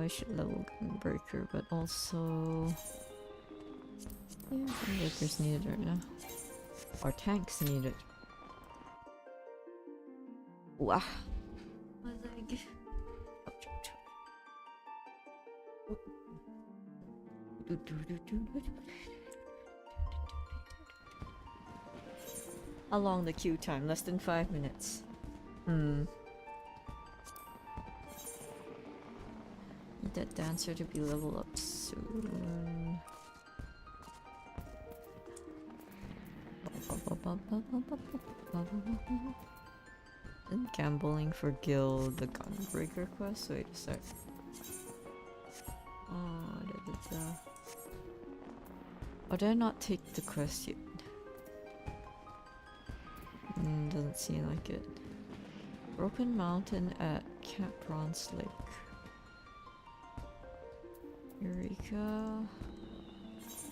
I should level Gunbreaker, but also... Yeah, Gunbreaker's needed right now. Or tanks needed. Wow. My leg. How long the queue time? Less than 5 minutes. Need that dancer to be leveled up soon. And gambling for Gil the Gunbreaker quest? Wait a sec. Oh, did I not take the quest yet? Doesn't seem like it. Broken Mountain at Camp Bronze Lake. Eureka.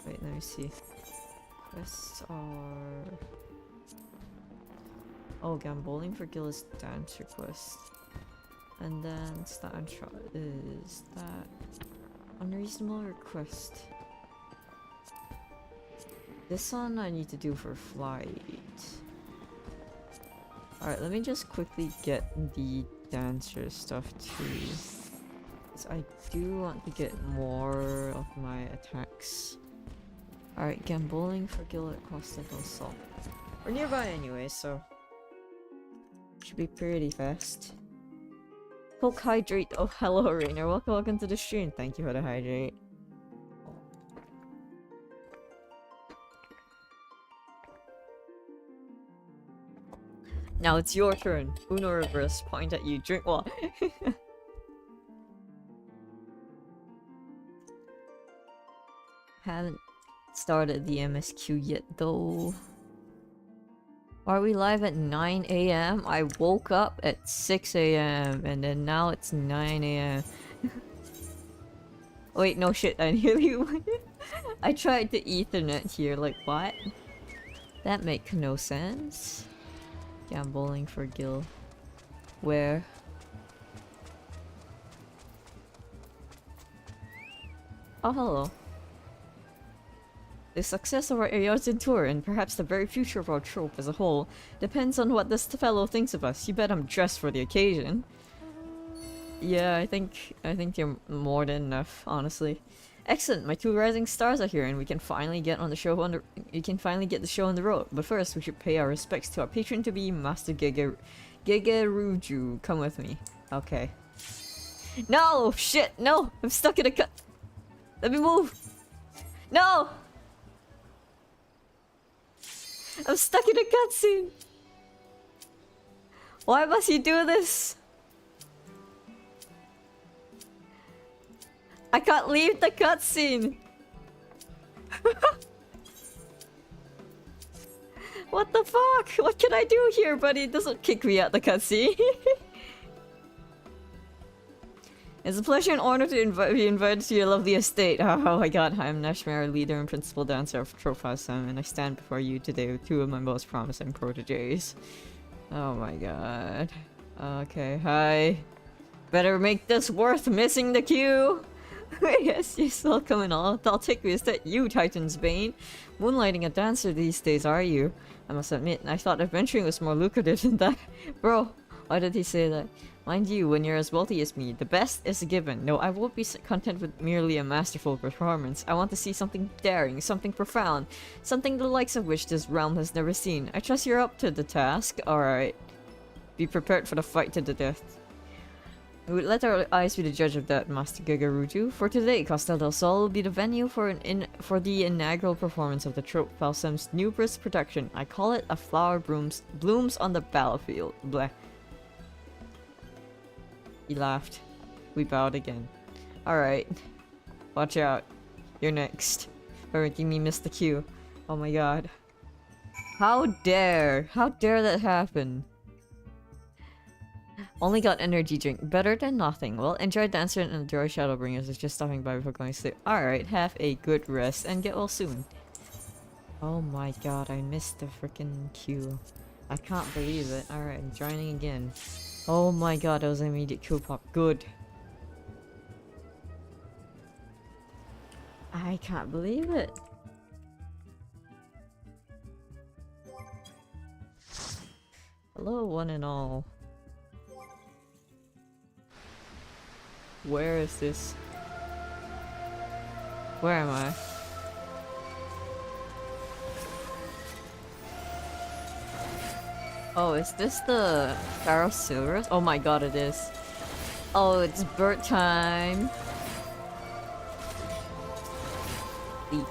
Wait, let me see. Quests are... Oh, gambling for Gil is dancer quest. And then Stand Shot is that unreasonable request. This one I need to do for flight. Alright, let me just quickly get the dancer stuff too. Because I do want to get more of my attacks. Alright, gambling for Gil at Costa del Sol. We're nearby anyway, so... should be pretty fast. Coke Hydrate. Oh, hello Rainer. Welcome to the stream. Thank you for the hydrate. Now it's your turn. Uno reverse. Point at you. Drink water. Haven't started the MSQ yet though. Are we live at 9 AM? I woke up at 6 AM and then now it's 9 AM. Wait, no shit, I nearly went. I tried to Ethernet here, like what? That make no sense. Gambling for Gil. Where? Oh, hello. The success of our Eorzin tour, and perhaps the very future of our trope as a whole, depends on what this fellow thinks of us. You bet I'm dressed for the occasion. Yeah, I think you're more than enough, honestly. Excellent, my 2 rising stars are here, and we can finally get on the show on the show on the road. But first, we should pay our respects to our patron to be Master Gegeruju. Come with me. Okay. No! Shit! No! I'm stuck in a cut. Let me move! No! I'm stuck in a cutscene! Why must you do this? I can't leave the cutscene! What the fuck? What can I do here, buddy? It doesn't kick me out the cutscene. It's a pleasure and honor to be invited to your lovely estate. Oh my god, I'm Nashmare, leader and principal dancer of Trophasm, and I stand before you today with 2 of my most promising proteges. Oh my god. Okay, hi. Better make this worth missing the queue! Yes, you're still coming on. I'll take me. Is that you, Titan's Bane? Moonlighting a dancer these days, are you? I must admit, I thought adventuring was more lucrative than that. Bro, why did he say that? Mind you, when you're as wealthy as me, the best is a given. No, I won't be content with merely a masterful performance. I want to see something daring, something profound, something the likes of which this realm has never seen. I trust you're up to the task. Alright. Be prepared for the fight to the death. We would let our eyes be the judge of that, Master Gegeruju. For today, Costa del Sol will be the venue for the inaugural performance of the Trope Falsem's newest production. I call it A Flower Blooms on the Battlefield. Bleh. He laughed. We bowed again. Alright. Watch out. You're next. For making me miss the queue. Oh my god. How dare that happen? Only got energy drink. Better than nothing. Well, enjoy Dancer and enjoy Shadowbringers. It's just stopping by before going to sleep. Alright, have a good rest and get well soon. Oh my god, I missed the freaking queue. I can't believe it. Alright, I'm joining again. Oh my god, that was an immediate queue pop. Good. I can't believe it. Hello, one and all. Where is this? Where am I? Oh, is this the Pharaohsaurus? Oh my god, it is. Oh, it's bird time. Beach.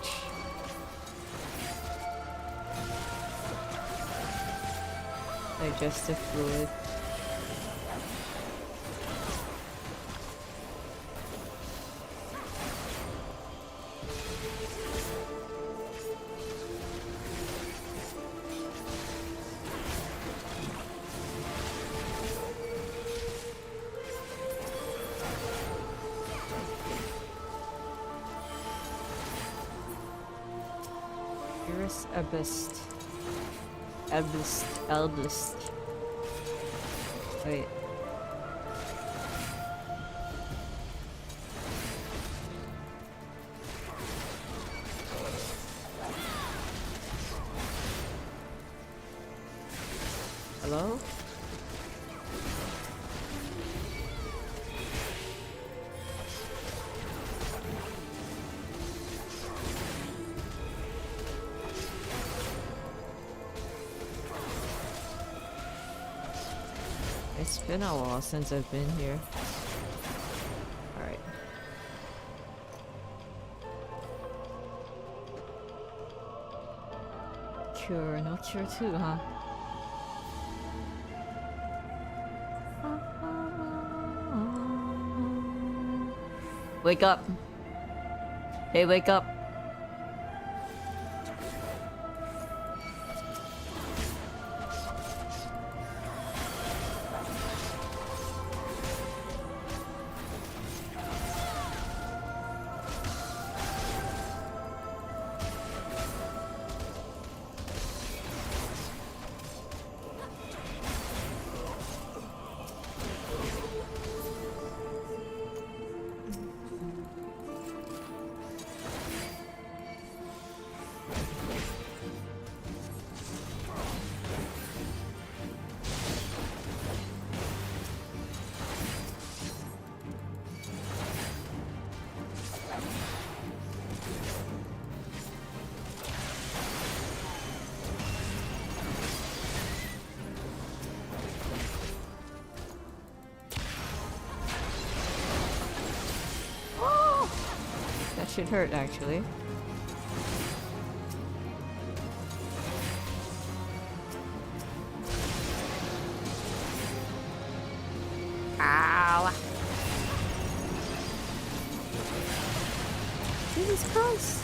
Digestive fluid. Elbist. Wait. Hello? It's been a while since I've been here. Alright. Cure, no cure too, huh? Wake up! Hey, wake up! Should hurt actually. Ow! Jesus Christ!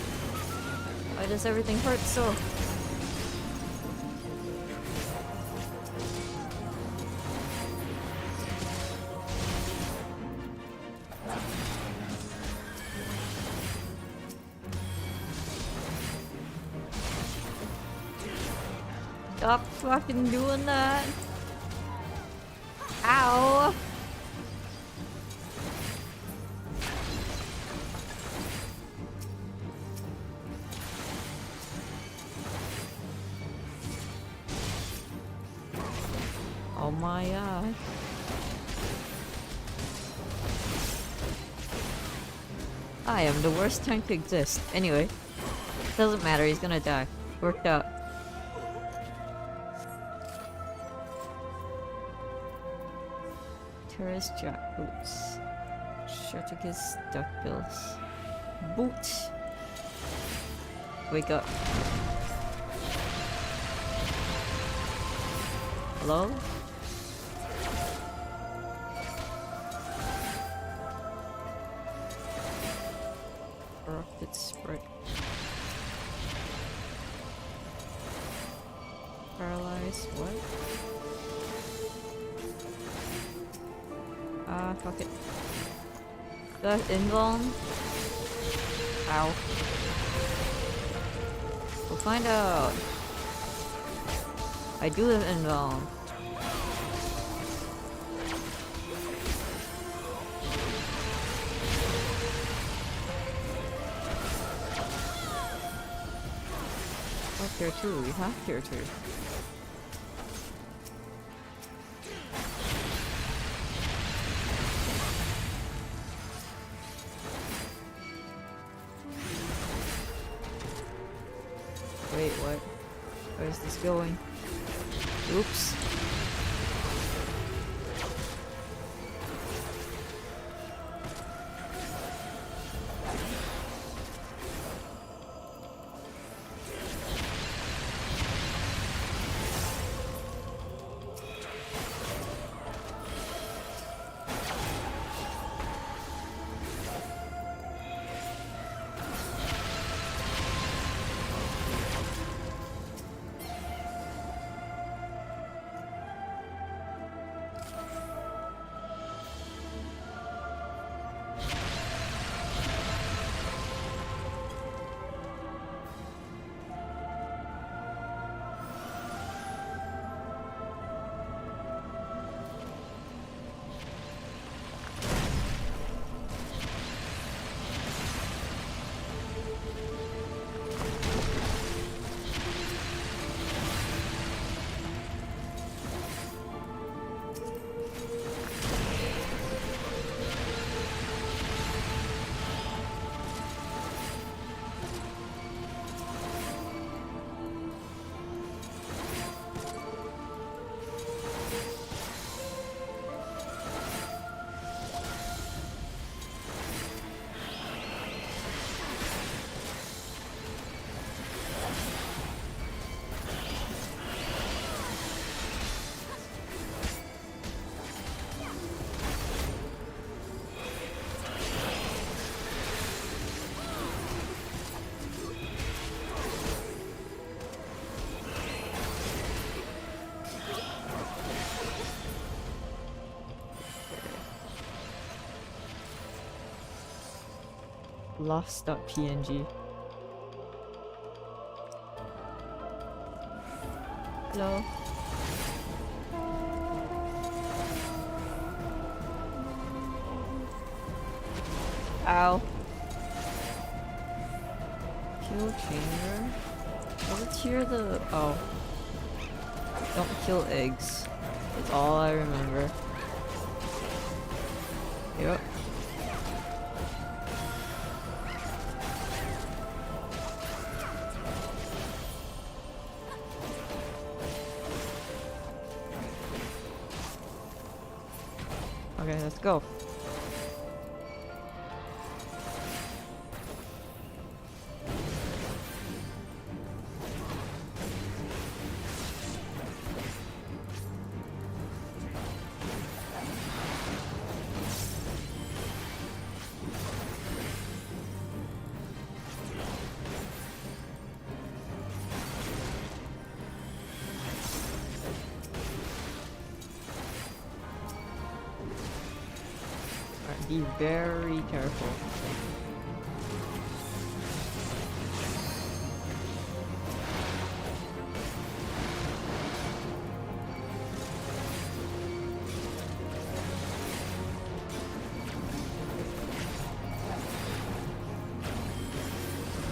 Why does everything hurt so? Stop fucking doing that. Ow. Oh my god. I am the worst tank to exist. Anyway, doesn't matter, he's gonna die. Worked out. Terrace jackboots. Sharticus duckbills. Boot! Wake up. Hello? Corrupted sprite. Paralyzed, what? Fuck it. That invuln? Ow. We'll find out. I do have invuln. tier 2. We have tier 2. Wait, what? Where is this going? Oops. Lost.png. Hello. Ow. Kill chamber? Let's hear the... oh. Don't kill eggs. That's all I remember. Yep. Okay, let's go. Be very careful.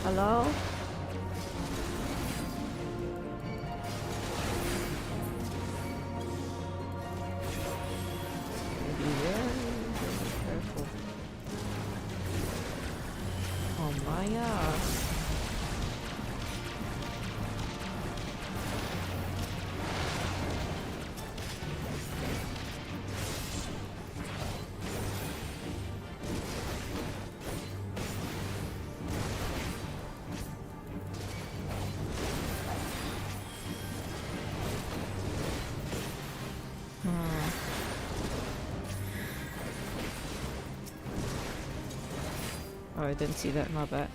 Hello? Be very careful. Oh my god. Oh, I didn't see that, my bad.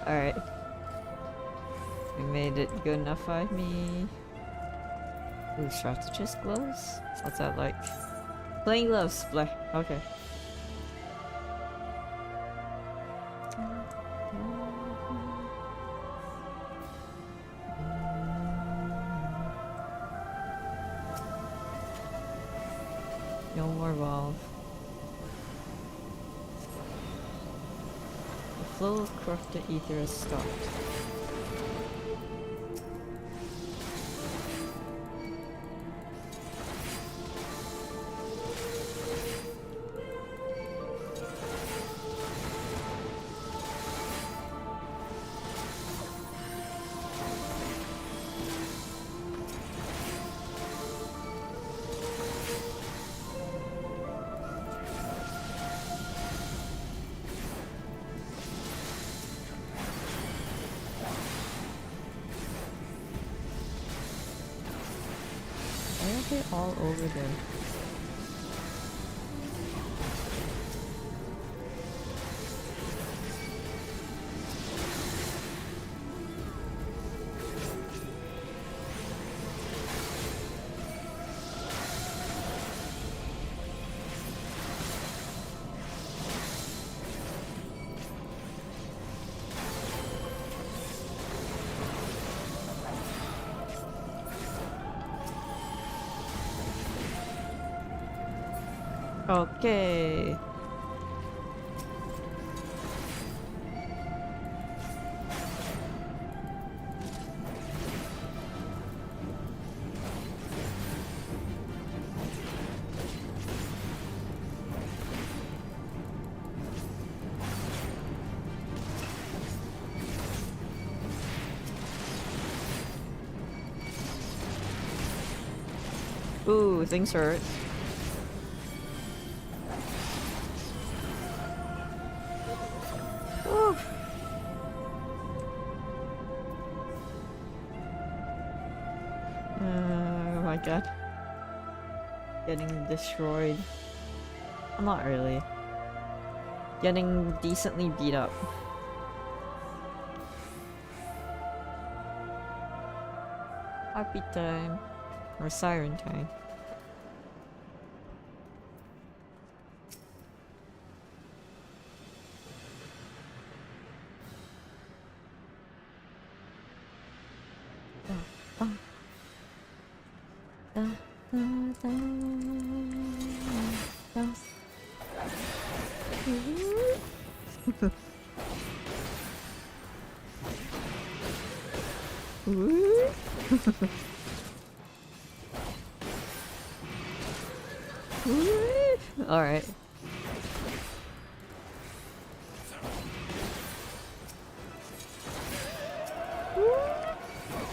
Alright. We made it good enough for me. Ooh, strategist gloves? What's that like? Playing gloves, play. Okay. No more valve. The flow of corrupted ether has stopped. Why are they all over there? Okay. Ooh, things hurt. Ooh. Oh my god. Getting destroyed. I'm not really. Getting decently beat up. Happy time. Or siren time. Alright.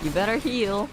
You better heal.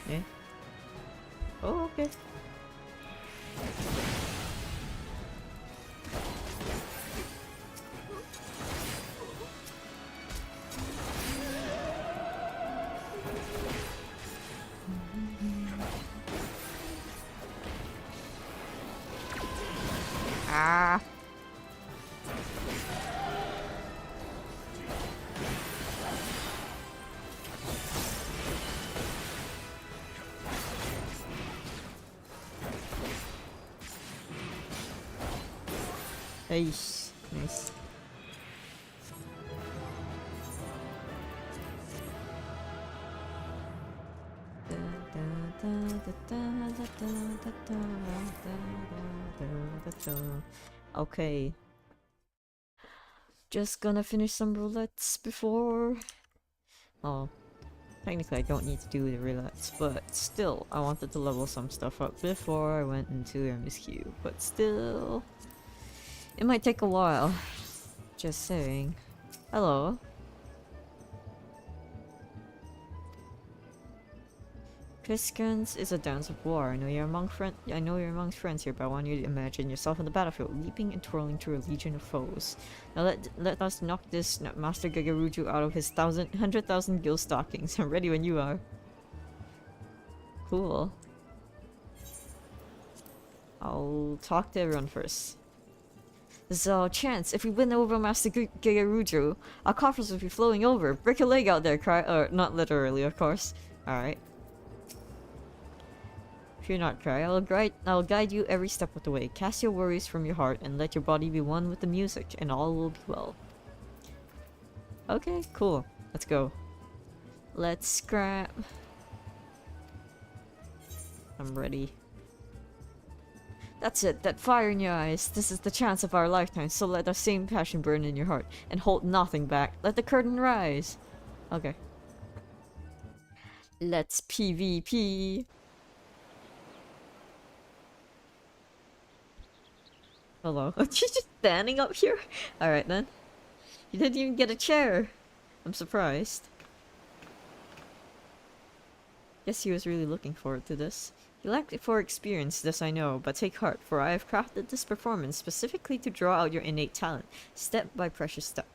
Yeah. Oh, okay. Ah. Nice. Nice. Okay. Just gonna finish some roulettes before... Oh, technically I don't need to do the roulettes, but still, I wanted to level some stuff up before I went into MSQ, but still... It might take a while. Just saying. Hello. Piscans is a dance of war. I know you're amongst friends here, but I want you to imagine yourself on the battlefield, leaping and twirling through a legion of foes. Now let us knock this Master Gagaruju out of his 100,000 gil stockings. I'm ready when you are. Cool. I'll talk to everyone first. This is our chance. If we win over Master Gagaruju, our coffers will be flowing over. Break a leg out there, cry. Not literally, of course. Alright. Fear not, Cry. I'll guide you every step of the way. Cast your worries from your heart and let your body be one with the music, and all will be well. Okay, cool. Let's go. Let's scrap. I'm ready. That's it, that fire in your eyes. This is the chance of our lifetime, so let the same passion burn in your heart, and hold nothing back. Let the curtain rise. Okay. Let's PvP. Hello. She's just standing up here? Alright then. You didn't even get a chair. I'm surprised. Guess he was really looking forward to this. You lack for experience, this I know, but take heart, for I have crafted this performance specifically to draw out your innate talent, step by precious step.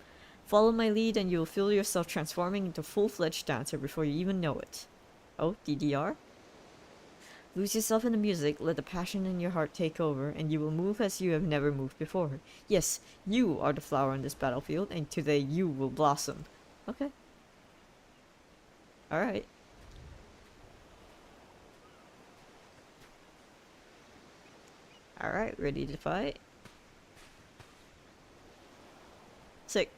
Follow my lead and you will feel yourself transforming into a full-fledged dancer before you even know it. Oh, DDR? Lose yourself in the music, let the passion in your heart take over, and you will move as you have never moved before. Yes, you are the flower on this battlefield, and today you will blossom. Okay. Alright. Alright, ready to fight. Sick.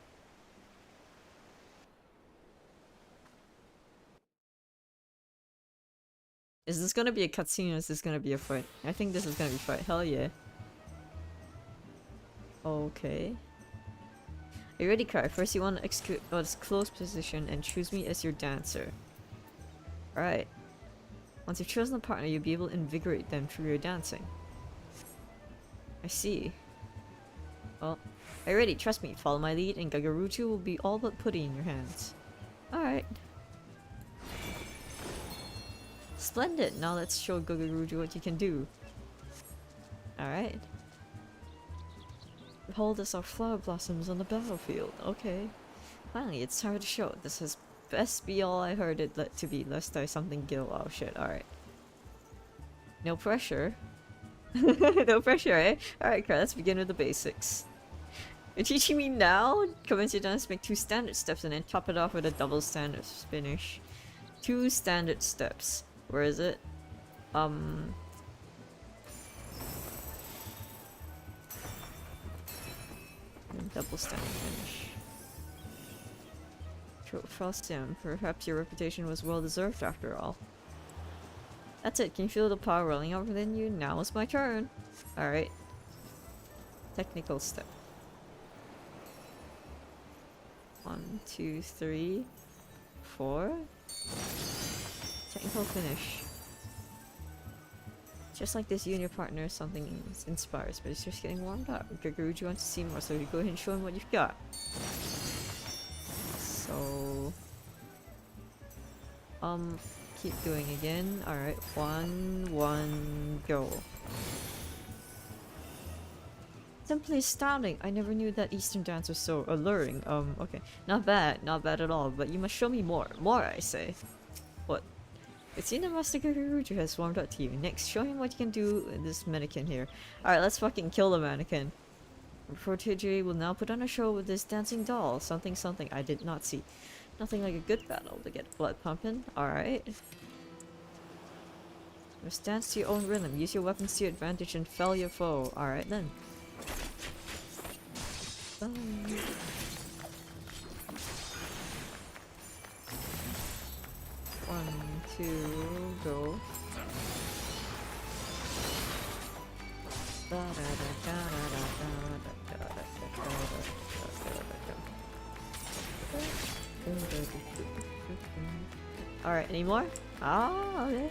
Is this gonna be a cutscene or is this gonna be a fight? I think this is gonna be a fight. Hell yeah. Okay. Are you ready, Kai? First you want to execute this close position and choose me as your dancer. Alright. Once you've chosen a partner, you'll be able to invigorate them through your dancing. I see. Well, are you ready? Trust me. Follow my lead and Gagaruju will be all but putty in your hands. Alright. Splendid! Now let's show Gagaruju what you can do. Alright. Behold us our flower blossoms on the battlefield. Okay. Finally, it's time to show. This has best be all I heard it to be, lest I something gill. Oh shit, alright. No pressure. No pressure, eh? Alright, let's begin with the basics. You're teaching me now? Commence your dance, make 2 standard steps and then top it off with a double standard finish. 2 standard steps. Where is it? Double standard finish. Frostim, perhaps your reputation was well deserved after all. That's it, can you feel the power rolling out within you? Now it's my turn! Alright. Technical step. 1, 2, 3, 4. Technical finish. Just like this, you and your partner, something inspires, but it's just getting warmed up. Gagaruju wants to see more, so you go ahead and show him what you've got. So... keep doing again. Alright, 1, 1, go. Simply astounding! I never knew that Eastern dance was so alluring. Okay. Not bad at all, but you must show me more. More, I say. What? It seems that Master Gagaruju has warmed up to you. Next, show him what you can do with this mannequin here. Alright, let's fucking kill the mannequin. Protege will now put on a show with this dancing doll. Something I did not see. Nothing like a good battle to get blood pumping. Alright. Just dance to your own rhythm. Use your weapons to your advantage and fell your foe. Alright then. 1, 2, go. Alright, any more? Ah, okay.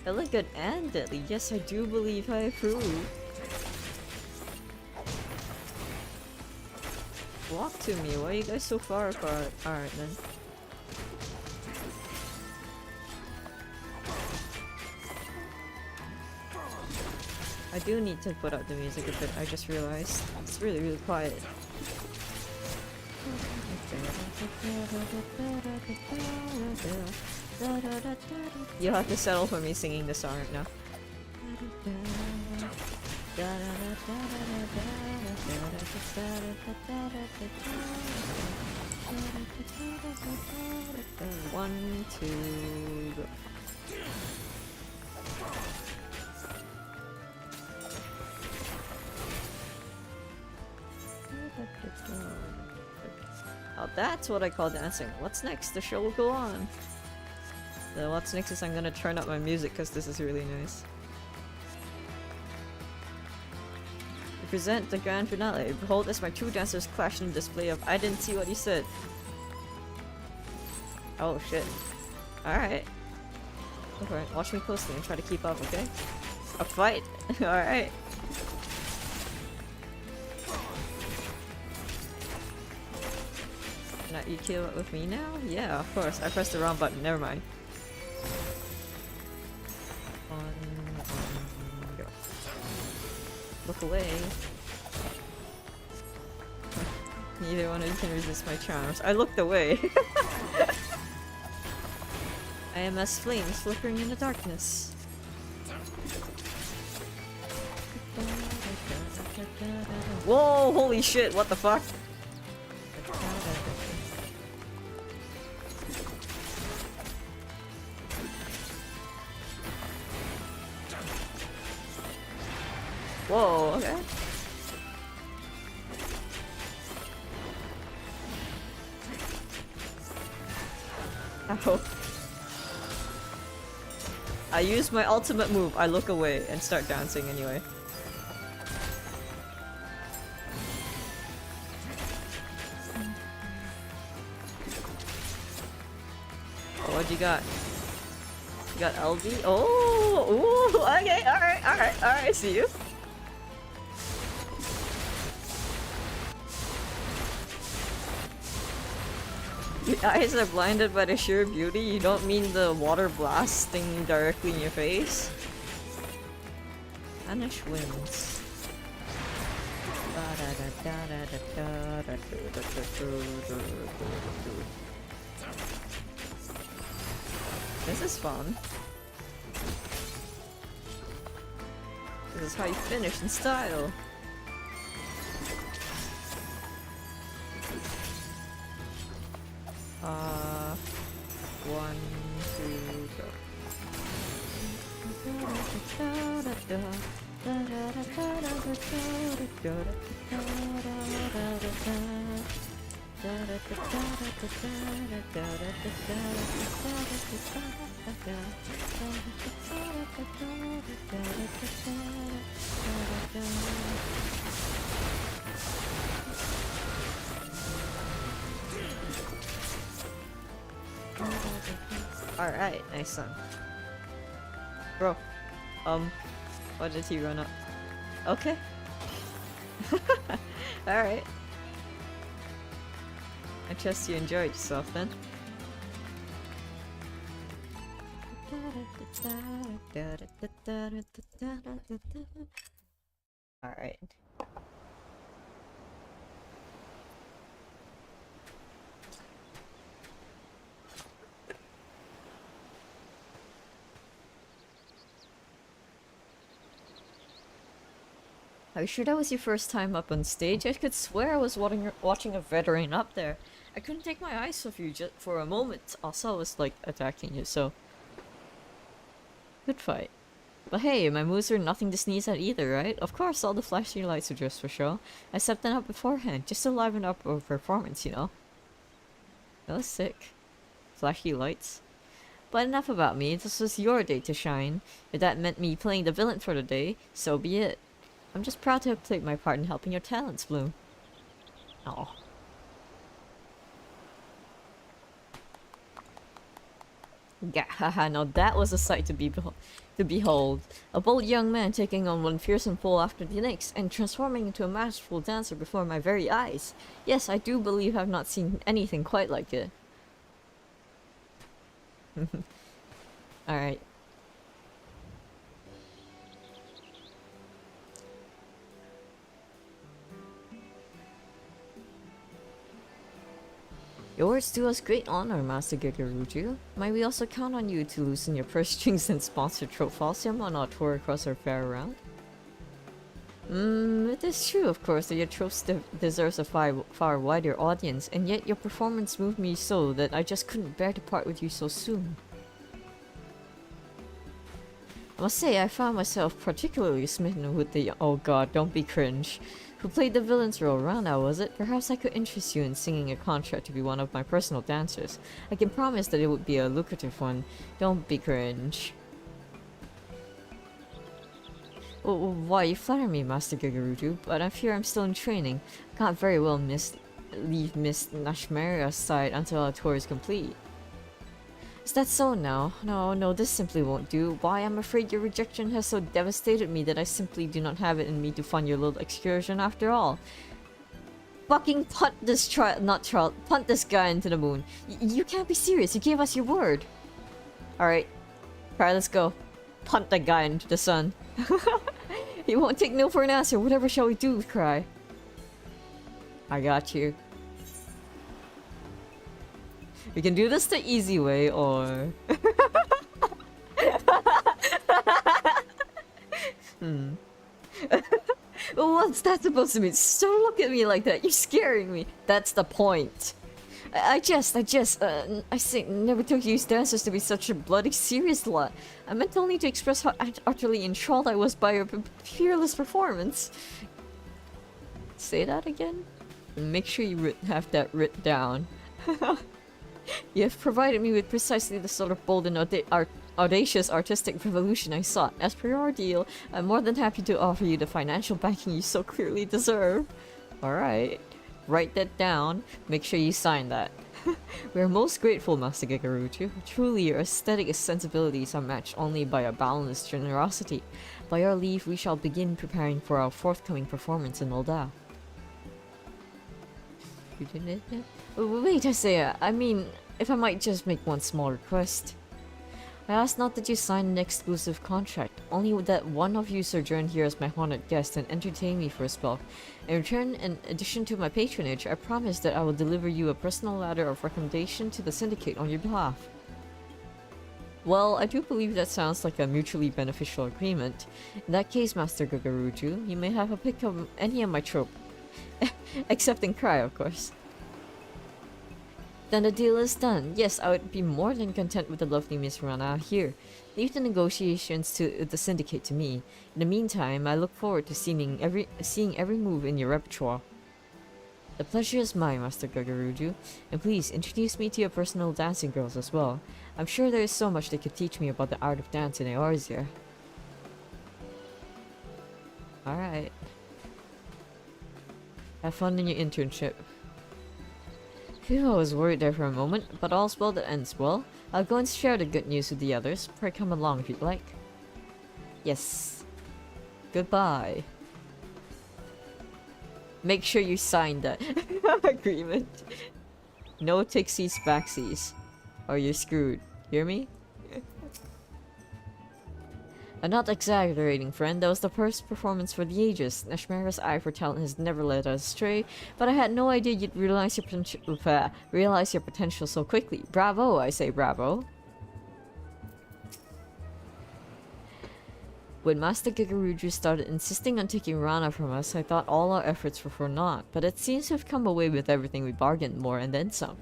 That looked good and deadly. Yes, I do believe I approve. Walk to me, why are you guys so far apart? Alright then. I do need to put up the music a bit, I just realized. It's really, really quiet. You'll have to settle for me singing the song right now. One, two, go. Oh, that's what I call dancing. What's next? The show will go on. So what's next is I'm gonna turn up my music because this is really nice. We present the grand finale. Behold as my two dancers clash in a display of I didn't see what he said. Oh shit. Alright. Alright, watch me closely and try to keep up, okay? A fight! Alright. Not you kill it with me now? Yeah, of course. I pressed the wrong button. Never mind. Go. Look away. Neither one of you can resist my charms. I looked away. I am as flames flickering in the darkness. Whoa! Holy shit! What the fuck? Whoa, okay. Ow. I use my ultimate move. I look away and start dancing anyway. Oh, what you got? You got LB? Oh! Ooh! Okay, alright, see you. Your eyes are blinded by the sheer beauty? You don't mean the water blasting directly in your face? Vanish winds. This is fun. This is how you finish in style. One, two, go. Alright, nice one. Bro, why did he run up? Okay. Alright. I trust you enjoyed yourself then. Alright. Are you sure that was your first time up on stage? I could swear I was watching a veteran up there. I couldn't take my eyes off you just for a moment. Also, I was like attacking you, so... Good fight. But hey, my moves are nothing to sneeze at either, right? Of course, all the flashy lights are just for show. I set them up beforehand, just to liven up a performance, you know? That was sick. Flashy lights. But enough about me, this was your day to shine. If that meant me playing the villain for the day, so be it. I'm just proud to have played my part in helping your talents bloom. Oh. Yeah, haha, now that was a sight to behold. A bold young man taking on one fearsome foe after the next, and transforming into a masterful dancer before my very eyes. Yes, I do believe I've not seen anything quite like it. Alright. Your words do us great honor, Master Gigaruju. Might we also count on you to loosen your purse strings and sponsor Trophosium on our tour across our fair round? It is true, of course, that your tropes deserves a far wider audience, and yet your performance moved me so that I just couldn't bear to part with you so soon. I must say, I found myself particularly smitten with the— oh god, don't be cringe— who played the villain's role. Rana, was it? Perhaps I could interest you in singing a contract to be one of my personal dancers. I can promise that it would be a lucrative one. Don't be cringe. Well, why, you flatter me, Master Gigaruju, but I fear I'm still in training. I can't very well leave Miss Nashmaria's side until our tour is complete. Is that so now? No, this simply won't do. Why, I'm afraid your rejection has so devastated me that I simply do not have it in me to fund your little excursion after all. Fucking punt this punt this guy into the moon. You can't be serious, you gave us your word. Alright. Alright, let's go. Punt that guy into the sun. He won't take no for an answer. Whatever shall we do, Cry? I got you. We can do this the easy way, or... Well, what's that supposed to mean? So look at me like that. You're scaring me. That's the point. I think never took you dancers to be such a bloody serious lot. I meant only to express how utterly enthralled I was by your fearless performance. Say that again? And make sure you have that written down. You have provided me with precisely the sort of bold and audacious artistic revolution I sought. As per your deal, I'm more than happy to offer you the financial backing you so clearly deserve. Alright. Write that down. Make sure you sign that. We are most grateful, Master Gigaruju. Truly, your aesthetic sensibilities are matched only by a boundless generosity. By your leave, we shall begin preparing for our forthcoming performance in Olda. You did it? Wait, Isaiah. I mean, if I might just make one small request. I ask not that you sign an exclusive contract, only that one of you sojourn here as my honored guest and entertain me for a spell. In return, in addition to my patronage, I promise that I will deliver you a personal letter of recommendation to the Syndicate on your behalf. Well, I do believe that sounds like a mutually beneficial agreement. In that case, Master Gigaruju, you may have a pick of any of my trope. Excepting Cry, of course. Then the deal is done. Yes, I would be more than content with the lovely Miss Rana here. Leave the negotiations to the Syndicate to me. In the meantime, I look forward to seeing every move in your repertoire. The pleasure is mine, Master Gigaruju, and please introduce me to your personal dancing girls as well. I'm sure there is so much they could teach me about the art of dance in Eorzea. Alright. Have fun in your internship. Phew, I was worried there for a moment, but all's well that ends well. I'll go and share the good news with the others. Pray come along if you'd like. Yes. Goodbye. Make sure you sign that agreement. No ticksies backsies, or you're screwed. Hear me? I'm not exaggerating, friend. That was the first performance for the ages. Nashmara's eye for talent has never led us astray, but I had no idea you'd realize your potential so quickly. Bravo, I say bravo. When Master Gigaruju started insisting on taking Rana from us, I thought all our efforts were for naught, but it seems to have come away with everything we bargained, more and then some.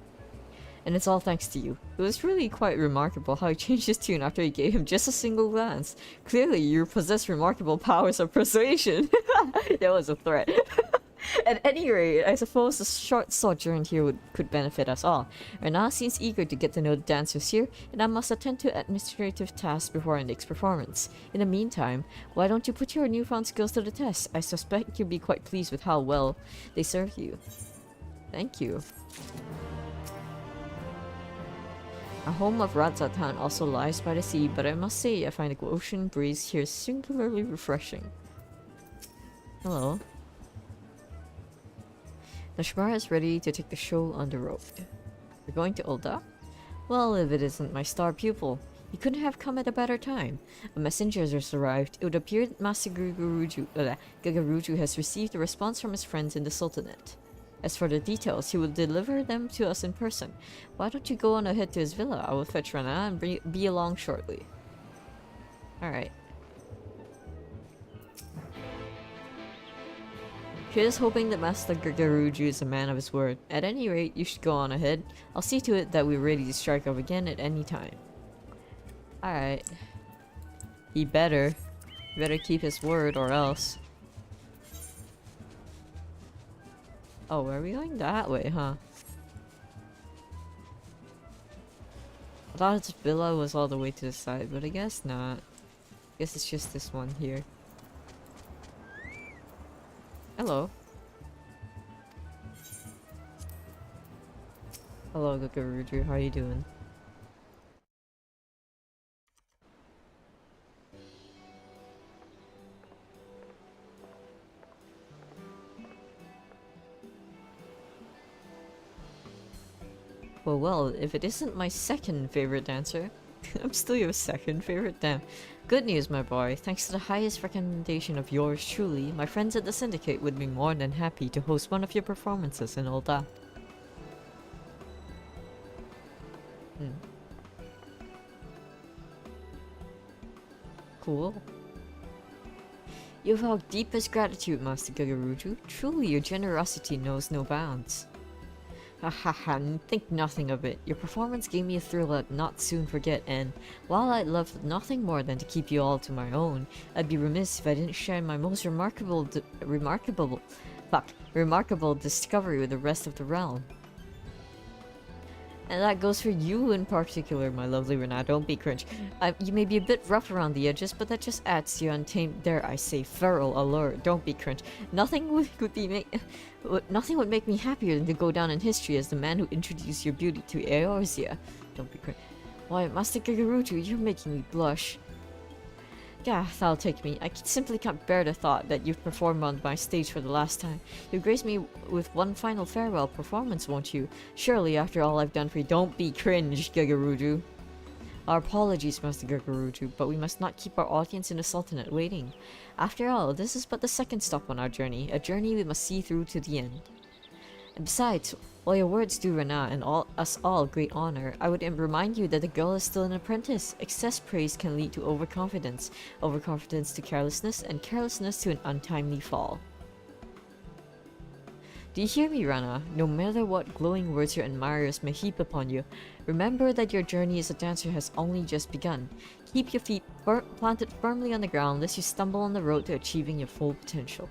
And it's all thanks to you. It was really quite remarkable how he changed his tune after he gave him just a single glance. Clearly, you possess remarkable powers of persuasion. That was a threat. At any rate, I suppose the short sojourn here could benefit us all. Rana seems eager to get to know the dancers here, and I must attend to administrative tasks before our next performance. In the meantime, why don't you put your newfound skills to the test? I suspect you'll be quite pleased with how well they serve you. Thank you. Our home of Radzatan also lies by the sea, but I must say I find the ocean breeze here singularly refreshing. Hello. Nashmara is ready to take the show on the road. We're going to Ulda? Well, if it isn't my star pupil. He couldn't have come at a better time. A messenger has arrived. It would appear that Master Gagaruju has received a response from his friends in the Sultanate. As for the details, he will deliver them to us in person. Why don't you go on ahead to his villa? I will fetch Rana and be along shortly. Alright. Here's hoping that Master Gagaruju is a man of his word. At any rate, you should go on ahead. I'll see to it that we're ready to strike off again at any time. Alright. He better keep his word or else. Oh, are we going that way, huh? I thought his villa was all the way to the side, but I guess not. I guess it's just this one here. Hello. Hello, Gagaruju. How are you doing? Well, if it isn't my second favorite dancer, I'm still your second favorite, damn. Good news, my boy. Thanks to the highest recommendation of yours truly, my friends at the Syndicate would be more than happy to host one of your performances and all that. Cool. You have our deepest gratitude, Master Gagaruju. Truly, your generosity knows no bounds. Hahaha, think nothing of it. Your performance gave me a thrill I'd not soon forget, and while I'd love nothing more than to keep you all to my own, I'd be remiss if I didn't share my most remarkable discovery with the rest of the realm. And that goes for you in particular, my lovely Rena. Don't be cringe. You may be a bit rough around the edges, but that just adds to your untamed, dare I say, feral allure. Don't be cringe. Nothing would make me happier than to go down in history as the man who introduced your beauty to Eorzea. Don't be cringe. Why, Master Gagaruju, you're making me blush. Gah, that'll take me. I simply can't bear the thought that you've performed on my stage for the last time. You'll grace me with one final farewell performance, won't you? Surely, after all I've done for you, don't be cringe, Gagaruju. Our apologies, Master Gagaruju, but we must not keep our audience in the Sultanate waiting. After all, this is but the second stop on our journey, a journey we must see through to the end. And besides, while your words do Rana and us all great honor, I would remind you that the girl is still an apprentice. Excess praise can lead to overconfidence, overconfidence to carelessness, and carelessness to an untimely fall. Do you hear me, Rana? No matter what glowing words your admirers may heap upon you, remember that your journey as a dancer has only just begun. Keep your feet planted firmly on the ground lest you stumble on the road to achieving your full potential.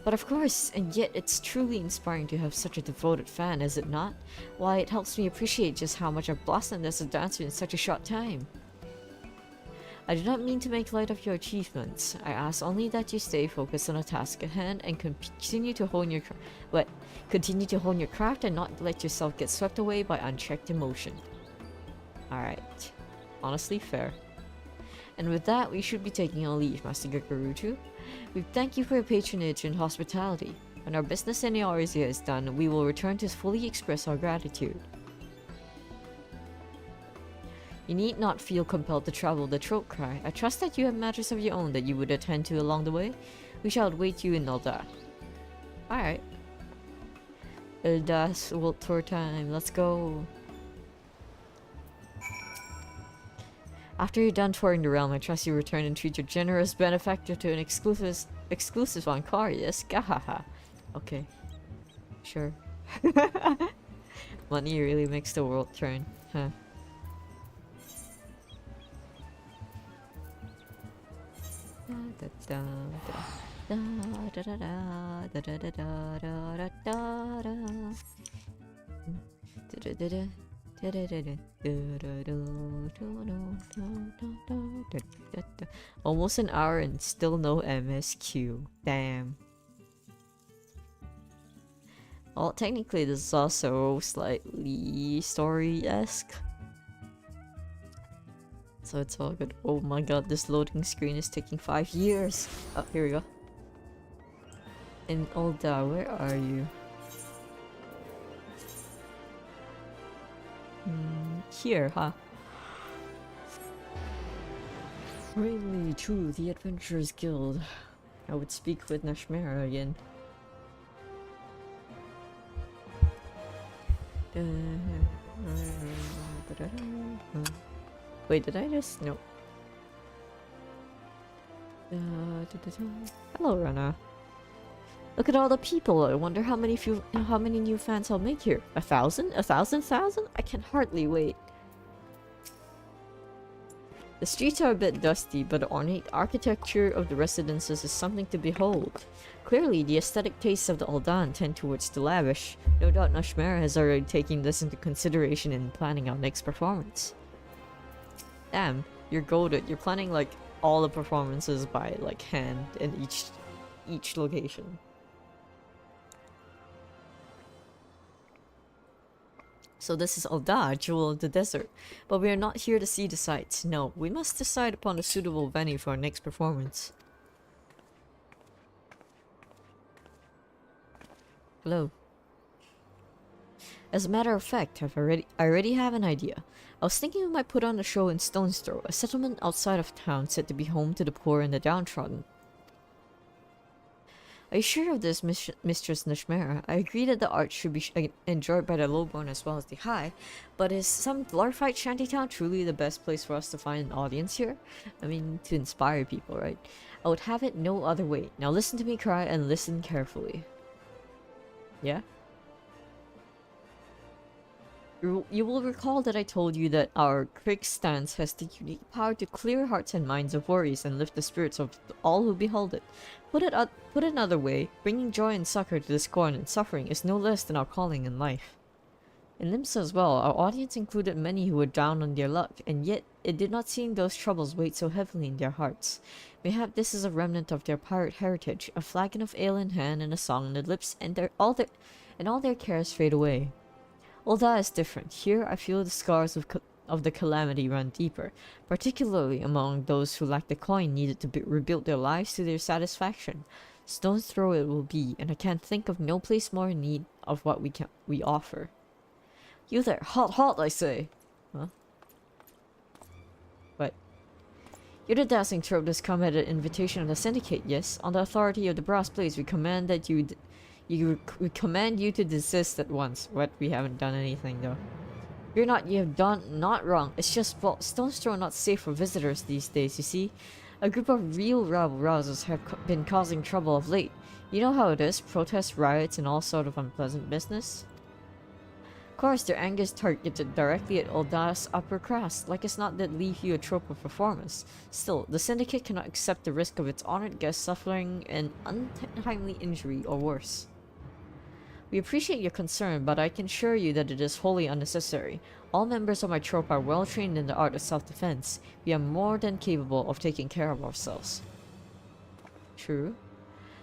But of course, and yet it's truly inspiring to have such a devoted fan, is it not? Why, it helps me appreciate just how much I've blossomed as a dancer in such a short time. I do not mean to make light of your achievements. I ask only that you stay focused on the task at hand and continue to hone your craft and not let yourself get swept away by unchecked emotion. Alright. Honestly, fair. And with that, we should be taking our leave, Master Gagaruju. We thank you for your patronage and hospitality. When our business in Eorzea is done, we will return to fully express our gratitude. You need not feel compelled to travel the throat cry. I trust that you have matters of your own that you would attend to along the way. We shall await you in Ulda. Alright. Ulda's World Tour time, let's go. After you're done touring the realm, I trust you return and treat your generous benefactor to an exclusive encore, yes? Gahaha. Okay. Sure. Money really makes the world turn, huh? Almost an hour and still no MSQ. Damn. Well, technically this is also slightly story-esque. So it's all good. Oh my god, this loading screen is taking 5 years! Oh, here we go. In Olda, where are you? Here, huh? Really true, the Adventurers Guild. I would speak with Nashmera again. Wait, did I just? No. Hello, Rana. Look at all the people. I wonder how many new fans I'll make here. 1,000? 1,000? I can hardly wait. The streets are a bit dusty, but the ornate architecture of the residences is something to behold. Clearly, the aesthetic tastes of the Aldan tend towards the lavish. No doubt Nashmera has already taken this into consideration in planning our next performance. Damn, you're goated. You're planning like all the performances by like hand in each location. So this is Alda, Jewel of the Desert, but we are not here to see the sights. No, we must decide upon a suitable venue for our next performance. Hello. As a matter of fact, I already have an idea. I was thinking we might put on a show in Stone's Throw, a settlement outside of town said to be home to the poor and the downtrodden. Are you sure of this, Mistress Nashmera? I agree that the art should be enjoyed by the lowborn as well as the high, but is some glorified shantytown truly the best place for us to find an audience here? I mean, to inspire people, right? I would have it no other way. Now listen to me cry and listen carefully. Yeah? You will recall that I told you that our Crick stance has the unique power to clear hearts and minds of worries and lift the spirits of all who behold it. Put another way, bringing joy and succor to the scorned and suffering is no less than our calling in life. In Limsa as well, our audience included many who were down on their luck, and yet it did not seem those troubles weighed so heavily in their hearts. Mayhap this is a remnant of their pirate heritage, a flagon of ale in hand and a song on the lips, and all their cares fade away. Ulda is different. Here I feel the scars of the calamity run deeper, particularly among those who lack the coin needed to rebuild their lives to their satisfaction. Stone's Throw it will be, and I can't think of no place more in need of what we offer. You there, halt, I say! Huh? What? You're the dazzling trope that's come at an invitation of the Syndicate, yes? On the authority of the Brass Blades, we command that we command you to desist at once. What? We haven't done anything though. You have done not wrong. It's just, well, Stone's Throw not safe for visitors these days, you see. A group of real rabble-rousers have been causing trouble of late. You know how it is, protests, riots, and all sort of unpleasant business. Of course, their anger is targeted directly at Ulda's upper crust, like it's not that leave you a trope of performance. Still, the Syndicate cannot accept the risk of its honored guests suffering an untimely injury or worse. We appreciate your concern, but I can assure you that it is wholly unnecessary. All members of my troop are well trained in the art of self-defense. We are more than capable of taking care of ourselves. True.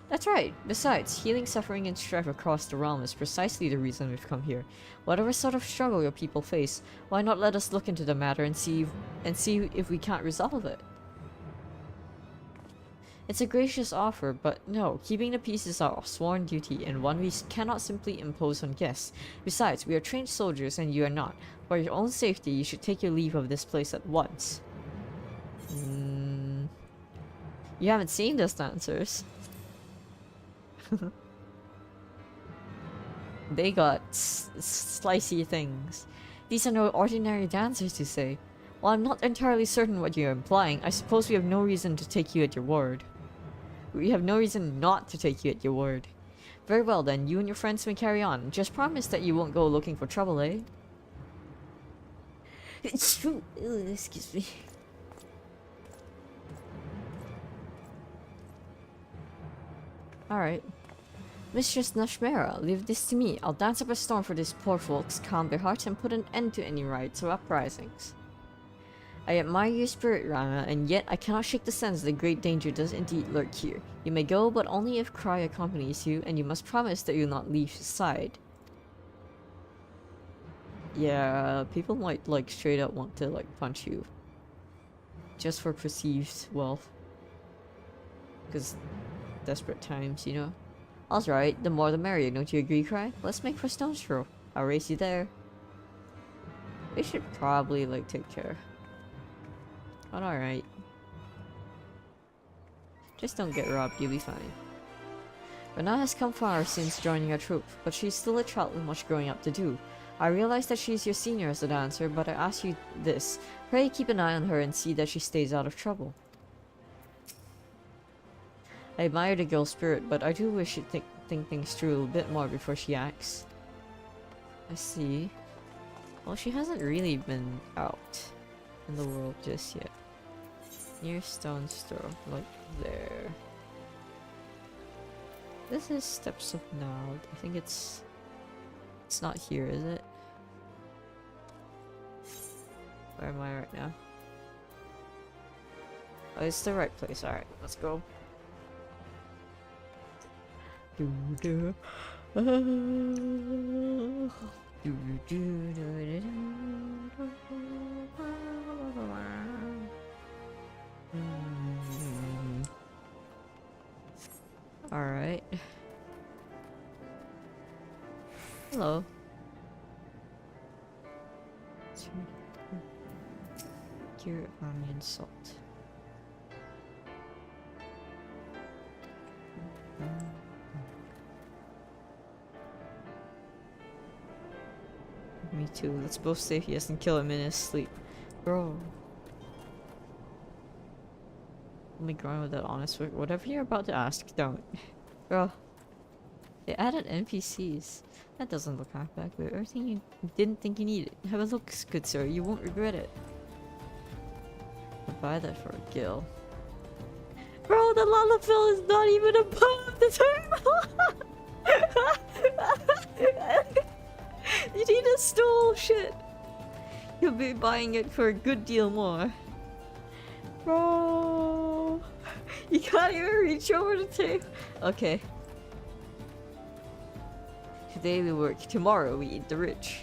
That's right. Besides, healing suffering and strife across the realm is precisely the reason we've come here. Whatever sort of struggle your people face, why not let us look into the matter and see if we can't resolve it? It's a gracious offer, but no, keeping the peace is our sworn duty and one we cannot simply impose on guests. Besides, we are trained soldiers and you are not. For your own safety, you should take your leave of this place at once. You haven't seen those dancers. They got slicey things. These are no ordinary dancers, you say. While I'm not entirely certain what you're implying, I suppose we have no reason to take you at your word. We have no reason not to take you at your word. Very well then, you and your friends may carry on. Just promise that you won't go looking for trouble, eh? It's true. Excuse me. Alright. Mistress Nashmera, leave this to me. I'll dance up a storm for these poor folks, calm their hearts, and put an end to any riots or uprisings. I admire your spirit, Rana, and yet I cannot shake the sense that great danger does indeed lurk here. You may go, but only if Cry accompanies you, and you must promise that you will not leave his side. Yeah, people might like straight up want to like punch you. Just for perceived wealth. Because desperate times, you know? All's right, the more the merrier, don't you agree, Cry? Let's make for Stone's Throw. I'll race you there. We should probably like take care. But alright. Just don't get robbed, you'll be fine. Rana has come far since joining our troop, but she's still a child with much growing up to do. I realize that she's your senior as a dancer, but I ask you this. Pray keep an eye on her and see that she stays out of trouble. I admire the girl's spirit, but I do wish she'd think things through a bit more before she acts. I see. Well, she hasn't really been out in the world just yet. Near Stone's Throw, like there. This is Steps of Nald. I think it's not here, is it? Where am I right now? Oh, it's the right place. Alright, let's go. Alright. Hello. Carrot, army, and salt. Me too. Let's both say he doesn't kill him in his sleep. Bro. Let me go on with that honest work. Whatever you're about to ask, don't. Bro. They added NPCs. That doesn't look half bad, but everything you didn't think you needed. Have a look, good sir. You won't regret it. I'll buy that for a gill. Bro, the Lalafell is not even above the terminal! You need a stool, shit! You'll be buying it for a good deal more. Bro! You can't even reach over the table. Okay. Today we work, tomorrow we eat the rich.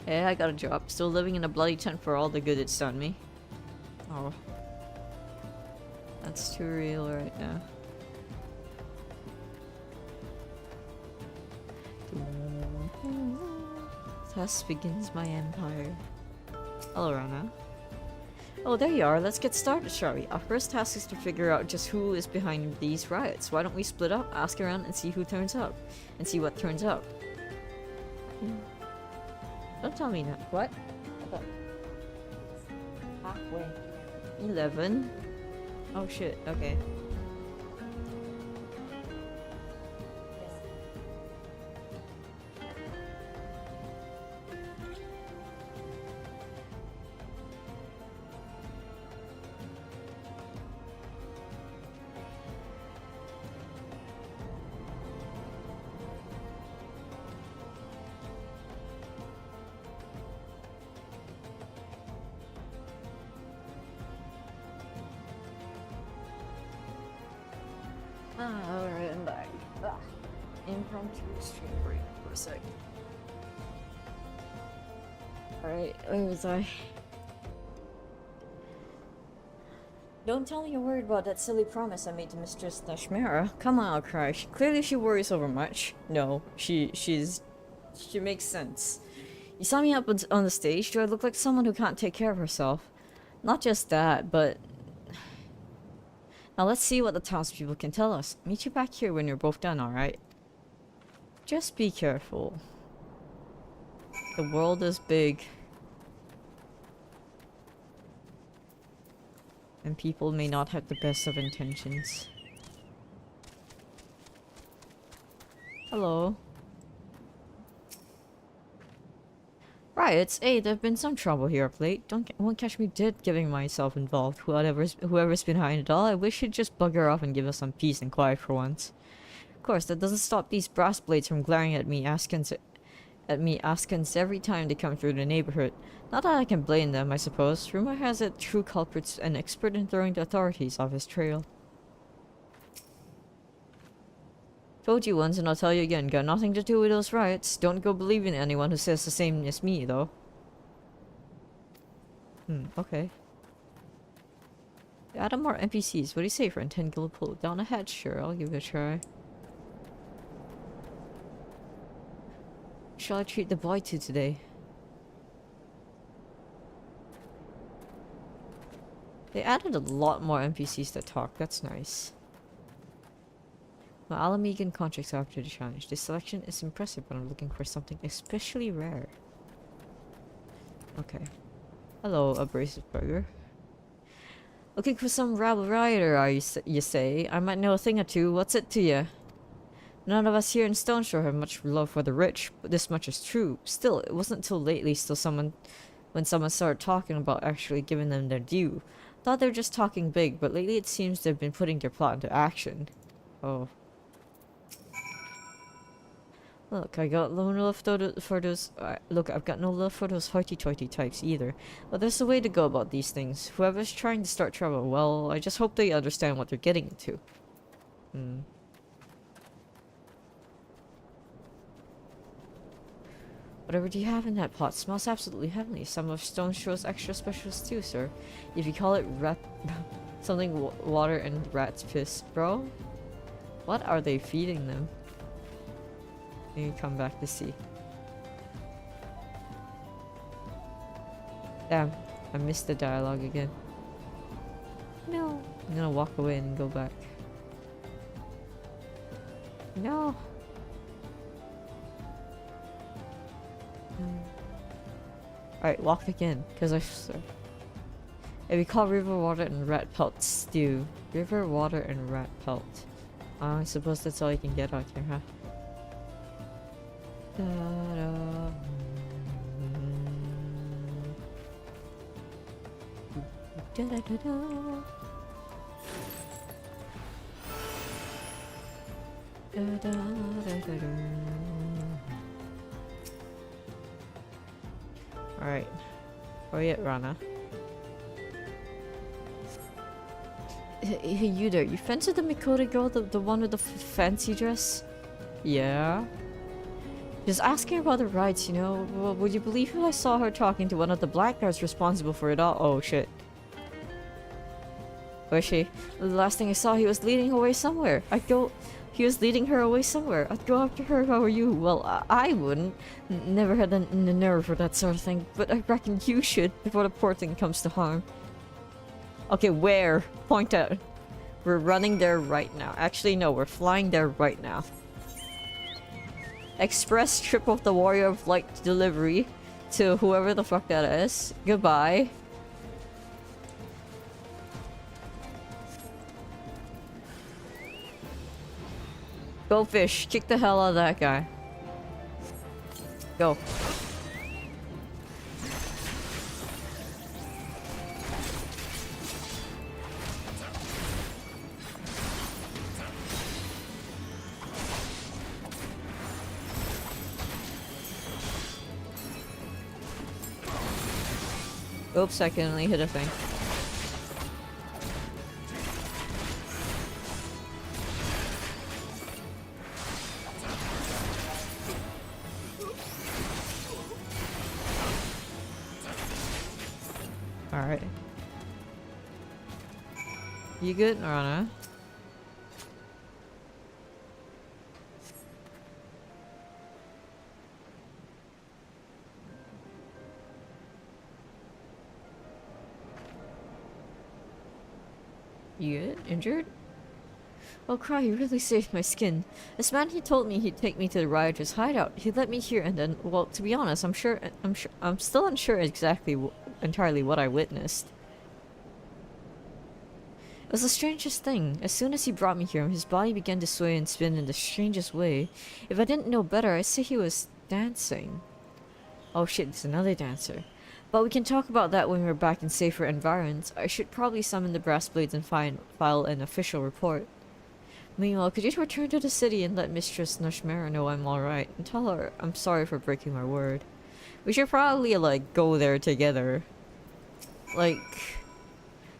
Hey, I got a job. Still living in a bloody tent for all the good it's done me. Oh. That's too real right now. Thus begins my empire. Hello, Rana. Oh, there you are. Let's get started, shall we? Our first task is to figure out just who is behind these riots. Why don't we split up, ask around, and see who turns up? And see what turns up. Don't tell me that. What? Halfway. 11. Oh shit, okay. Alright, I'm back. Impromptu stream break for a sec. Alright, where was I? Don't tell me you're worried about that silly promise I made to Mistress Nashmera. Come on, I'll cry. Clearly she worries over much. No, she makes sense. You saw me up on the stage. Do I look like someone who can't take care of herself? Not just that, but... Now let's see what the townspeople can tell us. Meet you back here when you're both done, alright? Just be careful. The world is big. And people may not have the best of intentions. Hello. Riots? Hey, there've been some trouble here of late. Won't catch me dead getting myself involved. Whoever's behind it all, I wish he'd just bugger off and give us some peace and quiet for once. Of course, that doesn't stop these brass blades from glaring at me askance every time they come through the neighborhood. Not that I can blame them, I suppose. Rumor has it true culprit's an expert in throwing the authorities off his trail. Told you once and I'll tell you again, got nothing to do with those riots. Don't go believing anyone who says the same as me, though. Okay. Add more NPCs. What do you say for a 10 kilo pull down ahead? Sure, I'll give it a try. Shall I treat the boy to today? They added a lot more NPCs that talk. That's nice. My Alamegan contracts are after the challenge. This selection is impressive, but I'm looking for something especially rare. Okay. Hello, abrasive burger. Looking for some rabble rioter, are you say? I might know a thing or two. What's it to you? None of us here in Stone Shore have much love for the rich, but this much is true. Still, it wasn't until lately when someone started talking about actually giving them their due. Thought they were just talking big, but lately it seems they've been putting their plot into action. Oh. Look, I got no love for those. Look, I've got no love for those hoity-toity types either. But there's a way to go about these things. Whoever's trying to start trouble, well, I just hope they understand what they're getting into. Whatever do you have in that pot? Smells absolutely heavenly. Some of Stone Shore's extra specials too, sir. If you call it something water and rat's piss, bro. What are they feeding them? Maybe come back to see. Damn, I missed the dialogue again. No. I'm gonna walk away and go back. No. Alright, walk again, because I... If we call river water and rat pelt stew. River water and rat pelt. I suppose that's all you can get out here, huh? Da-da. Da-da-da-da. Da-da-da-da-da. Alright. Where you at, Rana? Hey, you there. You friends with the Mikota girl? The one with the fancy dress? Yeah? Just asking about the rights, you know. Well, would you believe if I saw her talking to one of the blackguards responsible for it all? Oh, shit. Where's she? The last thing I saw, he was leading away somewhere. He was leading her away somewhere. I'd go after her if I were you. Well, I wouldn't. Never had the nerve for that sort of thing. But I reckon you should before the poor thing comes to harm. Okay, where? Point out. We're running there right now. Actually, no, we're flying there right now. Express trip of the Warrior of Light delivery to whoever the fuck that is. Goodbye. Go fish. Kick the hell out of that guy. Go. Oops, I can only hit a thing. Alright. You good, Rana? You good? Injured? Oh, cry, you really saved my skin. This man, he told me he'd take me to the rioters' hideout. He let me here and then, well, to be honest, I'm still unsure entirely what I witnessed. It was the strangest thing. As soon as he brought me here, his body began to sway and spin in the strangest way. If I didn't know better, I'd say he was dancing. Oh shit, it's another dancer. But we can talk about that when we're back in safer environs. I should probably summon the brass blades and file an official report. Meanwhile, could you return to the city and let Mistress Nashmera know I'm alright? And tell her I'm sorry for breaking my word. We should probably, like, go there together. Like...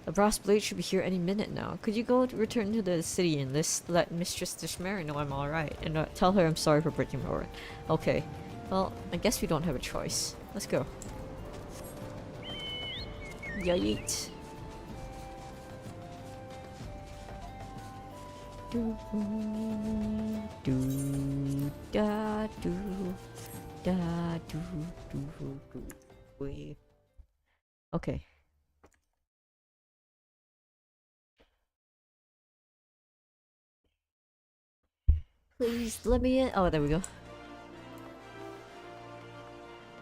The brass blade should be here any minute now. Could you go return to the city and let Mistress Dishmara know I'm alright, and tell her I'm sorry for breaking my word. Okay. Well, I guess we don't have a choice. Let's go. Yeet. Do do da do da do do. Okay. Please let me in. Oh, there we go.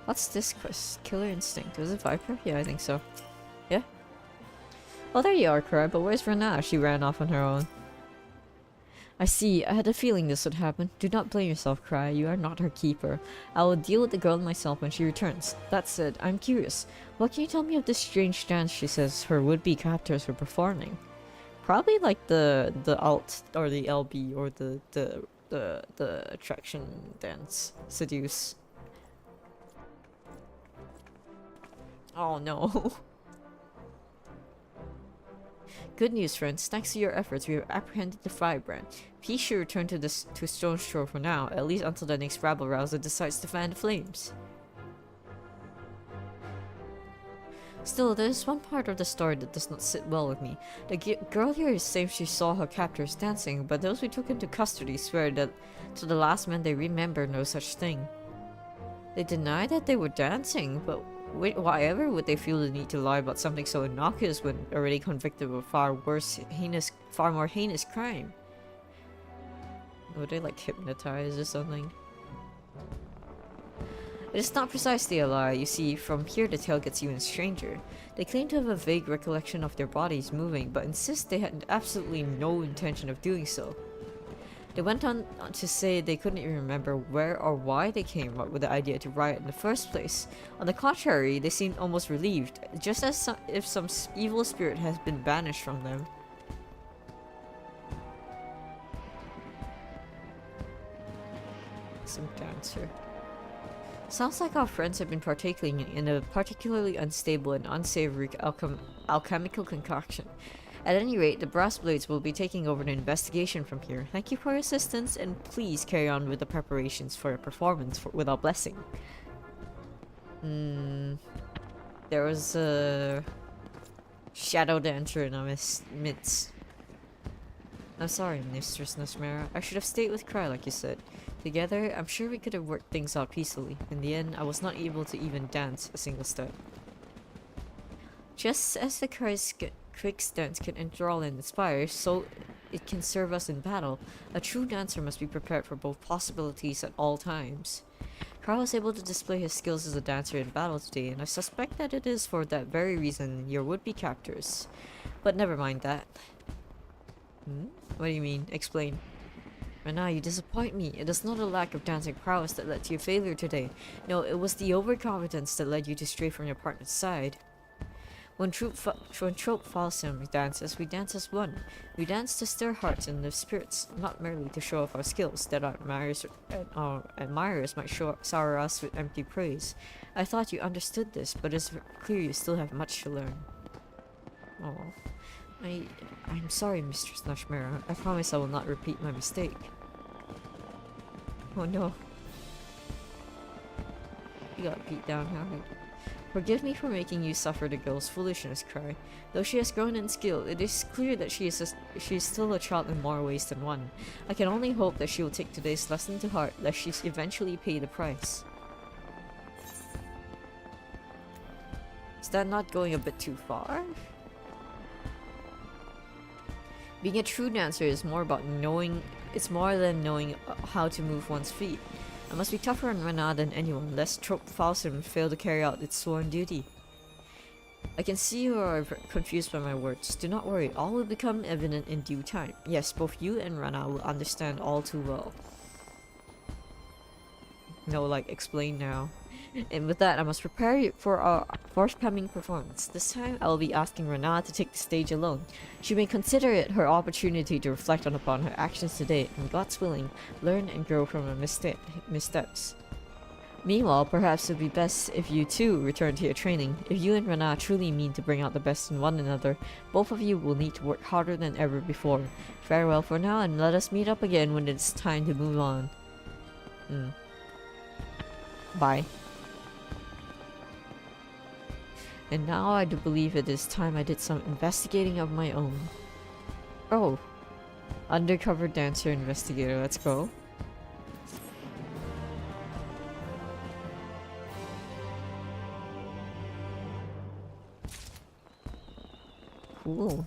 What's this quest? Killer Instinct. Was it Viper? Yeah, I think so. Yeah? Oh, there you are, Cry, but where's Rana? She ran off on her own. I see. I had a feeling this would happen. Do not blame yourself, Cry. You are not her keeper. I will deal with the girl myself when she returns. That said, I'm curious. What can you tell me of this strange dance she says her would-be captors were performing? Probably like the alt or the LB or the attraction dance. Seduce. Oh no. Good news, friends. Thanks to your efforts, we have apprehended the firebrand. Peace should return to Stone's Throw for now, at least until the next rabble rouser decides to fan the flames. Still, there is one part of the story that does not sit well with me. The girl here says she saw her captors dancing, but those we took into custody swear that to the last man they remember no such thing. They deny that they were dancing, but why ever would they feel the need to lie about something so innocuous when already convicted of a far more heinous crime? Were they like hypnotized or something? It is not precisely a lie. You see, from here the tale gets even stranger. They claim to have a vague recollection of their bodies moving, but insist they had absolutely no intention of doing so. They went on to say they couldn't even remember where or why they came up with the idea to riot in the first place. On the contrary, they seemed almost relieved, just as if some evil spirit has been banished from them. Some dancer. Sounds like our friends have been partaking in a particularly unstable and unsavory alchemical concoction. At any rate, the brass blades will be taking over the investigation from here. Thank you for your assistance, and please carry on with the preparations for your performance with our blessing. There was a shadow dancer in our midst. I'm sorry, Mistress Nashmara. I should have stayed with Cry like you said. Together, I'm sure we could have worked things out peacefully. In the end, I was not able to even dance a single step. Just as the Cry's quick stance can enthrall and inspire, so it can serve us in battle. A true dancer must be prepared for both possibilities at all times. Carl was able to display his skills as a dancer in battle today, and I suspect that it is for that very reason your would-be captors. But never mind that. What do you mean? Explain. Rana, you disappoint me. It is not a lack of dancing prowess that led to your failure today. No, it was the overconfidence that led you to stray from your partner's side. When trope Falsum dances, we dance as one. We dance to stir hearts and lift spirits, not merely to show off our skills that our admirers might sour us with empty praise. I thought you understood this, but it's clear you still have much to learn. Oh, I'm sorry, Mistress Nashmara. I promise I will not repeat my mistake. Oh no. You got beat down hard. Forgive me for making you suffer the girl's foolishness, Cry. Though she has grown in skill, it is clear that she is still a child in more ways than one. I can only hope that she will take today's lesson to heart, lest she eventually pay the price. Is that not going a bit too far? Being a true dancer is more about knowing. It's more than knowing how to move one's feet. I must be tougher on Rana than anyone, lest Trope Falsum fail to carry out its sworn duty. I can see you are confused by my words. Do not worry, all will become evident in due time. Yes, both you and Rana will understand all too well. No, like, explain now. And with that, I must prepare you for our forthcoming performance. This time, I will be asking Rana to take the stage alone. She may consider it her opportunity to reflect upon her actions today, and God's willing, learn and grow from her missteps. Meanwhile, perhaps it would be best if you too return to your training. If you and Rana truly mean to bring out the best in one another, both of you will need to work harder than ever before. Farewell for now, and let us meet up again when it's time to move on. Bye. And now I do believe it is time I did some investigating of my own. Oh. Undercover dancer investigator, let's go. Cool.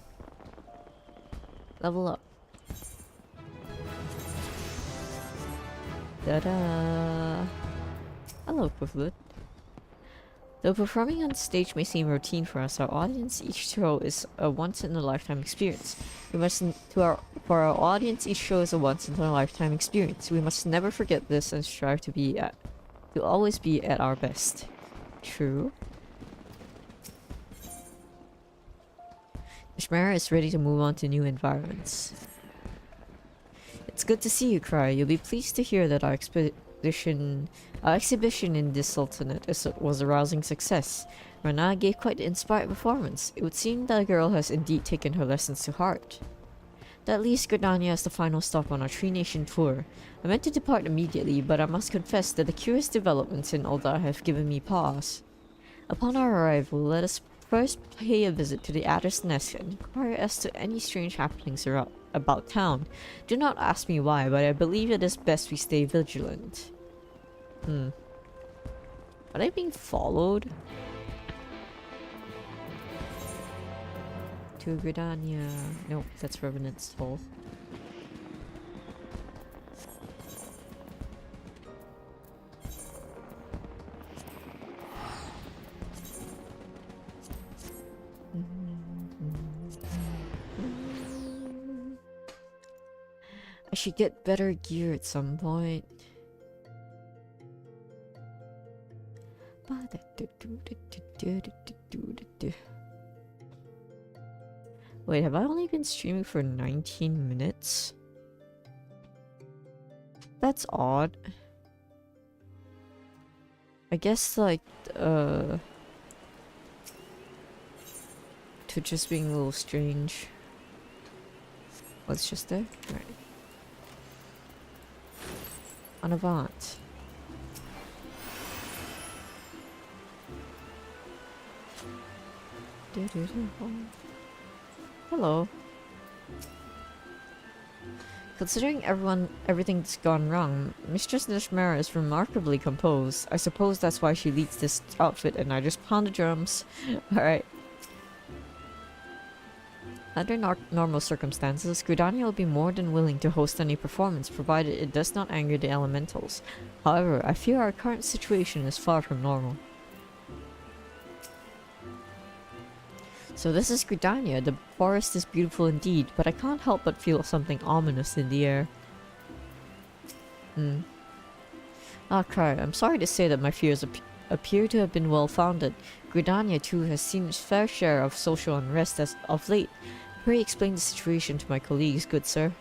Level up. Ta-da! Hello, Pufflet. Though performing on stage may seem routine for us, our audience each show is a once-in-a-lifetime experience. For our audience, each show is a once-in-a-lifetime experience. We must never forget this and strive to always be at our best. True. Ishmara is ready to move on to new environments. It's good to see you, Cry. You'll be pleased to hear that our exhibition in this Sultanate was a rousing success. Rana gave quite an inspired performance. It would seem that the girl has indeed taken her lessons to heart. That leaves Gridania as the final stop on our Tree Nation tour. I meant to depart immediately, but I must confess that the curious developments in Ulda have given me pause. Upon our arrival, let us first pay a visit to the Adder's Nest and inquire as to any strange happenings about town. Do not ask me why, but I believe it is best we stay vigilant. Are they being followed? To Gridania. Nope, that's Revenant's hole. I should get better gear at some point. Wait, have I only been streaming for 19 minutes? That's odd. I guess like Twitch is being a little strange. What's just there? Right. En avant. Hello. Considering everything's gone wrong, Mistress Nishmara is remarkably composed. I suppose that's why she leads this outfit and I just pound the drums. Alright. Under normal circumstances, Gridania will be more than willing to host any performance provided it does not anger the elementals. However, I fear our current situation is far from normal. So this is Gridania. The forest is beautiful indeed, but I can't help but feel something ominous in the air. Cry, I'm sorry to say that my fears appear to have been well founded. Gridania too has seen its fair share of social unrest as of late. Pray explain the situation to my colleagues, good sir.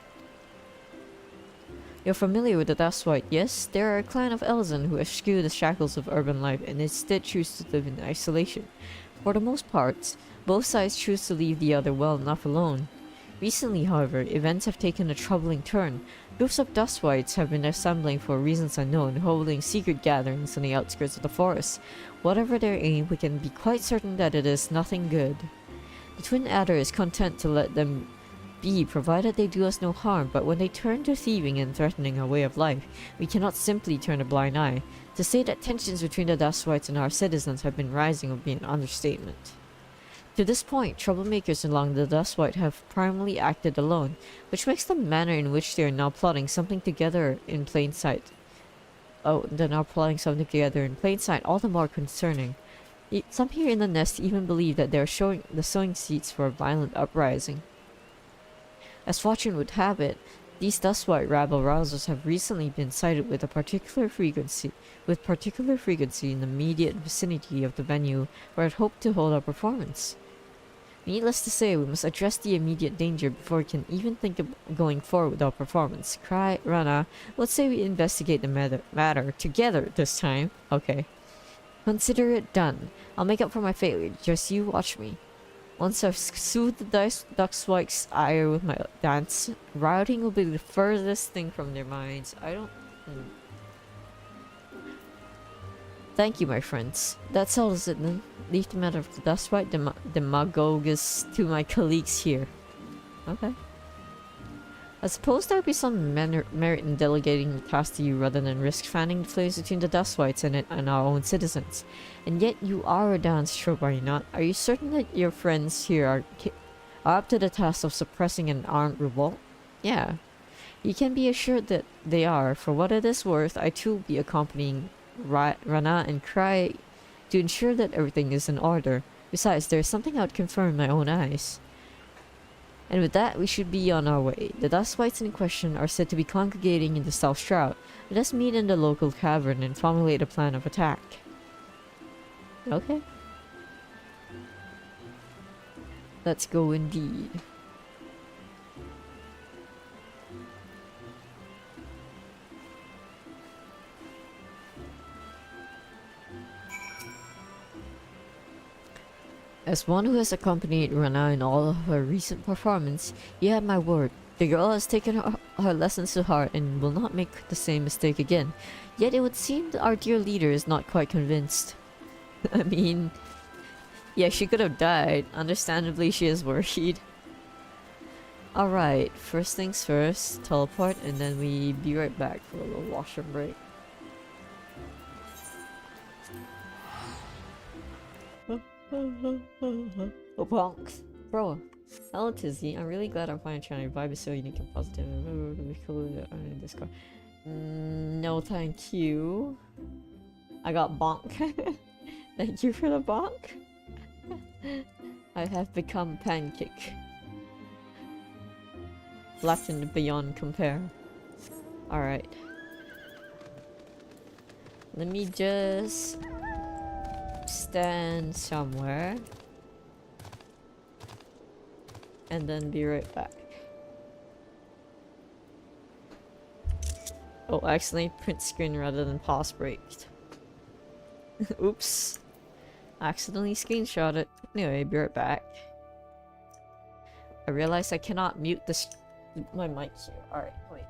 You're familiar with the Dustwhite, yes? They are a clan of Elzen who eschew the shackles of urban life and instead choose to live in isolation. For the most part, both sides choose to leave the other well enough alone. Recently, however, events have taken a troubling turn. Groups of Dustwhites have been assembling for reasons unknown, holding secret gatherings on the outskirts of the forest. Whatever their aim, we can be quite certain that it is nothing good. The Twin Adder is content to let them be, provided they do us no harm, but when they turn to thieving and threatening our way of life, we cannot simply turn a blind eye. To say that tensions between the Dustwhites and our citizens have been rising would be an understatement. To this point, troublemakers along the Dustwhite have primarily acted alone, which makes the manner in which they are now plotting something together in plain sight. All the more concerning. Some here in the nest even believe that they are sowing seeds for a violent uprising. As fortune would have it, these Dustwhite rabble-rousers have recently been sighted with particular frequency in the immediate vicinity of the venue where I'd hoped to hold our performance. Needless to say, we must address the immediate danger before we can even think of going forward with our performance. Cry, Rana. Let's say we investigate the matter together this time. Okay. Consider it done. I'll make up for my failure. Just you watch me. Once I've soothed the duckswike's ire with my dance, routing will be the furthest thing from their minds. I don't... Thank you, my friends. That settles it then. Leave the matter of the dustwhite demagogus to my colleagues here. Okay. I suppose there would be some merit in delegating the task to you rather than risk fanning the flames between the dustwhites and our own citizens. And yet you are a dance trope, are you not? Are you certain that your friends here are up to the task of suppressing an armed revolt? Yeah. You can be assured that they are. For what it is worth, I too will be accompanying Rana and Cry to ensure that everything is in order. Besides, there is something I would confirm in my own eyes. And with that, we should be on our way. The dustwhites in question are said to be congregating in the South Shroud. Let us meet in the local cavern and formulate a plan of attack. Okay. Let's go indeed. As one who has accompanied Rana in all of her recent performance, you have my word. The girl has taken her lessons to heart and will not make the same mistake again. Yet it would seem that our dear leader is not quite convinced. I mean, yeah, she could have died. Understandably, she is worried. Alright, first things first, teleport, and then we be right back for a little washroom break. Oh, bonks. Bro. Hello, Tizzy. I'm really glad I'm finally trying to vibe is so unique and positive. In Discord. No, thank you. I got bonk. Thank you for the bonk. I have become pancake. Flattened beyond compare. Alright. Let me just stand somewhere and then be right back. Oh, I accidentally print screen rather than pause break. Oops. Accidentally screenshot it. Anyway, be right back. I realized I cannot mute this my mic here. Alright, wait.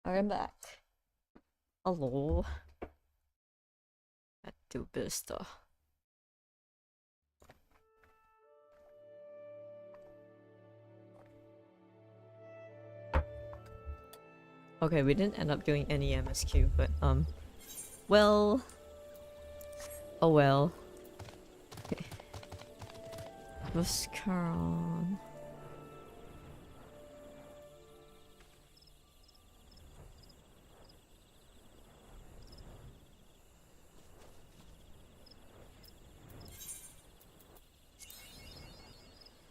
I'm back. Hello. Let's do this stuff. Okay, we didn't end up doing any MSQ, but well, oh well. Okay. Muscaron.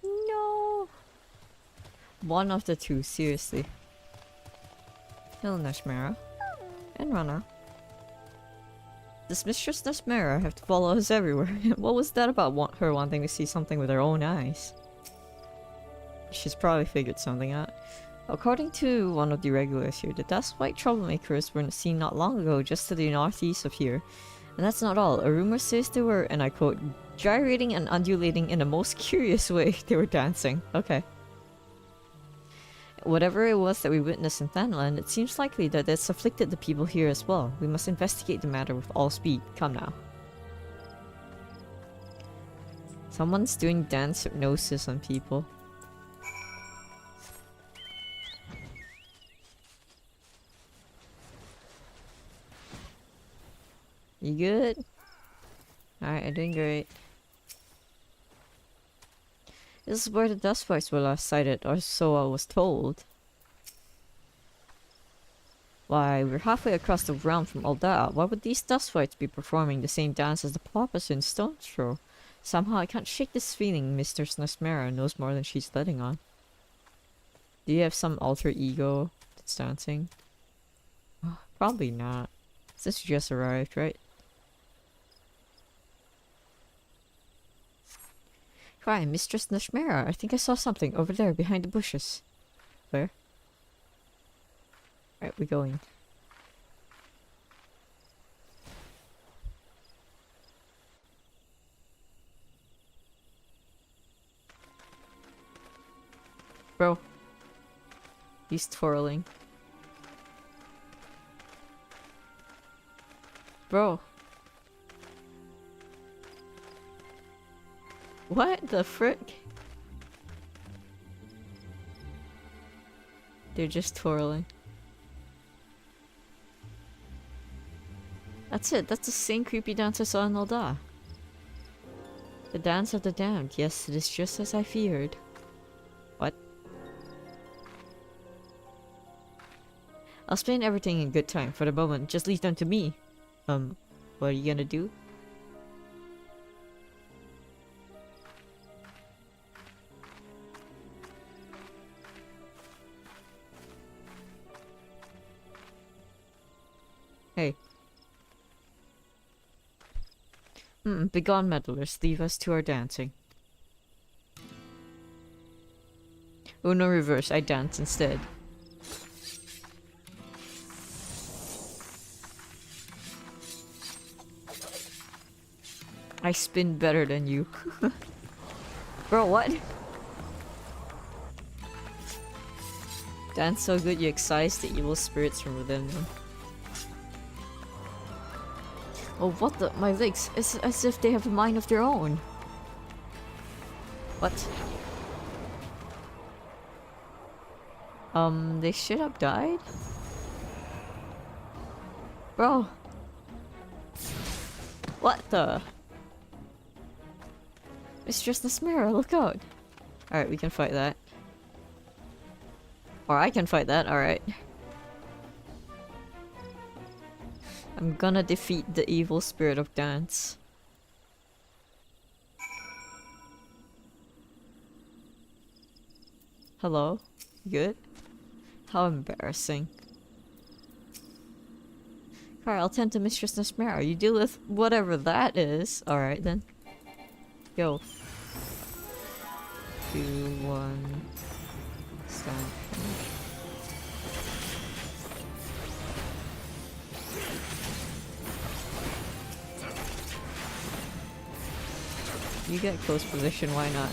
No. One of the two, seriously. Hello, Nashmara. And Rana. This Mistress Nashmara have to follow us everywhere. What was that about her wanting to see something with her own eyes? She's probably figured something out. According to one of the regulars here, the dust white troublemakers were seen not long ago just to the northeast of here. And that's not all. A rumor says they were, and I quote, gyrating and undulating in a most curious way. They were dancing. Okay. Whatever it was that we witnessed in Thanland, it seems likely that it's afflicted the people here as well. We must investigate the matter with all speed. Come now. Someone's doing dance hypnosis on people. You good? Alright, I'm doing great. This is where the dust fights were last sighted, or so I was told. Why, we're halfway across the realm from Ulda. Why would these dust fights be performing the same dance as the Ploppus in Stone's Throw? Somehow I can't shake this feeling Mistress Nesmera knows more than she's letting on. Do you have some alter ego that's dancing? Oh, probably not. Since you just arrived, right? Cry, Mistress Nashmera, I think I saw something over there behind the bushes. Where? Right, we're going. Bro. He's twirling. Bro. What the frick? They're just twirling. That's it, that's the same creepy dance I saw in Ulda. The dance of the damned. Yes, it is just as I feared. What? I'll explain everything in good time. For the moment, just leave them to me. What are you gonna do? Hey. Begone, meddlers. Leave us to our dancing. Oh no, reverse. I dance instead. I spin better than you. Bro, what? Dance so good you excise the evil spirits from within them. Oh, what the? My legs. It's as if they have a mind of their own. What? They should have died? Bro. What the? Mistress Nesmera, look out. Alright, we can fight that. Or I can fight that, alright. I'm gonna defeat the evil spirit of dance. Hello? Good? How embarrassing. Alright, I'll tend to Mistress Nesmera. You deal with whatever that is. Alright then. Go. 2, 1. Stand. You get close position, why not?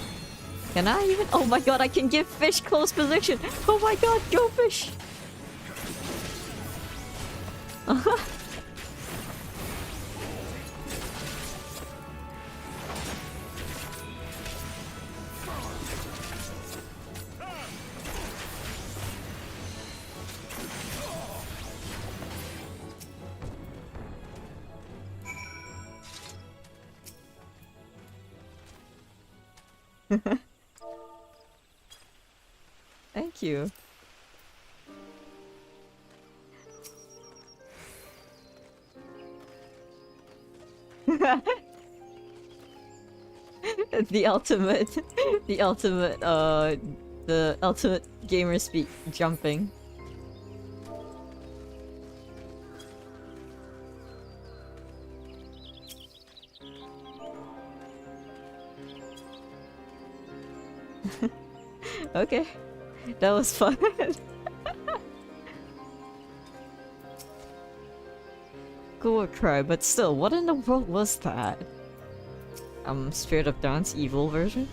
Can I even? Oh my god, I can give fish close position! Oh my god, go fish! Thank you. The ultimate, the ultimate gamer speak jumping. Okay, that was fun. Cool cry, but still, what in the world was that? Spirit of Dance evil version?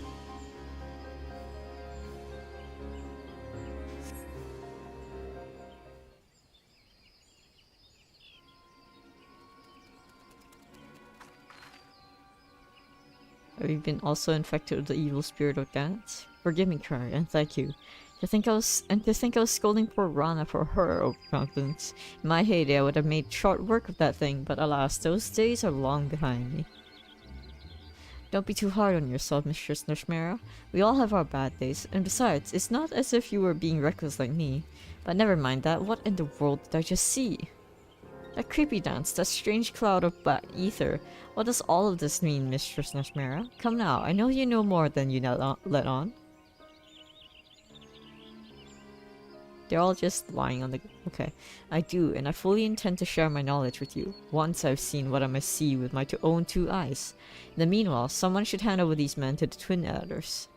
Have you been also infected with the evil spirit of dance? Forgive me, Cry, and thank you. To think I was scolding poor Rana for her overconfidence. In my heyday, I would have made short work of that thing, but alas, those days are long behind me. Don't be too hard on yourself, Mistress Nashmera. We all have our bad days, and besides, it's not as if you were being reckless like me. But never mind that, what in the world did I just see? That creepy dance, that strange cloud of black ether. What does all of this mean, Mistress Nashmera? Come now, I know you know more than you let on. They're all just lying on the... Okay, I do, and I fully intend to share my knowledge with you, once I've seen what I must see with my own two eyes. In the meanwhile, someone should hand over these men to the Twin Adders.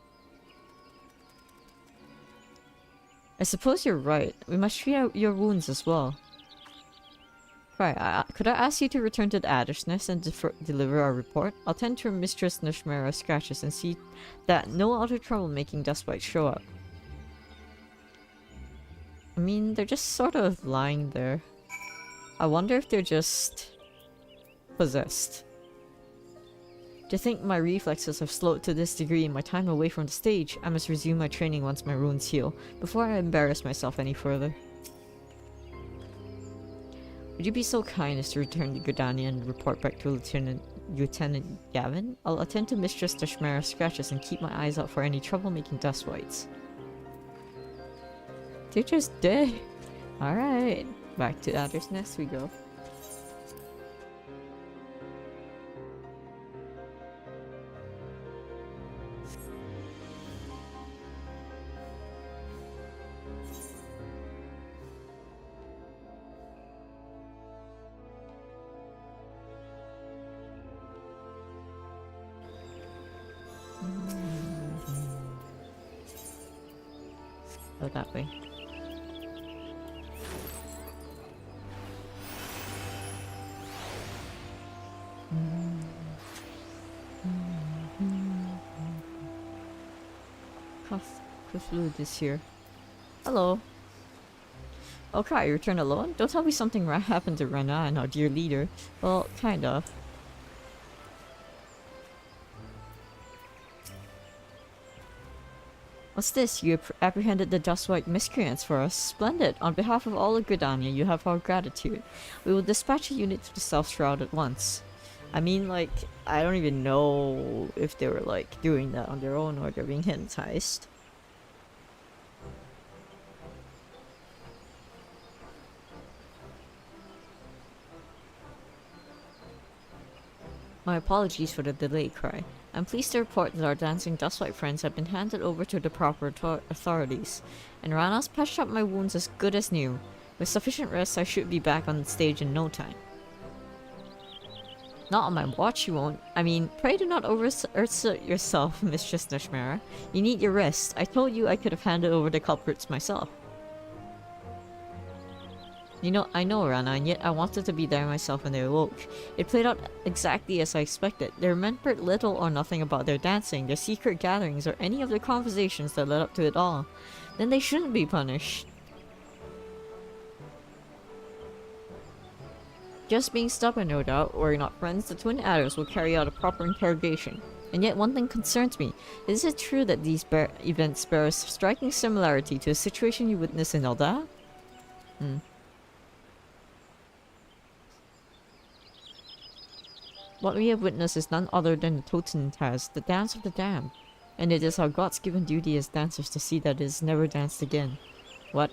I suppose you're right. We must treat out your wounds as well. Right, could I ask you to return to the Adder's Nest and deliver our report? I'll tend to Mistress Nashmera's scratches and see that no other troublemaking dustbites show up. I mean, they're just sort of lying there. I wonder if they're just... possessed. To think my reflexes have slowed to this degree in my time away from the stage, I must resume my training once my wounds heal, before I embarrass myself any further. Would you be so kind as to return to Gridania and report back to Lieutenant Gavin? I'll attend to Mistress Nashmera's scratches and keep my eyes out for any troublemaking dustbites. They're just dead. Alright, back to Adder's Nest we go. Go that way. Cthulhu is here. Hello. Okay, you return alone? Don't tell me something happened to Rana and our dear leader. Well, kind of. What's this? You apprehended the dust-white miscreants for us. Splendid. On behalf of all of Gridania, you have our gratitude. We will dispatch a unit to the South Shroud at once. I mean, like, I don't even know if they were, like, doing that on their own or they're being hypnotized. My apologies for the delay, Cry. I'm pleased to report that our dancing dustwipe friends have been handed over to the proper authorities, and Rana's patched up my wounds as good as new. With sufficient rest, I should be back on the stage in no time. Not on my watch, you won't. I mean, pray do not overexert yourself, Mistress Nashmera. You need your rest. I told you I could have handed over the culprits myself. You know, I know, Rana, and yet I wanted to be there myself when they awoke. It played out exactly as I expected. They remembered little or nothing about their dancing, their secret gatherings, or any of their conversations that led up to it all. Then they shouldn't be punished. Just being stubborn, no doubt. Were we not friends, the twin adders will carry out a proper interrogation. And yet one thing concerns me. Is it true that these events bear a striking similarity to a situation you witnessed in Elda? What we have witnessed is none other than the Totentanz, the dance of the damned. And it is our God's given duty as dancers to see that it is never danced again. What?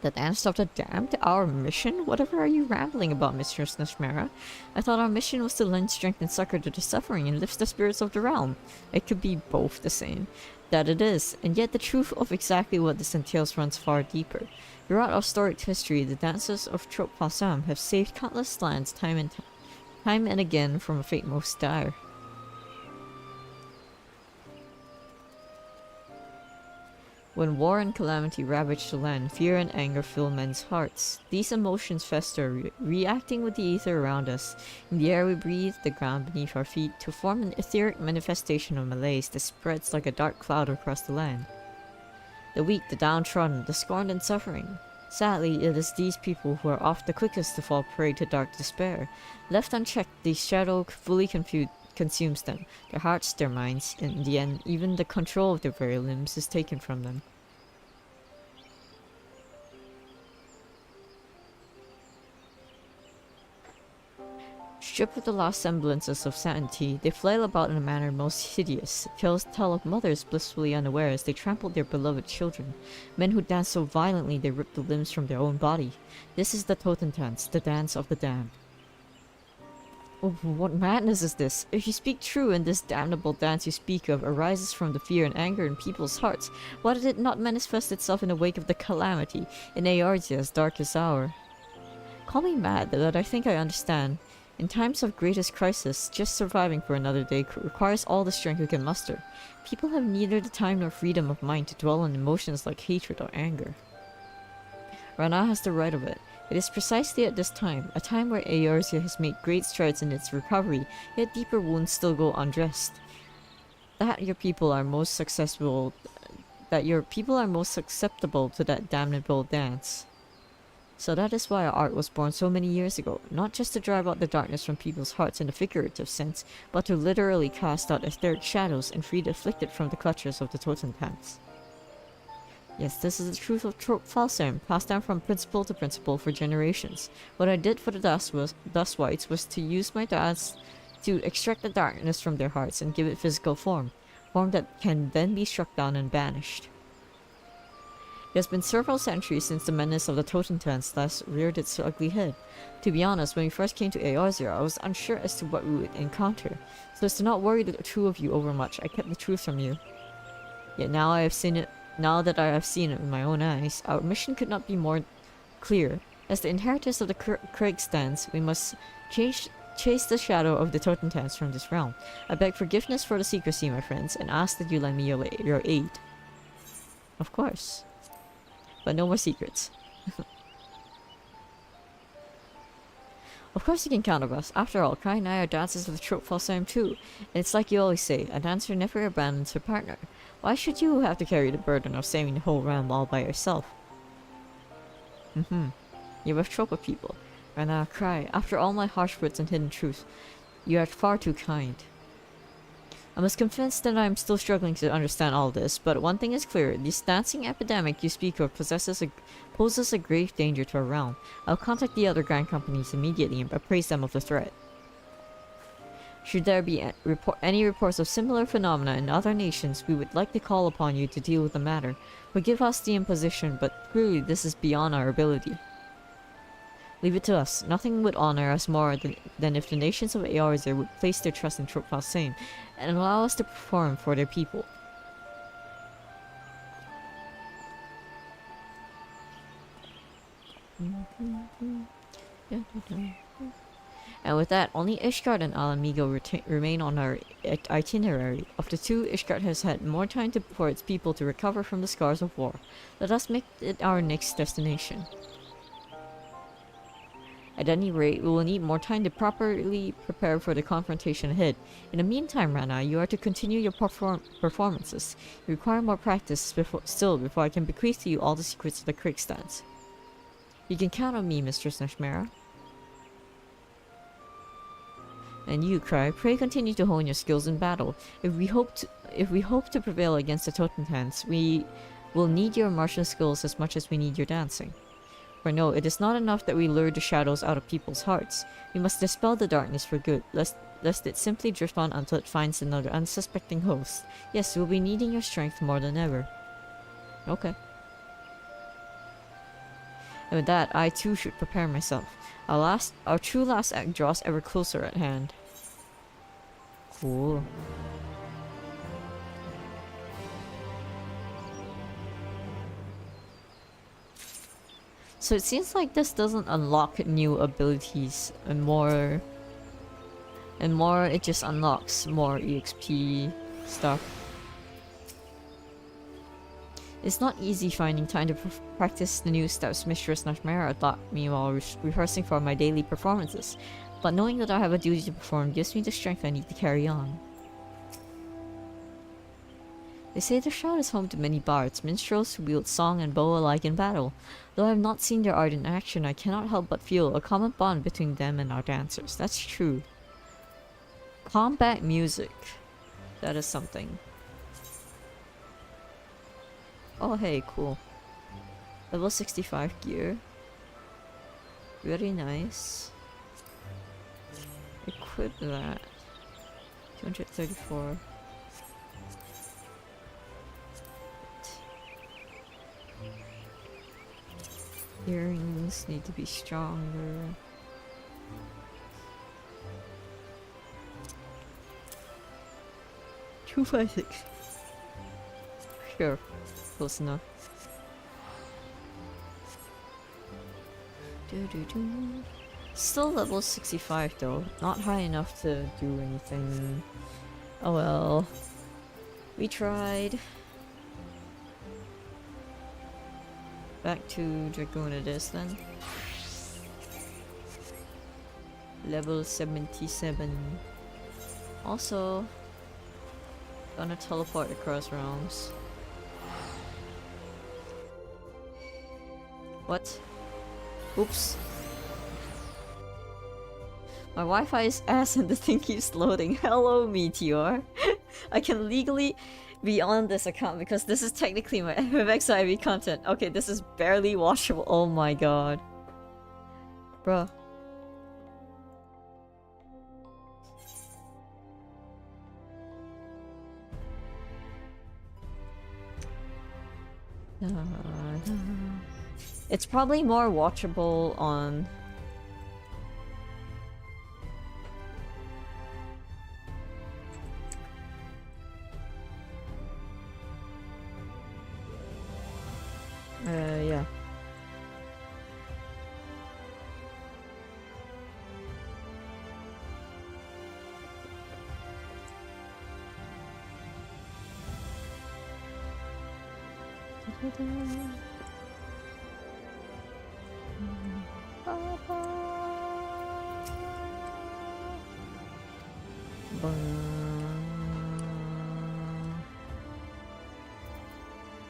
The dance of the damned? Our mission? Whatever are you rambling about, Mistress Nashmara? I thought our mission was to lend strength and succor to the suffering and lift the spirits of the realm. It could be both the same. That it is, and yet the truth of exactly what this entails runs far deeper. Throughout our storied history, the dancers of Trop Falsam have saved countless lands time and again from a fate most dire. When war and calamity ravage the land, fear and anger fill men's hearts. These emotions fester, reacting with the ether around us, in the air we breathe, the ground beneath our feet, to form an etheric manifestation of malaise that spreads like a dark cloud across the land. The weak, the downtrodden, the scorned and suffering. Sadly, it is these people who are oft the quickest to fall prey to dark despair. Left unchecked, the shadow fully consumes them, their hearts, their minds, and in the end, even the control of their very limbs is taken from them. Stripped of the last semblances of sanity, they flail about in a manner most hideous. Tales tell of mothers blissfully unaware as they trampled their beloved children. Men who dance so violently they rip the limbs from their own body. This is the Totentanz, the dance of the damned. Oh, what madness is this? If you speak true and this damnable dance you speak of arises from the fear and anger in people's hearts, why did it not manifest itself in the wake of the calamity, in Eorzea's darkest hour? Call me mad, but I think I understand. In times of greatest crisis, just surviving for another day requires all the strength we can muster. People have neither the time nor freedom of mind to dwell on emotions like hatred or anger. Rana has the right of it. It is precisely at this time, a time where Eorzea has made great strides in its recovery, yet deeper wounds still go undressed. That your people are most susceptible to that damnable dance. So that is why our art was born so many years ago, not just to drive out the darkness from people's hearts in a figurative sense, but to literally cast out etheric shadows and free the afflicted from the clutches of the Totentanz. Yes, this is the truth of Trop Falsam, passed down from principle to principle for generations. What I did for the Dust Whites was to use my dance to extract the darkness from their hearts and give it physical form that can then be struck down and banished. It has been several centuries since the menace of the Totentanz thus reared its ugly head. To be honest, when we first came to Eorzea, I was unsure as to what we would encounter, so as to not worry the two of you overmuch, I kept the truth from you. Yet now that I have seen it with my own eyes, our mission could not be more clear. As the inheritors of the Kriegstands, we must chase the shadow of the Totentanz from this realm. I beg forgiveness for the secrecy, my friends, and ask that you lend me your aid. Of course. But no more secrets. Of course you can count on us. After all, Kai and I are dancers of the Trop Falsam too. And it's like you always say, a dancer never abandons her partner. Why should you have to carry the burden of saving the whole realm all by yourself? You're a trope of people. And I cry, after all my harsh words and hidden truth, you are far too kind. I must confess that I am still struggling to understand all this, but one thing is clear, this dancing epidemic you speak of poses a grave danger to our realm. I'll contact the other grand companies immediately and appraise them of the threat. Should there be any reports of similar phenomena in other nations, we would like to call upon you to deal with the matter. Forgive us the imposition, but clearly this is beyond our ability. Leave it to us. Nothing would honor us more than if the nations of Eorzea would place their trust in Trop Falsam and allow us to perform for their people. And with that, only Ishgard and Alamigo remain on our itinerary. Of the two, Ishgard has had more time for its people to recover from the scars of war. Let us make it our next destination. At any rate, we will need more time to properly prepare for the confrontation ahead. In the meantime, Rana, you are to continue your performances. You require more practice before I can bequeath to you all the secrets of the Kriegstands. You can count on me, Mistress Nashmera. And you, Cry, pray continue to hone your skills in battle. If we hope to prevail against the Totentans, we will need your martial skills as much as we need your dancing. For no, it is not enough that we lure the shadows out of people's hearts. We must dispel the darkness for good, lest it simply drift on until it finds another unsuspecting host. Yes, we'll be needing your strength more than ever. Okay. And with that, I too should prepare myself. Our true last act draws ever closer at hand. Cool. So it seems like this doesn't unlock new abilities, and more it just unlocks more EXP stuff. It's not easy finding time to practice the new steps Mistress Nashmera taught me while rehearsing for my daily performances, but knowing that I have a duty to perform gives me the strength I need to carry on. They say the Shroud is home to many bards, minstrels who wield song and bow alike in battle. Though I have not seen their art in action, I cannot help but feel a common bond between them and our dancers. That's true. Combat music. That is something. Oh hey, cool. Level 65 gear. Very nice. Equip that. 234. Earrings need to be stronger. Two 5 6. Sure, close enough. Still level 65 though, not high enough to do anything. Oh well. We tried. Back to Dragoon it is then. Level 77. Also, gonna teleport across realms. What? Oops. My Wi-Fi is ass and the thing keeps loading. Hello, Meteor. I can legally be on this account because this is technically my FFXIV content. Okay, this is barely watchable. Oh my god. Bruh. It's probably more watchable on... yeah.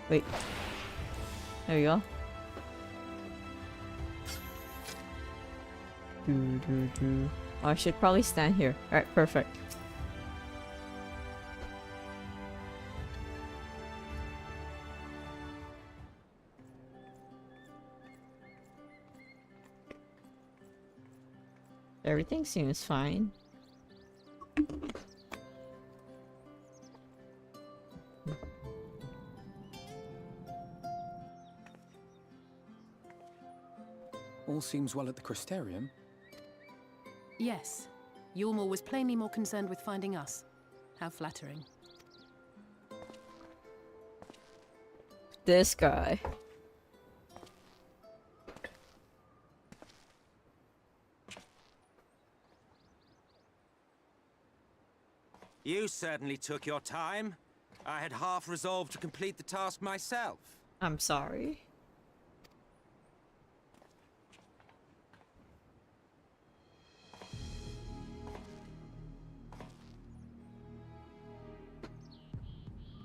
Wait. There we go. Oh, I should probably stand here. Alright, perfect. Everything seems fine. All seems well at the Crystarium. Yes. Yulmore was plainly more concerned with finding us. How flattering. This guy. You certainly took your time. I had half resolved to complete the task myself. I'm sorry.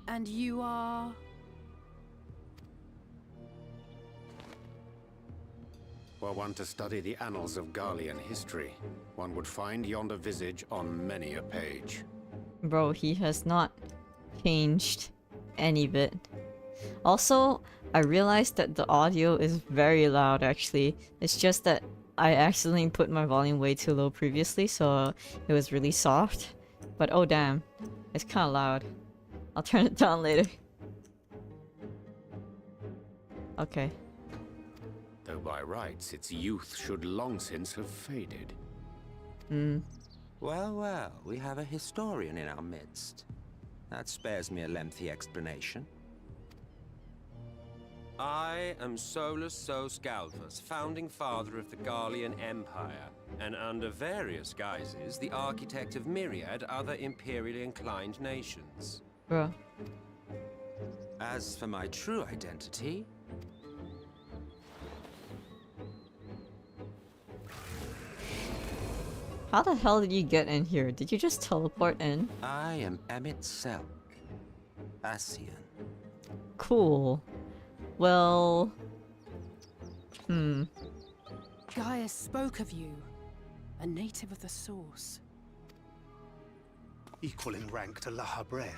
And you are... Were one to study the annals of Garlean history, one would find yonder visage on many a page. Bro, he has not changed any bit. Also, I realized that the audio is very loud actually. It's just that I accidentally put my volume way too low previously, so it was really soft. But oh damn, it's kinda loud. I'll turn it down later. Okay. Though by rights its youth should long since have faded. Well, well, we have a historian in our midst. That spares me a lengthy explanation. I am Solus Sos Galvus, founding father of the Garlean Empire, and under various guises, the architect of myriad other imperially inclined nations. Bro. As for my true identity, How the hell did you get in here? Did you just teleport in? I am Emmett Selk, Asian. Cool. Well... Gaius spoke of you. A native of the Source. Equal in rank to La Habrea.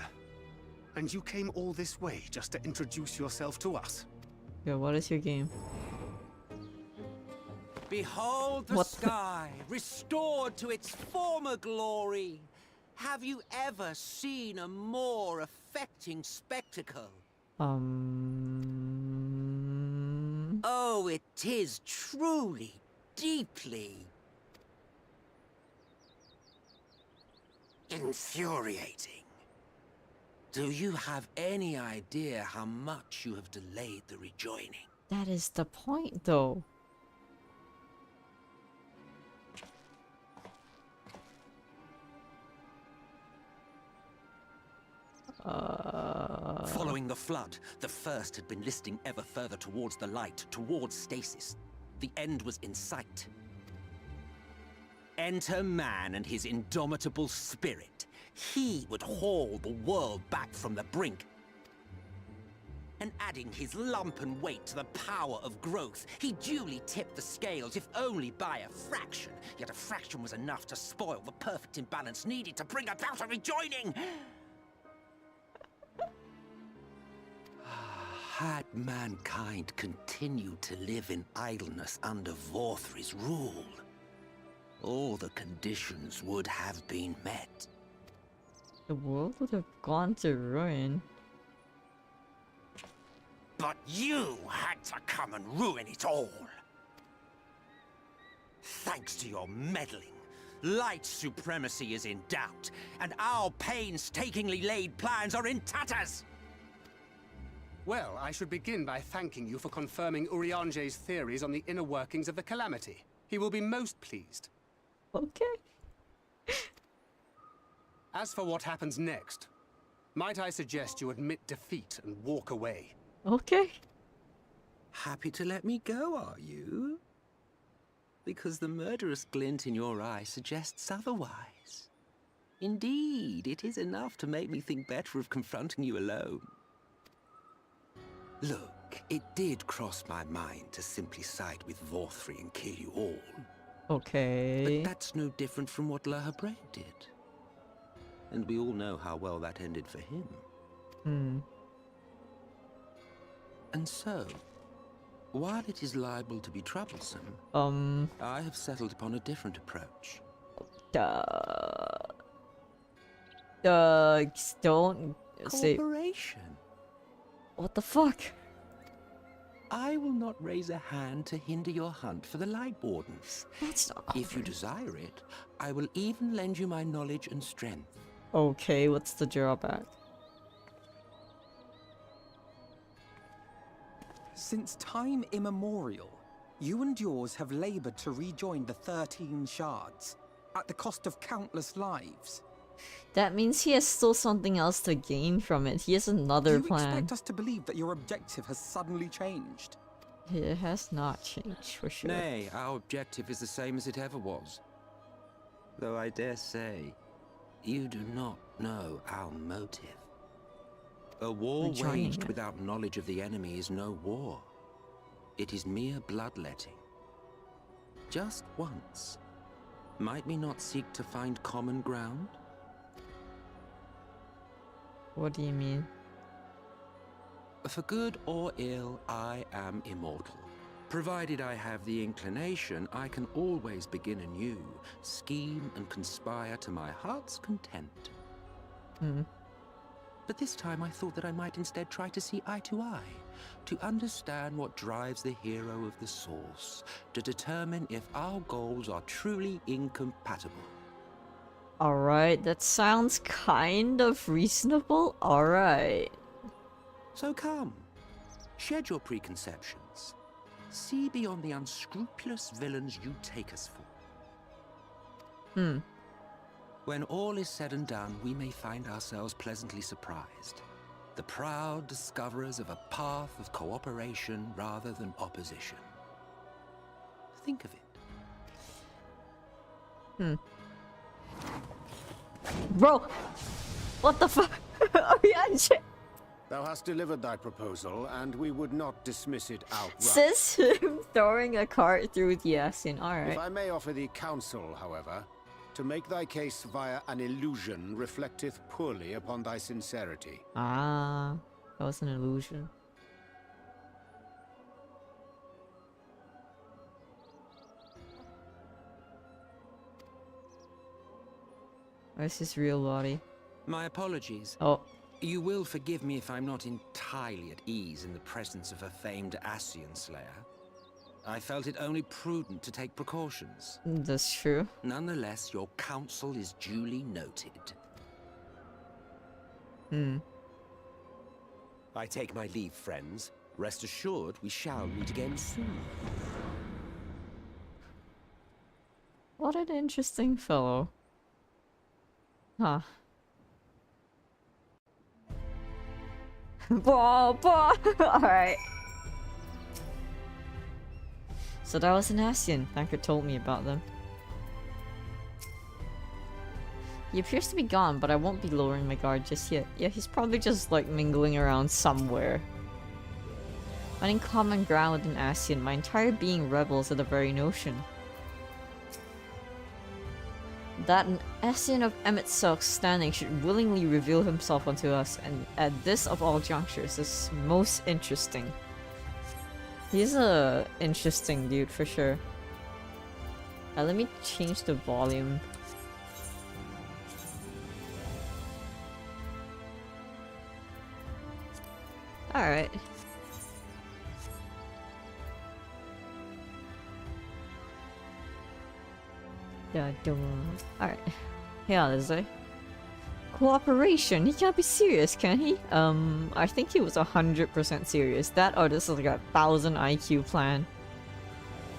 And you came all this way just to introduce yourself to us? Yo, what is your game? Behold the sky, restored to its former glory. Have you ever seen a more affecting spectacle? Oh, it is truly, deeply infuriating. Do you have any idea how much you have delayed the rejoining? That is the point, though. Following the flood, the first had been listing ever further towards the light, towards stasis. The end was in sight. Enter man and his indomitable spirit. He would haul the world back from the brink. And adding his lumpen weight to the power of growth, he duly tipped the scales, if only by a fraction. Yet a fraction was enough to spoil the perfect imbalance needed to bring about a rejoining. Had mankind continued to live in idleness under Vorthry's rule, all the conditions would have been met. The world would have gone to ruin. But you had to come and ruin it all. Thanks to your meddling, light supremacy is in doubt, and our painstakingly laid plans are in tatters. Well, I should begin by thanking you for confirming Urianger's theories on the inner workings of the Calamity. He will be most pleased. Okay. As for what happens next, might I suggest you admit defeat and walk away? Okay. Happy to let me go, are you? Because the murderous glint in your eye suggests otherwise. Indeed, it is enough to make me think better of confronting you alone. Look, it did cross my mind to simply side with Vorthry and kill you all. Okay. But that's no different from what La Habrea did. And we all know how well that ended for him. And so, while it is liable to be troublesome, I have settled upon a different approach. Don't say... Cooperation. What the fuck? I will not raise a hand to hinder your hunt for the Light Wardens. That's not If you desire it, I will even lend you my knowledge and strength. Okay, what's the drawback? Since time immemorial, you and yours have labored to rejoin the 13 shards, at the cost of countless lives. That means he has still something else to gain from it. He has another Do you plan. expect us to believe that your objective has suddenly changed? It has not changed, for sure. Nay, our objective is the same as it ever was. Though I dare say, you do not know our motive. A war We're trying waged it. without knowledge of the enemy is no war. It is mere bloodletting. Just once. Might we not seek to find common ground? What do you mean? For good or ill, I am immortal. Provided I have the inclination, I can always begin anew, scheme and conspire to my heart's content. Hmm. But this time I thought that I might instead try to see eye to eye, to understand what drives the hero of the source, to determine if our goals are truly incompatible. Alright, that sounds kind of reasonable. Alright. So come, shed your preconceptions. See beyond the unscrupulous villains you take us for. Hmm. When all is said and done, we may find ourselves pleasantly surprised. The proud discoverers of a path of cooperation rather than opposition. Think of it. Hmm. Bro! What the fuck? Oh yeah, shit. Thou hast delivered thy proposal, and we would not dismiss it outright. Says him throwing a cart through the Asien. Alright. If I may offer thee counsel, however, to make thy case via an illusion reflecteth poorly upon thy sincerity. Ah, that was an illusion. Where's his real body? My apologies. Oh. You will forgive me if I'm not entirely at ease in the presence of a famed Asien slayer. I felt it only prudent to take precautions. That's true. Nonetheless, your counsel is duly noted. Hmm. I take my leave, friends. Rest assured, we shall meet again soon. What an interesting fellow. Huh. Alright. So that was an Asien. Thanker told me about them. He appears to be gone, but I won't be lowering my guard just yet. Yeah, he's probably just like mingling around somewhere. Finding common ground with an Asien, my entire being rebels at the very notion. That an Asien of Emmet-Selk's standing should willingly reveal himself unto us, and at this of all junctures is most interesting. He's a interesting dude for sure. Let me change the volume. Alright. Yeah, alright. Yeah, Lizzie. Cooperation? He can't be serious, can he? I think he was 100% serious. That or this is like a 1000 IQ plan.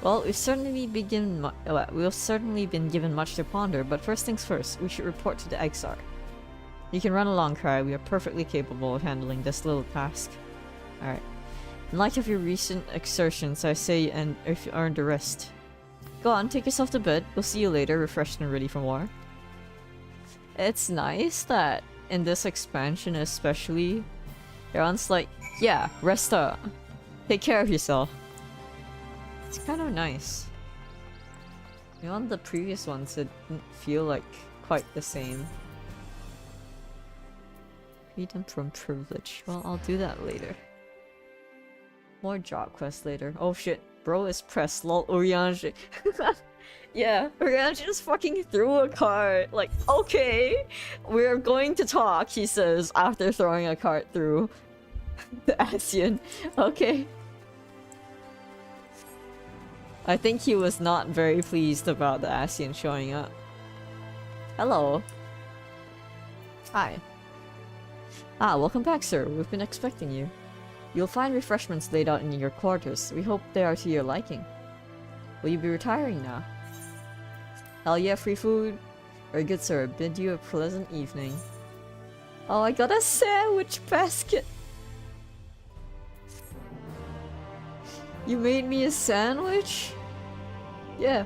Well, we've certainly been given much to ponder, but first things first, we should report to the Exar. You can run along, Cry. We are perfectly capable of handling this little task. Alright. In light of your recent exertions, I say and if you earned a rest. Go on, take yourself to bed. We'll see you later, refreshed and ready for war. It's nice that in this expansion especially, everyone's like, yeah, rest up. Take care of yourself. It's kind of nice. You know, on the previous ones, it didn't feel like quite the same. Freedom from privilege. Well, I'll do that later. More job quests later. Oh shit, bro is pressed. Lol, Uriange. Yeah, Uriange just fucking threw a cart. Like, okay, we're going to talk, he says, after throwing a cart through the Asien. Okay. I think he was not very pleased about the Asien showing up. Hello. Hi. Ah, welcome back, sir. We've been expecting you. You'll find refreshments laid out in your quarters. We hope they are to your liking. Will you be retiring now? Hell yeah, free food. Very good, sir. Bid you a pleasant evening. Oh, I got a sandwich basket. You made me a sandwich? Yeah.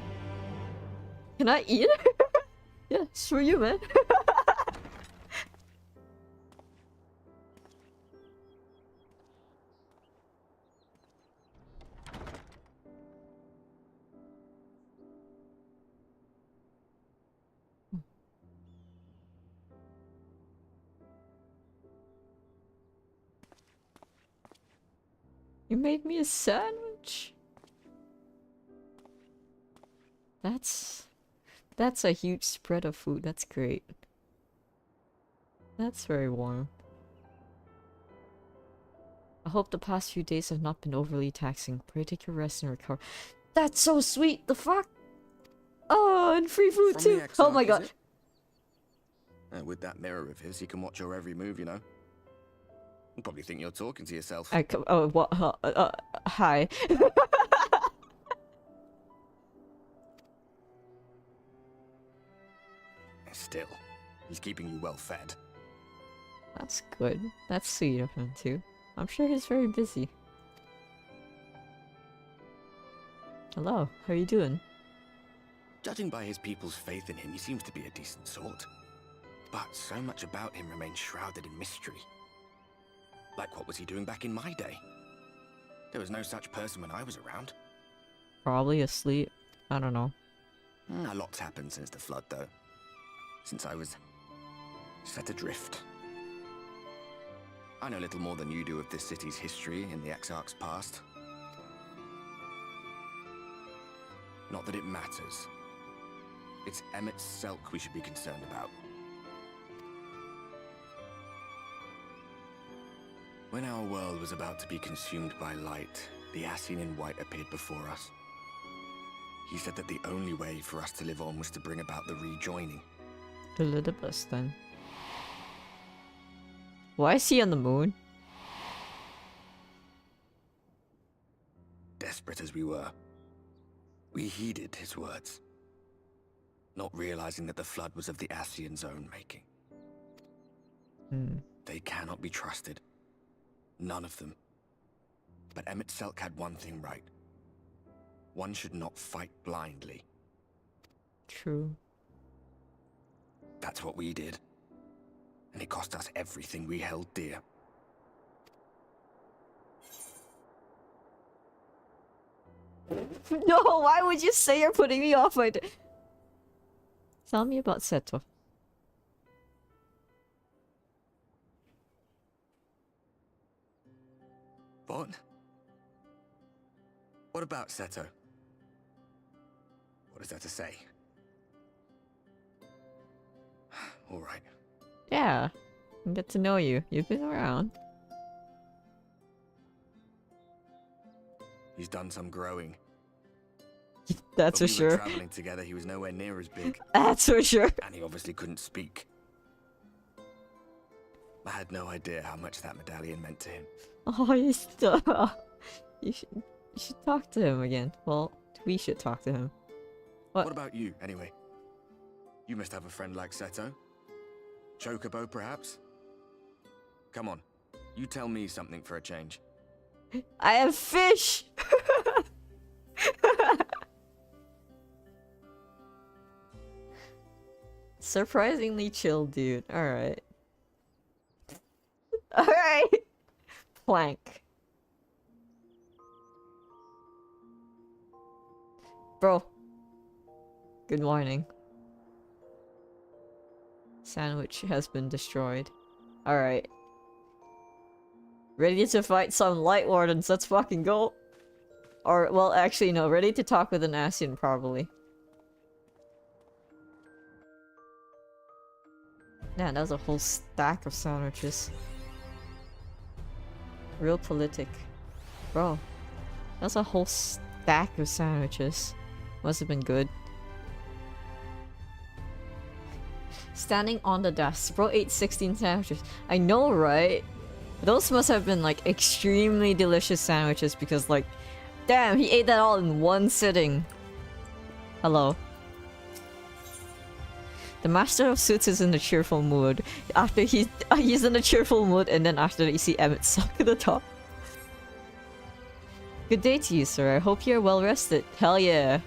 Can I eat it? Yeah, it's for you, man. You made me a sandwich? That's a huge spread of food. That's great. That's very warm. I hope the past few days have not been overly taxing. Pray take your rest and recover. That's so sweet! The fuck? Oh, and free food From too! the Oh my Exarch, god. is it? With that mirror of his, he can watch your every move, you know? You probably think you're talking to yourself. Oh, what? Hi. Still, he's keeping you well fed. That's good. That's sweet of him too. I'm sure he's very busy. Hello, how you doing? Judging by his people's faith in him, he seems to be a decent sort. But so much about him remains shrouded in mystery. Like, what was he doing back in my day? There was no such person when I was around. Probably asleep. I don't know. A lot's happened since the flood, though. Since I was set adrift. I know little more than you do of this city's history in the Exarch's past. Not that it matters. It's Emmet Selk we should be concerned about. When our world was about to be consumed by light, the Ascian in white appeared before us. He said that the only way for us to live on was to bring about the rejoining. Elidibus then. Why is he on the moon? Desperate as we were, we heeded his words, not realizing that the flood was of the Ascian's own making. They cannot be trusted. None of them. But Emmet Selk had one thing right. One should not fight blindly. True. That's what we did. And it cost us everything we held dear. No, why would you say you're putting me off my day? Tell me about Seto. What? What about Seto? What is there to say? All right. Yeah. I get to know you. You've been around. He's done some growing. That's But for we were sure. traveling together, he was nowhere near as big. That's for sure. And he obviously couldn't speak. I had no idea how much that medallion meant to him. Oh, you still. You should talk to him again. Well, we should talk to him. What about you, anyway? You must have a friend like Seto. Chocobo, perhaps? Come on, you tell me something for a change. I have fish! Surprisingly chill, dude. Alright. Alright! Plank. Bro. Good morning. Sandwich has been destroyed. Alright. Ready to fight some light wardens, let's fucking go! Or, well, actually no, ready to talk with an Ascian, probably. Man, that was a whole stack of sandwiches. Real politic. Bro, that's a whole stack of sandwiches. Must have been good. Standing on the desk. Bro ate 16 sandwiches. I know, right? Those must have been like extremely delicious sandwiches because like, damn, he ate that all in one sitting. Hello. The Master of Suits is in a cheerful mood. After he's in a cheerful mood, and then after that you see Emmet Selk at the top. Good day to you, sir. I hope you're well rested. Hell yeah.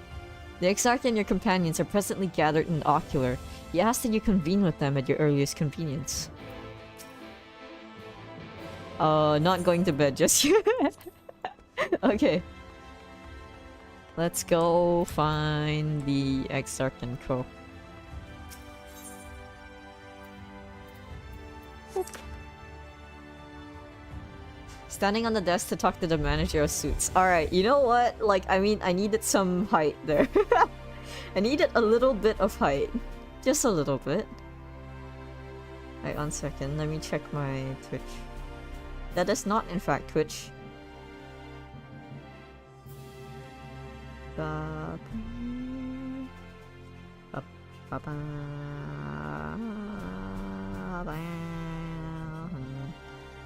The Exarch and your companions are presently gathered in Ocular. He asks that you convene with them at your earliest convenience. Not going to bed just yet. Okay. Let's go find the Exarch and Co. Standing on the desk to talk to the manager of suits. Alright, you know what? Like, I mean, I needed some height there. I needed a little bit of height. Just a little bit. Wait 1 second, let me check my Twitch. That is not in fact Twitch.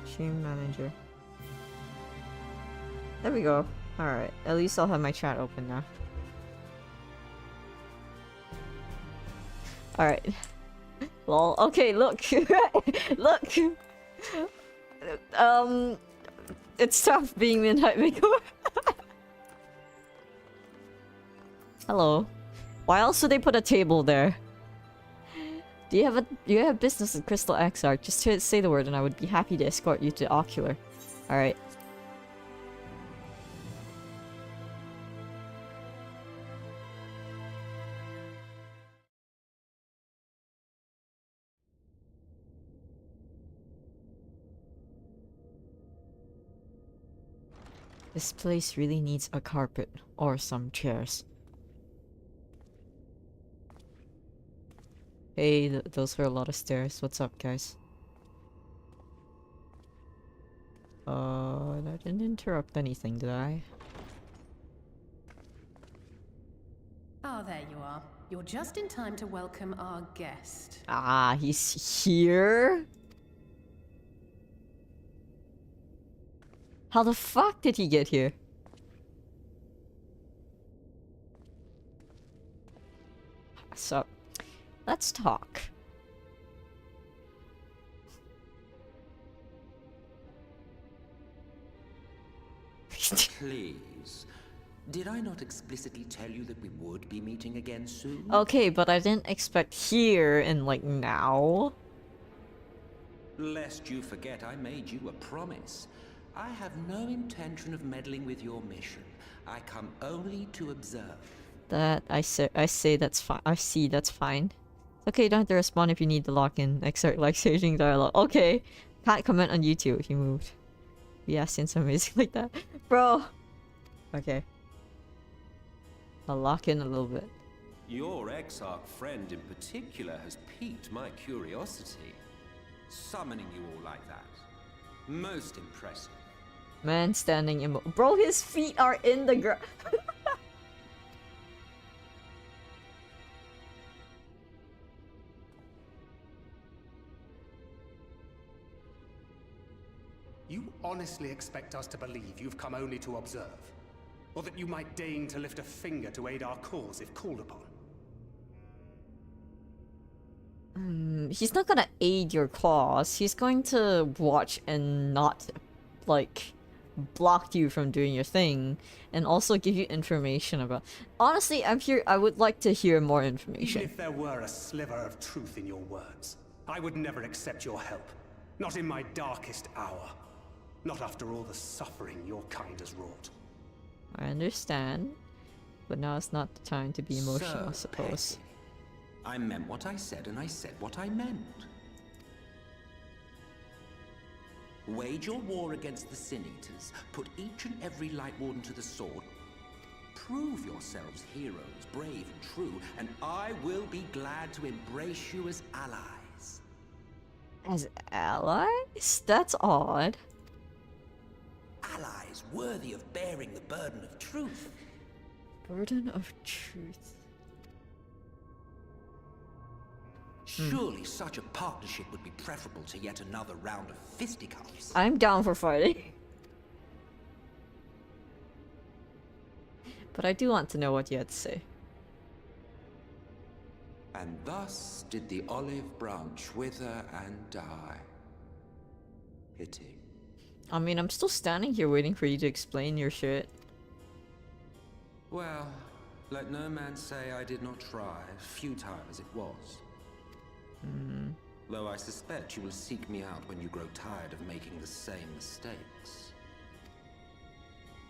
Stream manager. There we go. Alright, at least I'll have my chat open now. Alright. Lol. Okay, look. Look. It's tough being Midnight Makeover. Hello. Why else would they put a table there? Do you have business with Crystal Exarch? Just say the word and I would be happy to escort you to Ocular. Alright. This place really needs a carpet or some chairs. Hey, those were a lot of stairs. What's up, guys? I didn't interrupt anything, did I? Ah, there you are. You're just in time to welcome our guest. Ah, he's here? How the fuck did he get here? So, let's talk. Please. Did I not explicitly tell you that we would be meeting again soon? Okay, but I didn't expect here and like now. Lest you forget, I made you a promise. I have no intention of meddling with your mission. I come only to observe. That I say that's fine. I see that's fine. Okay, you don't have to respond if you need to lock in. Excerpt like staging dialogue. Okay. Can't comment on YouTube. He moved. Yeah, since I'm amazing like that. Bro. Okay. I'll lock in a little bit. Your Exarch friend in particular has piqued my curiosity. Summoning you all like that. Most impressive. Man standing in. Bro, his feet are in the ground. You honestly expect us to believe you've come only to observe? Or that you might deign to lift a finger to aid our cause if called upon? He's not gonna aid your cause. He's going to watch and not, like, block you from doing your thing. And also give you information about... Honestly, I'm here. I would like to hear more information. Even if there were a sliver of truth in your words, I would never accept your help. Not in my darkest hour. Not after all the suffering your kind has wrought. I understand. But now is not the time to be emotional, I So suppose. petty. I meant what I said, and I said what I meant. Wage your war against the Sin Eaters, put each and every Light Warden to the sword, prove yourselves heroes, brave and true, and I will be glad to embrace you as allies. As allies? That's odd. Allies worthy of bearing the burden of truth. Burden of truth. Surely such a partnership would be preferable to yet another round of fisticuffs. I'm down for fighting. But I do want to know what you had to say. And thus did the olive branch wither and die. Pity. I mean, I'm still standing here waiting for you to explain your shit. Well, let no man say I did not try, futile as it was. Though I suspect you will seek me out when you grow tired of making the same mistakes.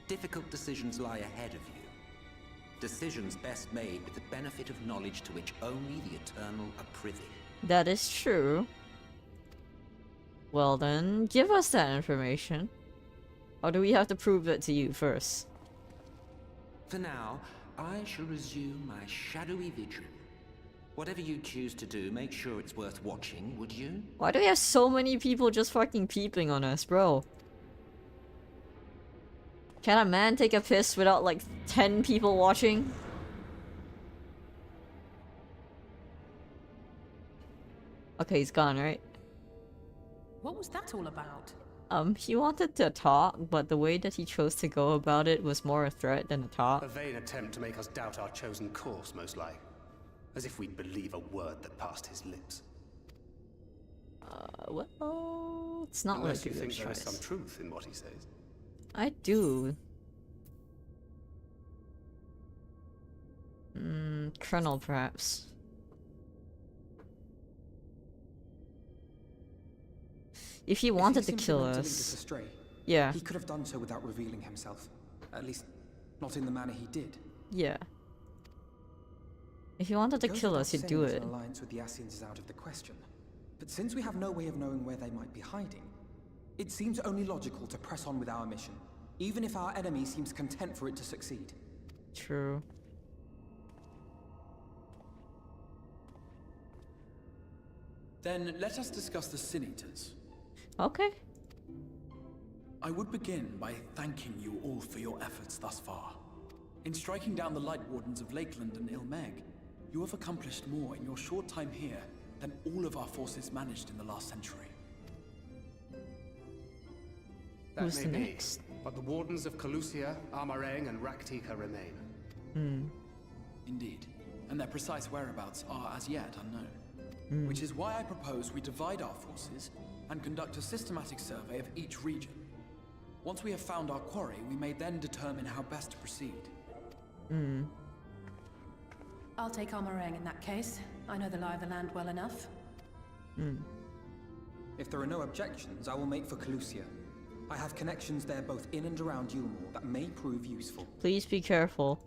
Difficult decisions lie ahead of you. Decisions best made with the benefit of knowledge to which only the eternal are privy. That is true. Well then, give us that information. Or do we have to prove it to you first? For now, I shall resume my shadowy vigil. Whatever you choose to do, make sure it's worth watching, would you? Why do we have so many people just fucking peeping on us, bro? Can a man take a piss without like 10 people watching? Okay, he's gone, right? What was that all about? He wanted to talk, but the way that he chose to go about it was more a threat than a talk. A vain attempt to make us doubt our chosen course, most like. As if we'd believe a word that passed his lips. Well, it's not Unless like you a think good there is choice. some truth in what he says. I do. Colonel, perhaps. If he wanted to kill lead us us, astray, yeah, he could have done so without revealing himself. At least, not in the manner he did. yeah. If he wanted to Goes kill without us, he'd saying do that it. An alliance with the Asians is out of the question. But since we have no way of knowing where they might be hiding, it seems only logical to press on with our mission, even if our enemy seems content for it to succeed. True. Then let us discuss the Sin Eaters. Okay. I would begin by thanking you all for your efforts thus far. In striking down the Light Wardens of Lakeland and Ilmeg, you have accomplished more in your short time here than all of our forces managed in the last century. That Who's may the be, next? but the Wardens of Calusia, Amarang, and Raktika remain. Indeed, and their precise whereabouts are as yet unknown. Which is why I propose we divide our forces and conduct a systematic survey of each region. Once we have found our quarry, we may then determine how best to proceed. I'll take Amarang in that case. I know the lie of the land well enough. If there are no objections, I will make for Calusia. I have connections there both in and around Yulmore that may prove useful. Please be careful.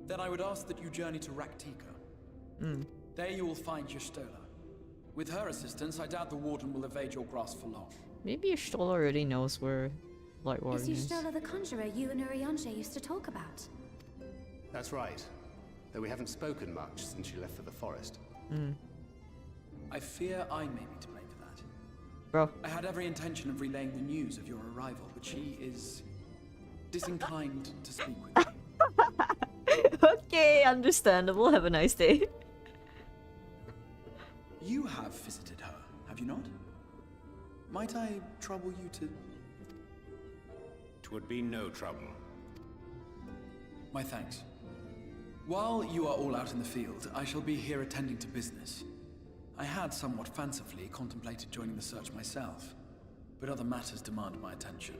Then I would ask that you journey to Raktika. There you will find Y'shtola. With her assistance, I doubt the Warden will evade your grasp for long. Maybe Y'shtola already knows where Light Warden Is is. Y'shtola the conjurer you and Urianger used to talk about? That's right. Though we haven't spoken much since she left for the forest. I fear I may be to blame for that. Bro. I had every intention of relaying the news of your arrival, but she is disinclined to speak with me. Okay, understandable. Have a nice day. You have visited her, have you not? Might I trouble you to... Twould be no trouble. My thanks. While you are all out in the field, I shall be here attending to business. I had somewhat fancifully contemplated joining the search myself, but other matters demand my attention.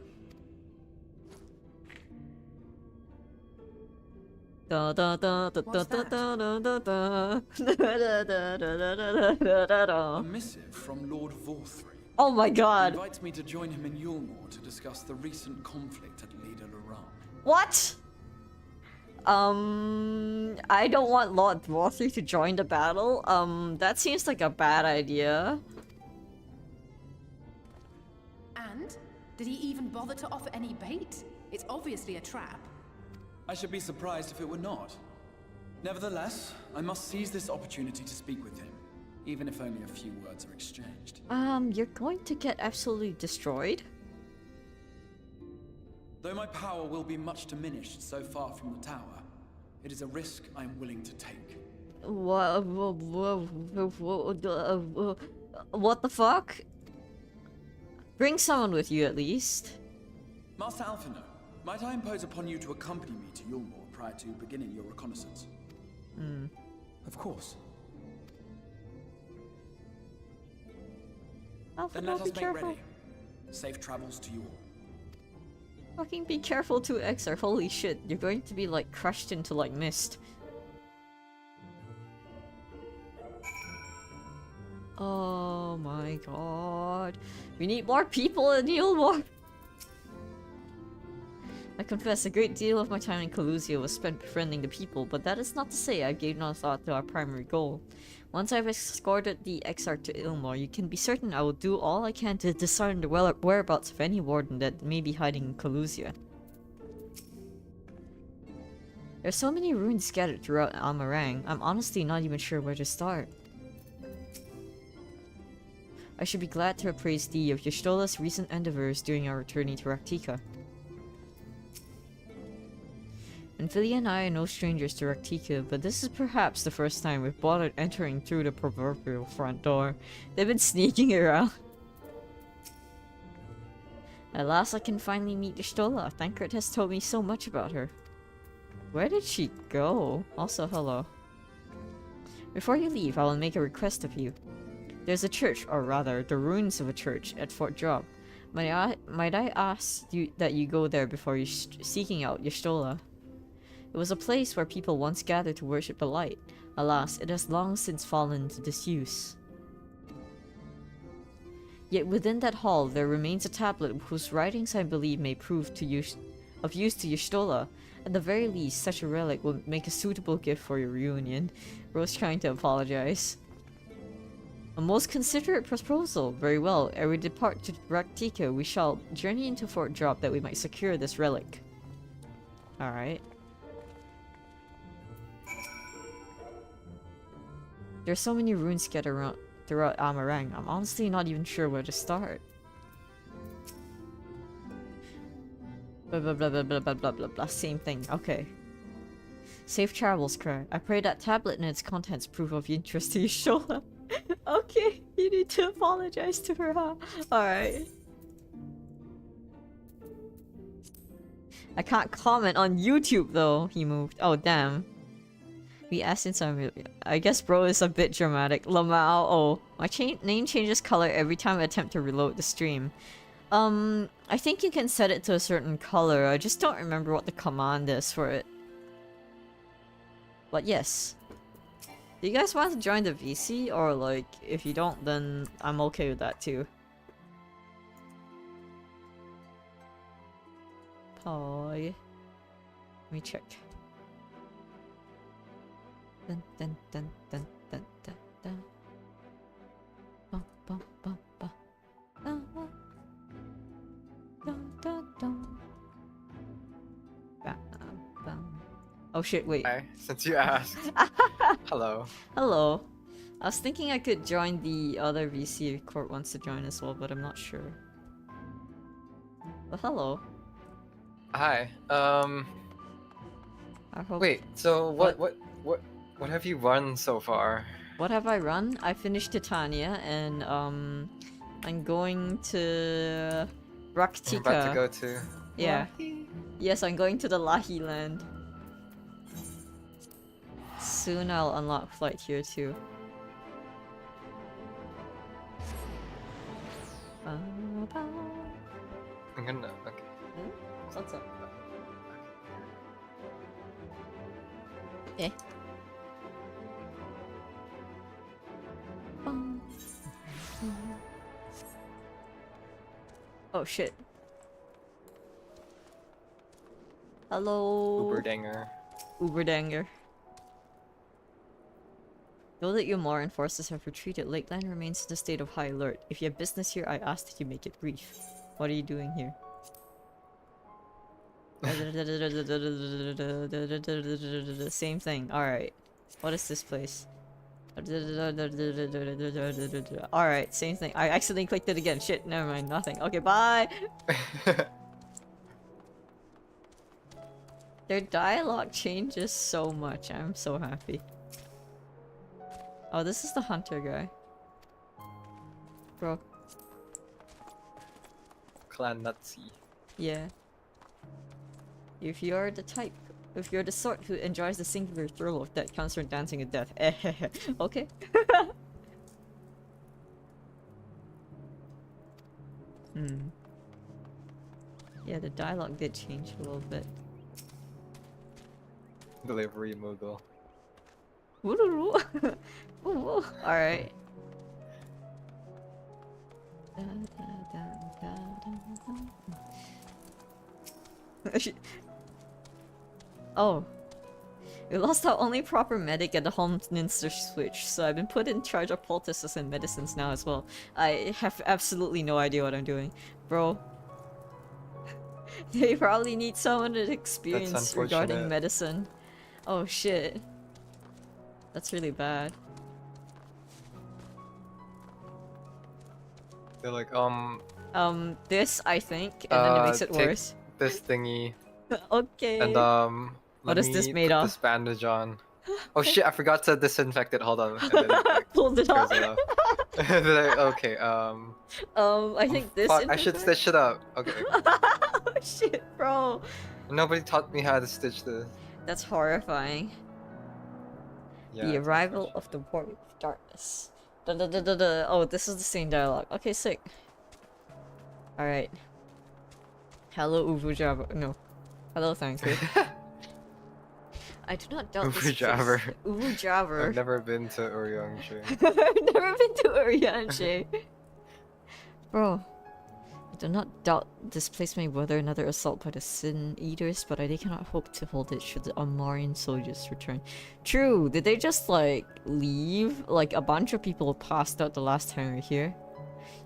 Da da da da da What's da that? da da da da da da da da da da. A missive from Lord Vorthry. Oh my He god. invites me to join him in Yulmore to discuss the recent conflict at Lida Luram. What? I don't want Lord Vorthry to join the battle. That seems like a bad idea. And? Did he even bother to offer any bait? It's obviously a trap. I should be surprised if it were not. Nevertheless, I must seize this opportunity to speak with him, even if only a few words are exchanged. You're going to get absolutely destroyed. Though my power will be much diminished so far from the tower, it is a risk I am willing to take. What the fuck? Bring someone with you at least. Master Alphino, might I impose upon you to accompany me to Yulmore prior to beginning your reconnaissance? Of course. Alpha, Then let be us make careful. ready. Safe travels to you all. Fucking be careful, 2Xer. Holy shit, you're going to be like crushed into like mist. Oh my god. We need more people in Yulmore. I confess, a great deal of my time in Calusia was spent befriending the people, but that is not to say I gave no thought to our primary goal. Once I've escorted the Exarch to Ilmor, you can be certain I will do all I can to discern the whereabouts of any warden that may be hiding in Calusia. There's so many ruins scattered throughout Amarang, I'm honestly not even sure where to start. I should be glad to appraise thee of Ystola's recent endeavors during our journey to Raktika. Anfilia and I are no strangers to Raktika, but this is perhaps the first time we've bothered entering through the proverbial front door. They've been sneaking around. At last I can finally meet Ystola. Thancred has told me so much about her. Where did she go? Also, hello. Before you leave, I will make a request of you. There's a church, or rather, the ruins of a church, at Fort Job. Might I ask you that you go there before you seeking out Ystola? It was a place where people once gathered to worship the light. Alas, it has long since fallen into disuse. Yet within that hall there remains a tablet whose writings I believe may prove of use to Ystola. At the very least, such a relic will make a suitable gift for your reunion. Rose trying to apologize. A most considerate proposal. Very well. Ere we depart to Raktika, we shall journey into Fort Drop that we might secure this relic. Alright. There's so many ruins scattered around throughout Amarang, I'm honestly not even sure where to start. Blah blah blah blah blah blah blah blah blah. Same thing. Okay. Safe travels, Cry. I pray that tablet and its contents prove of interest to Ystola. Okay, you need to apologize to her, huh? Alright. I can't comment on YouTube though. He moved. Oh damn. We asked in some. I guess bro is a bit dramatic. Lamau. Oh, my name changes color every time I attempt to reload the stream. I think you can set it to a certain color. I just don't remember what the command is for it. But yes. Do you guys want to join the VC? Or like, if you don't, then I'm okay with that too. Poi. Let me check. Dun dun dun dun dun dun dun. Bum bum bum bum. Dun dun dun dun. Bam bam. Oh shit! Wait. Hi, since you asked. Hello. Hello. I was thinking I could join the other VC if Court wants to join as well, but I'm not sure. Well, hello. Hi. I hope. Wait. So what have you run so far? What have I run? I finished Titania and I'm going to Raktika. I'm about to go to. Yeah. Yes, I'm going to the Lahi land. Soon I'll unlock flight here too. I'm gonna. Okay. What's up? Eh. Oh shit. Hello. Uberdanger. Uberdanger. Know that your Moran forces have retreated. Lakeland remains in a state of high alert. If you have business here, I ask that you make it brief. What are you doing here? Same thing. Alright. What is this place? Alright, same thing. I accidentally clicked it again. Shit, never mind. Nothing. Okay, bye! Their dialogue changes so much. I'm so happy. Oh, this is the hunter guy. Bro. Clan Nazi. Yeah. If you're the sort who enjoys the singular thrill of that concert dancing to death. Okay. Yeah, the dialogue did change a little bit. Delivery Moogle. Alright. Oh. We lost our only proper medic at the home Minster switch, so I've been put in charge of poultices and medicines now as well. I have absolutely no idea what I'm doing. Bro. They probably need someone with experience regarding unfortunate. medicine. Oh shit. That's really bad. They're like, This, I think, and then it makes it take worse. this thingy, Okay. and What let is this me made put of? this bandage on. Oh shit, I forgot to disinfect it, hold on. And then it, like, Pulled it off. goes off. Then okay, I think this. fuck, I should stitch it up. Okay. Oh shit, bro. Nobody taught me how to stitch this. That's horrifying. Yeah, The it's arrival of the Warrior of Darkness. Da, da, da, da, da. Oh, this is the same dialogue. Okay, sick. Alright. Hello, Uvu Java. No. Hello, thanks. I do not doubt this place. Uvu Java. I've never been to Uriangshe. I've never been to Uriangshe. Bro. I do not doubt this place may weather another assault by the Sin Eaters, but they cannot hope to hold it should the Amarian soldiers return. True, did they just like leave? Like a bunch of people passed out the last time we were here.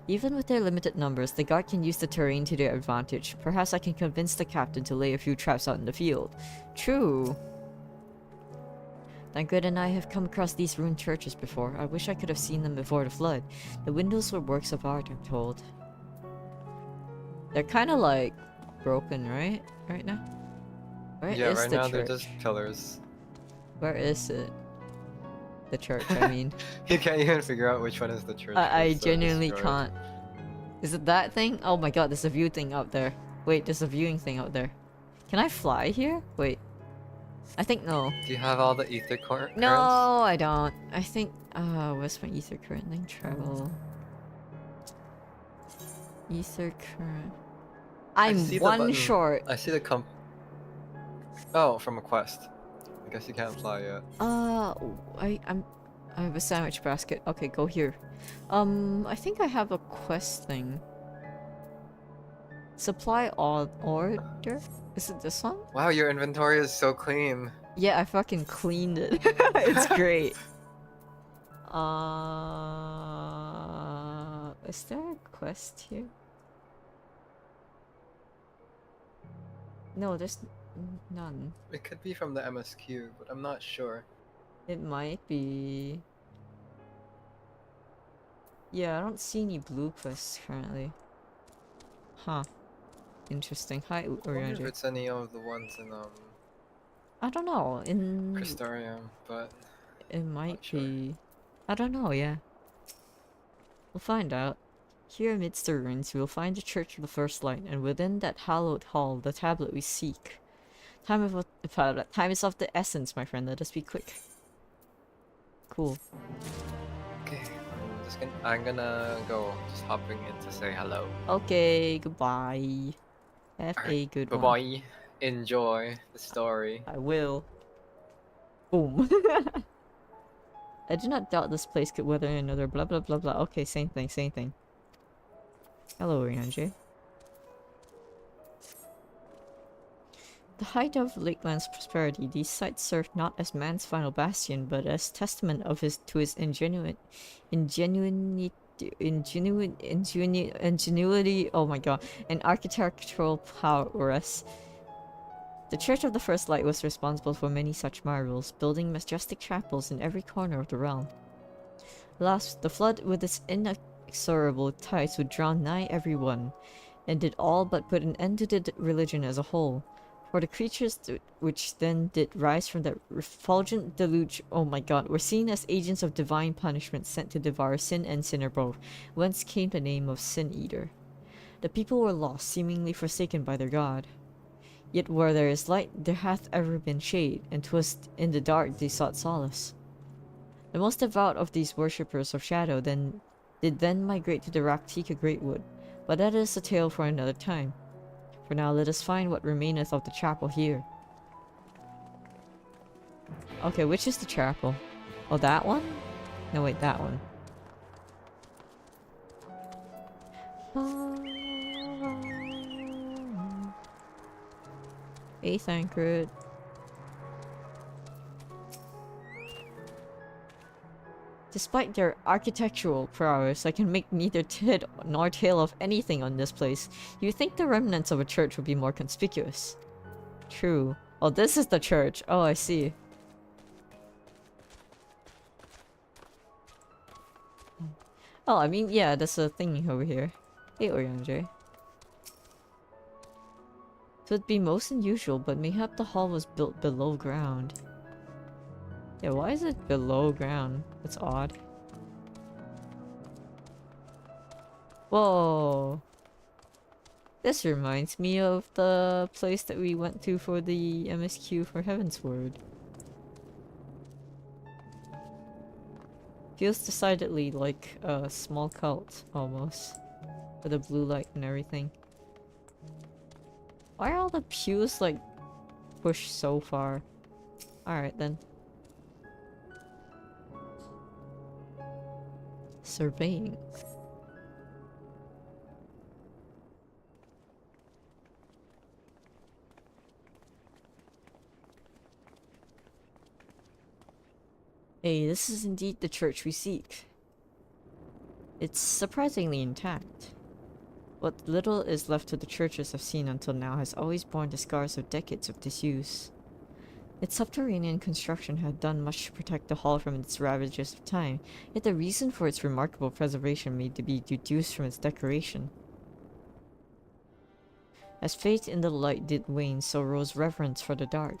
Even with their limited numbers, the guard can use the terrain to their advantage. Perhaps I can convince the captain to lay a few traps out in the field. True. Thancred and I have come across these ruined churches before. I wish I could have seen them before the flood. The windows were works of art, I'm told. They're kind of like broken, right? Right now? Where Yeah, is right the now church? they're just pillars. Where is it? The church, I mean. You can't even figure out which one is the church. I genuinely can't. Is it that thing? Oh my god, there's a view thing up there. Wait, there's a viewing thing out there. Can I fly here? Wait. I think no. Do you have all the ether currents? No, I don't. I think... where's my ether current thing? Travel. Ether current. I'm one short. I see the Oh, from a quest. I guess you can't fly yet. I have a sandwich basket. Okay, go here. I think I have a quest thing. Supply order? Is it this one? Wow, your inventory is so clean. Yeah, I fucking cleaned it. It's great. Is there a quest here? No, there's none. It could be from the MSQ, but I'm not sure. It might be. Yeah, I don't see any blue quests currently. Huh. Interesting. Hi, I wonder if Orianji. it's any of the ones in I don't know. In Crystarium, but it might be. I don't know. Yeah. We'll find out. Here amidst the ruins, we will find the Church of the First Light, and within that hallowed hall, the tablet we seek. Time is of the essence, my friend. Let us be quick. Cool. okay. I'm gonna go. Just hopping in to say hello. Okay. Goodbye. Have a good one. Bye-bye. Enjoy the story. I will. Boom. I do not doubt this place could weather another blah blah blah blah. Okay, same thing, same thing. Hello, Orianji. The height of Lakeland's prosperity, these sites served not as man's final bastion, but as testament of to his ingenuity. Oh my god, and architectural prowess. The Church of the First Light was responsible for many such marvels, building majestic chapels in every corner of the realm. Alas, the flood with its inexorable tides would drown nigh every one, and did all but put an end to the religion as a whole. For the creatures which then did rise from that refulgent deluge, oh my god, were seen as agents of divine punishment sent to devour sin and sinner both, whence came the name of Sin Eater. The people were lost, seemingly forsaken by their god. Yet where there is light, there hath ever been shade, and 'twas in the dark they sought solace. The most devout of these worshippers of shadow did then migrate to the Raktika Greatwood, but that is a tale for another time. For now, let us find what remaineth of the chapel here. Okay, which is the chapel? Oh, that one? No, wait, that one. 8th anchored. Despite their architectural prowess, I can make neither head nor tail of anything on this place. You'd think the remnants of a church would be more conspicuous. True. Oh, this is the church. Oh, I see. Oh, I mean, yeah, there's a thing over here. Hey, Orianjay. It would be most unusual, but mayhap the hall was built below ground. Yeah, why is it below ground? That's odd. Whoa! This reminds me of the place that we went to for the MSQ for Heavensward. Feels decidedly like a small cult, almost. With the blue light and everything. Why are all the pews like pushed so far? Alright then. Surveying. Hey, this is indeed the church we seek. It's surprisingly intact. What little is left of the churches I've seen until now has always borne the scars of decades of disuse. Its subterranean construction had done much to protect the hall from its ravages of time, yet the reason for its remarkable preservation may be deduced from its decoration. As faith in the light did wane, so rose reverence for the dark,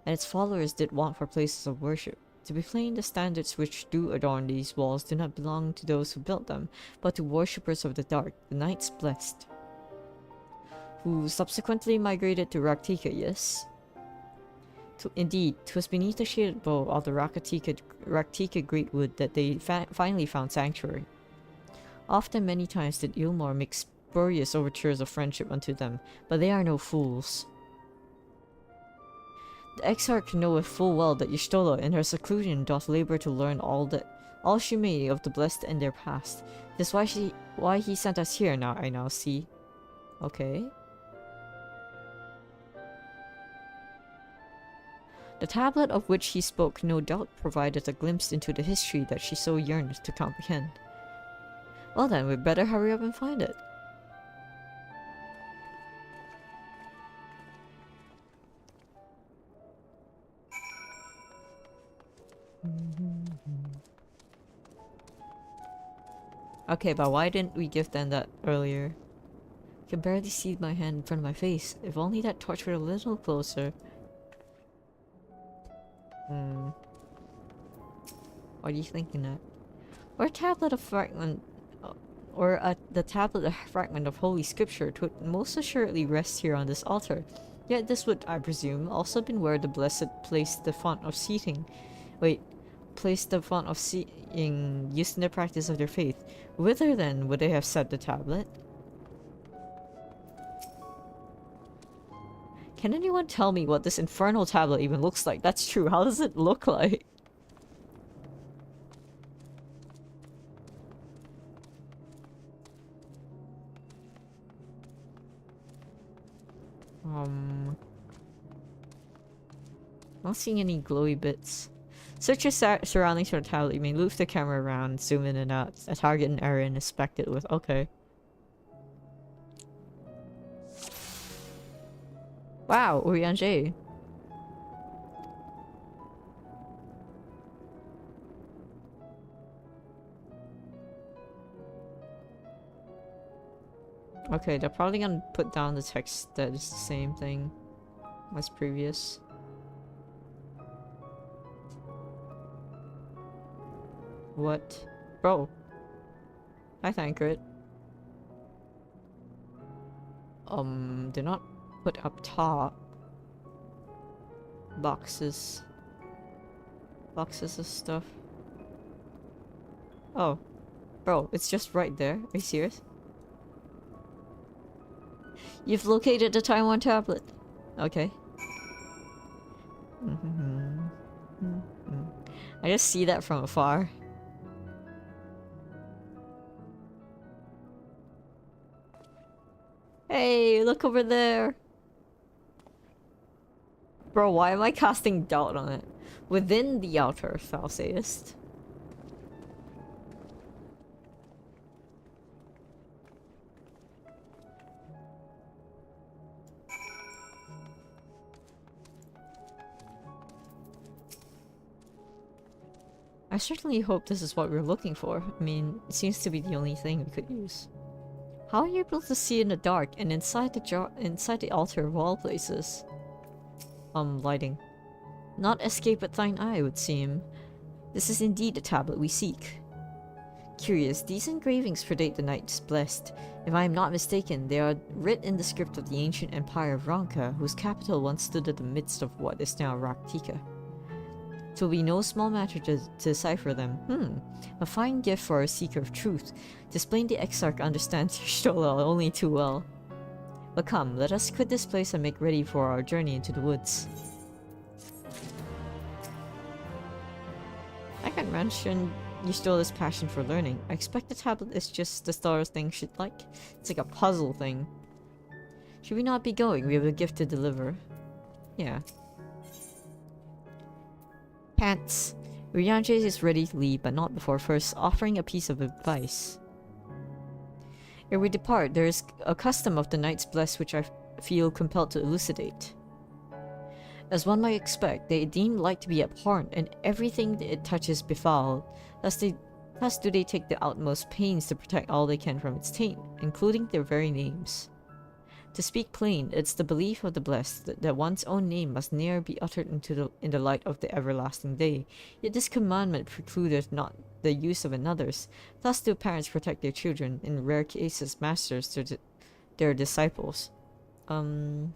and its followers did want for places of worship. To be plain, the standards which do adorn these walls do not belong to those who built them, but to worshippers of the dark, the Knights Blessed, who subsequently migrated to Raktika, yes? Indeed, 'twas beneath the shaded bow of the Raktika Greatwood that they finally found sanctuary. Often many times did Ilmor make spurious overtures of friendship unto them, but they are no fools. The Exarch knoweth full well that Y'shtola in her seclusion doth labour to learn all she may of the blessed and their past. This why he sent us here, I now see. Okay. The tablet of which he spoke no doubt provided a glimpse into the history that she so yearned to comprehend. Well then, we'd better hurry up and find it. Okay, but why didn't we give them that earlier? I can barely see my hand in front of my face. If only that torch were a little closer. What are you thinking of? Or a tablet of fragment, the tablet of fragment of holy scripture would most assuredly rest here on this altar. Yet this would, I presume, also been where the blessed placed the font of seating. Placed the font of seeing used in the practice of their faith. Whither then would they have set the tablet? Can anyone tell me what this infernal tablet even looks like? That's true. How does it look like? Not seeing any glowy bits. Search your surroundings for the tablet. You may move the camera around, zoom in and out, a target an area and inspect it with. Okay. Wow, Orianjay. Okay, they're probably gonna put down the text that is the same thing as previous. What? Bro. I thank it. Do not put up top. Boxes of stuff. Oh. Bro, it's just right there. Are you serious? You've located the Taiwan tablet. Okay. I just see that from afar. Hey, look over there. Bro, why am I casting doubt on it? Within the outer, thou sayest. I certainly hope this is what we're looking for. I mean, it seems to be the only thing we could use. How are you able to see in the dark and inside the altar of all places? Lighting. Not escape at thine eye, would seem. This is indeed the tablet we seek. Curious, these engravings predate the Knights Blessed. If I am not mistaken, they are writ in the script of the ancient empire of Ronka, whose capital once stood in the midst of what is now Raktika. It will be no small matter to decipher them. A fine gift for a seeker of truth. Displaying the Exarch understands Y'shtola only too well. But come, let us quit this place and make ready for our journey into the woods. I can mention Y'shtola's passion for learning. I expect the tablet is just the sort of thing she'd like. It's like a puzzle thing. Should we not be going? We have a gift to deliver. Yeah. Pants. Urianger is ready to leave, but not before first offering a piece of advice. Ere we depart, there is a custom of the Knights Blessed which I feel compelled to elucidate. As one might expect, they deem light to be abhorrent, and everything that it touches befouled. Thus do they take the utmost pains to protect all they can from its taint, including their very names. To speak plain, it's the belief of the blessed that one's own name must ne'er be uttered in the light of the everlasting day. Yet this commandment precludeth not the use of another's. Thus do parents protect their children, in rare cases masters their disciples. Includes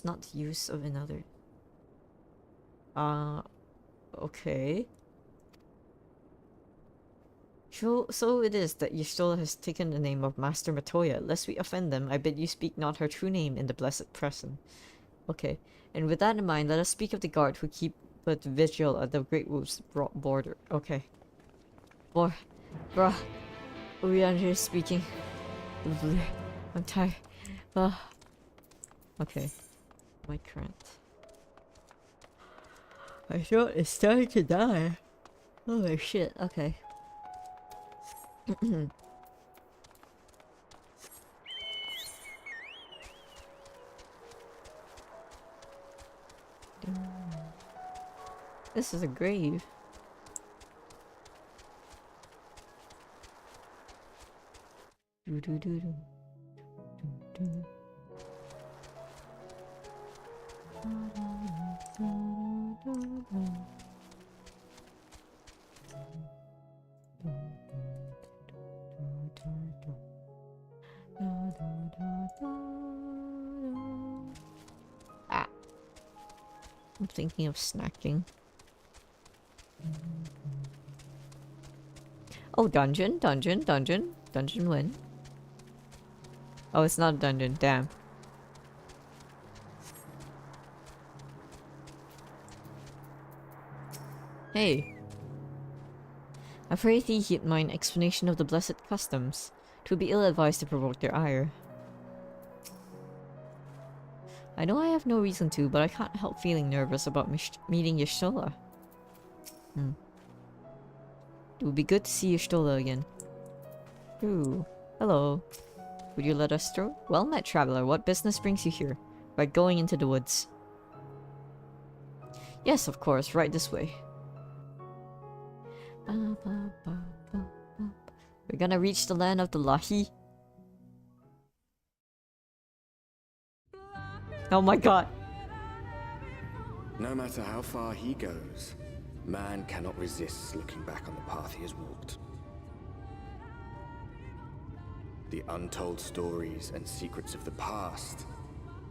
not the use of another. Okay. So it is that Y'shtola has taken the name of Master Matoya. Lest we offend them, I bid you speak not her true name in the blessed present. Okay, and with that in mind, let us speak of the guard who keep but vigil at the Great Wolf's border. Okay. Bruh. Urianger is speaking. I'm tired. Okay. My current. I thought it's starting to die. Oh shit, okay. This is a grave. Ah. I'm thinking of snacking. Oh, dungeon when? Oh, it's not a dungeon, damn. Hey. I pray thee heed mine explanation of the blessed customs. 'Twould be ill-advised to provoke their ire. I know I have no reason to, but I can't help feeling nervous about meeting Y'shtola. It would be good to see Y'shtola again. Ooh, hello. Would you let us through? Well met, traveler. What business brings you here? By going into the woods. Yes, of course. Right this way. We're gonna reach the land of the Lahi. Oh my god. No matter how far he goes, man cannot resist looking back on the path he has walked. The untold stories and secrets of the past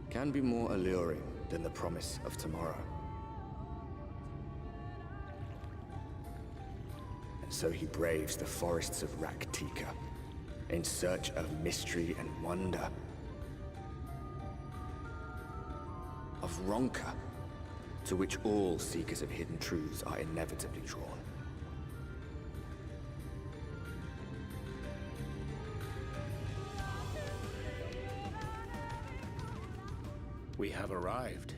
can be more alluring than the promise of tomorrow. And so he braves the forests of Raktika in search of mystery and wonder. Of Ronka, to which all seekers of hidden truths are inevitably drawn. We have arrived.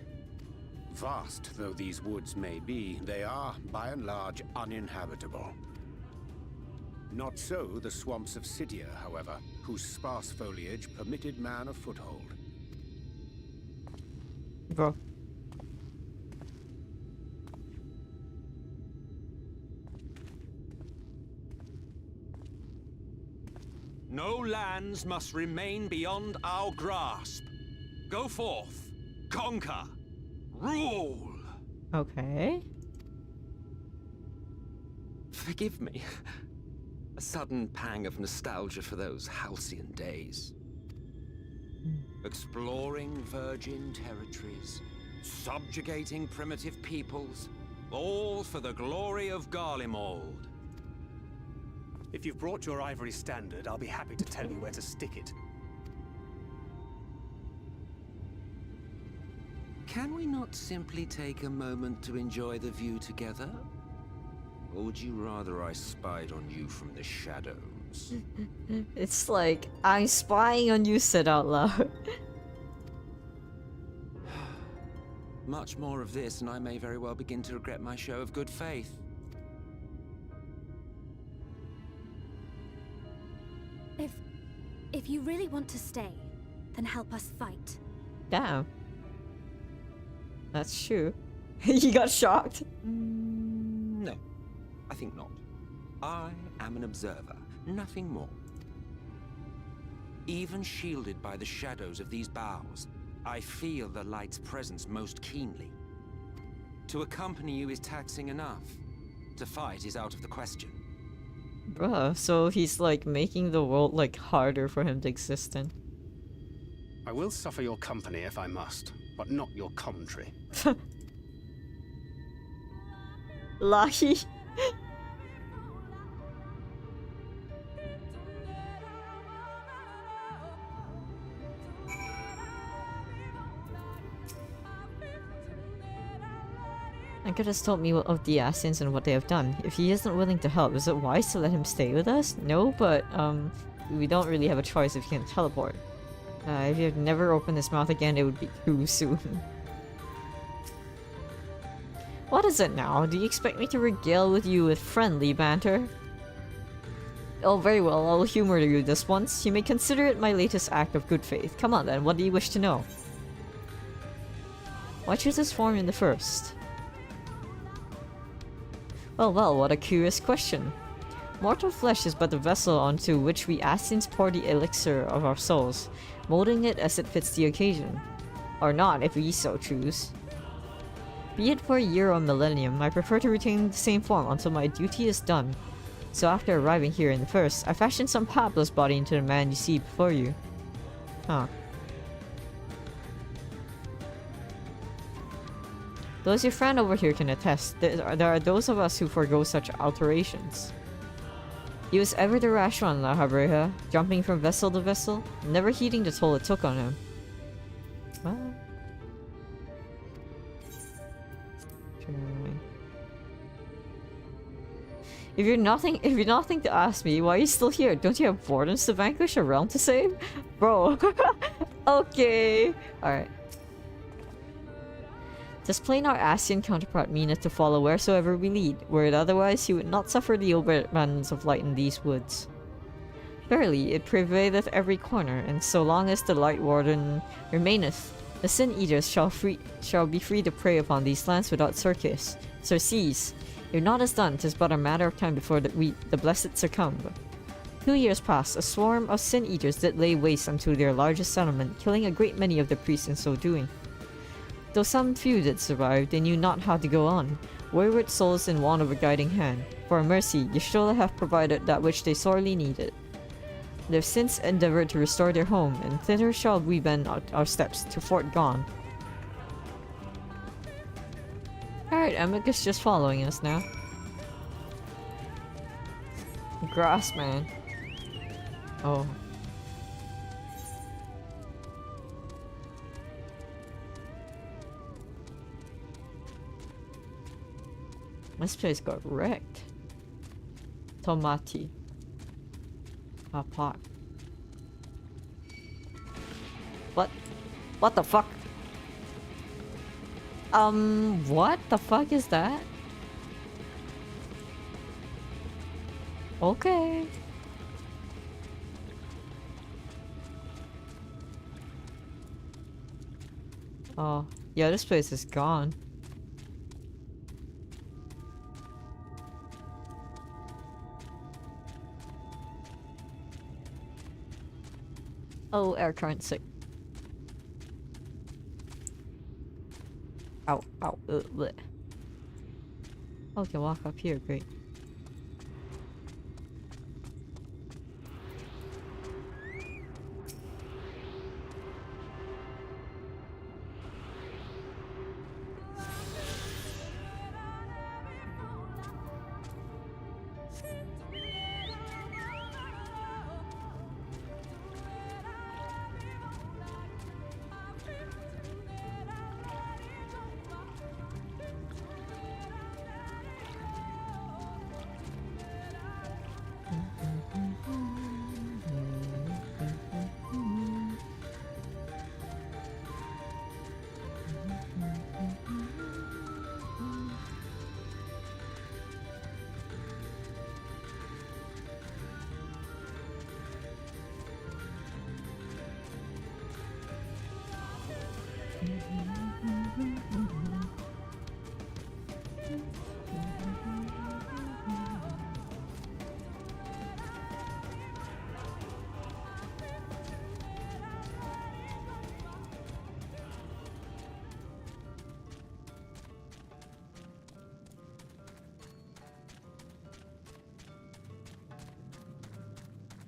Vast though these woods may be, they are, by and large, uninhabitable. Not so the swamps of Cydia, however, whose sparse foliage permitted man a foothold. Bro. No lands must remain beyond our grasp. Go forth, conquer, rule. Okay. Forgive me. A sudden pang of nostalgia for those halcyon days. Exploring virgin territories, subjugating primitive peoples, all for the glory of Garlemald. If you've brought your ivory standard, I'll be happy to tell you where to stick it. Can we not simply take a moment to enjoy the view together? Or would you rather I spied on you from the shadows? It's like, I'm spying on you, said out loud. Much more of this, and I may very well begin to regret my show of good faith. If you really want to stay, then help us fight. Damn. That's true. He got shocked. No, I think not. I am an observer, nothing more. Even shielded by the shadows of these boughs, I feel the light's presence most keenly. To accompany you is taxing enough. To fight is out of the question. Bruh, so he's like making the world like harder for him to exist in. I will suffer your company if I must, but not your commentary. Lahi. Anchor has told me of the Assassins and what they have done. If he isn't willing to help, is it wise to let him stay with us? No, but we don't really have a choice if he can teleport. If he had never opened his mouth again, it would be too soon. What is it now? Do you expect me to regale with you with friendly banter? Oh, very well, I'll humor you this once. You may consider it my latest act of good faith. Come on then, what do you wish to know? Why choose this form in the first? Well, what a curious question. Mortal flesh is but the vessel onto which we Assassins pour the elixir of our souls, molding it as it fits the occasion. Or not, if we so choose. Be it for a year or millennium, I prefer to retain the same form until my duty is done. So after arriving here in the first, I fashioned some Pablo's body into the man you see before you. Huh. Those your friend over here can attest. There are those of us who forego such alterations. He was ever the rash one, La Habreja, jumping from vessel to vessel, never heeding the toll it took on him. Well... If you're nothing to ask me, why are you still here? Don't you have boredoms to vanquish, a realm to save? Bro. Okay. Alright. Does plain our Asian counterpart meaneth to follow wheresoever we lead, were it otherwise he would not suffer the abundance of light in these woods. Verily, it pervadeth every corner, and so long as the Light Warden remaineth, the Sin Eaters shall be free to prey upon these lands without surcease. If not as done, 'tis but a matter of time before the blessed succumb. 2 years past, a swarm of Sin Eaters did lay waste unto their largest settlement, killing a great many of the priests in so doing. Though some few did survive, they knew not how to go on, wayward souls in want of a guiding hand. For mercy, Y'shtola have provided that which they sorely needed. They have since endeavored to restore their home, and thither shall we bend our steps, to Fort Gone. Alright, Emek is just following us now. Grass man. Oh. This place got wrecked. Tomati. A pot. What? What the fuck? What the fuck is that? Okay. Oh, yeah, this place is gone. Oh, air current sick. Ow, ow, bleh. Oh, I can walk up here, great.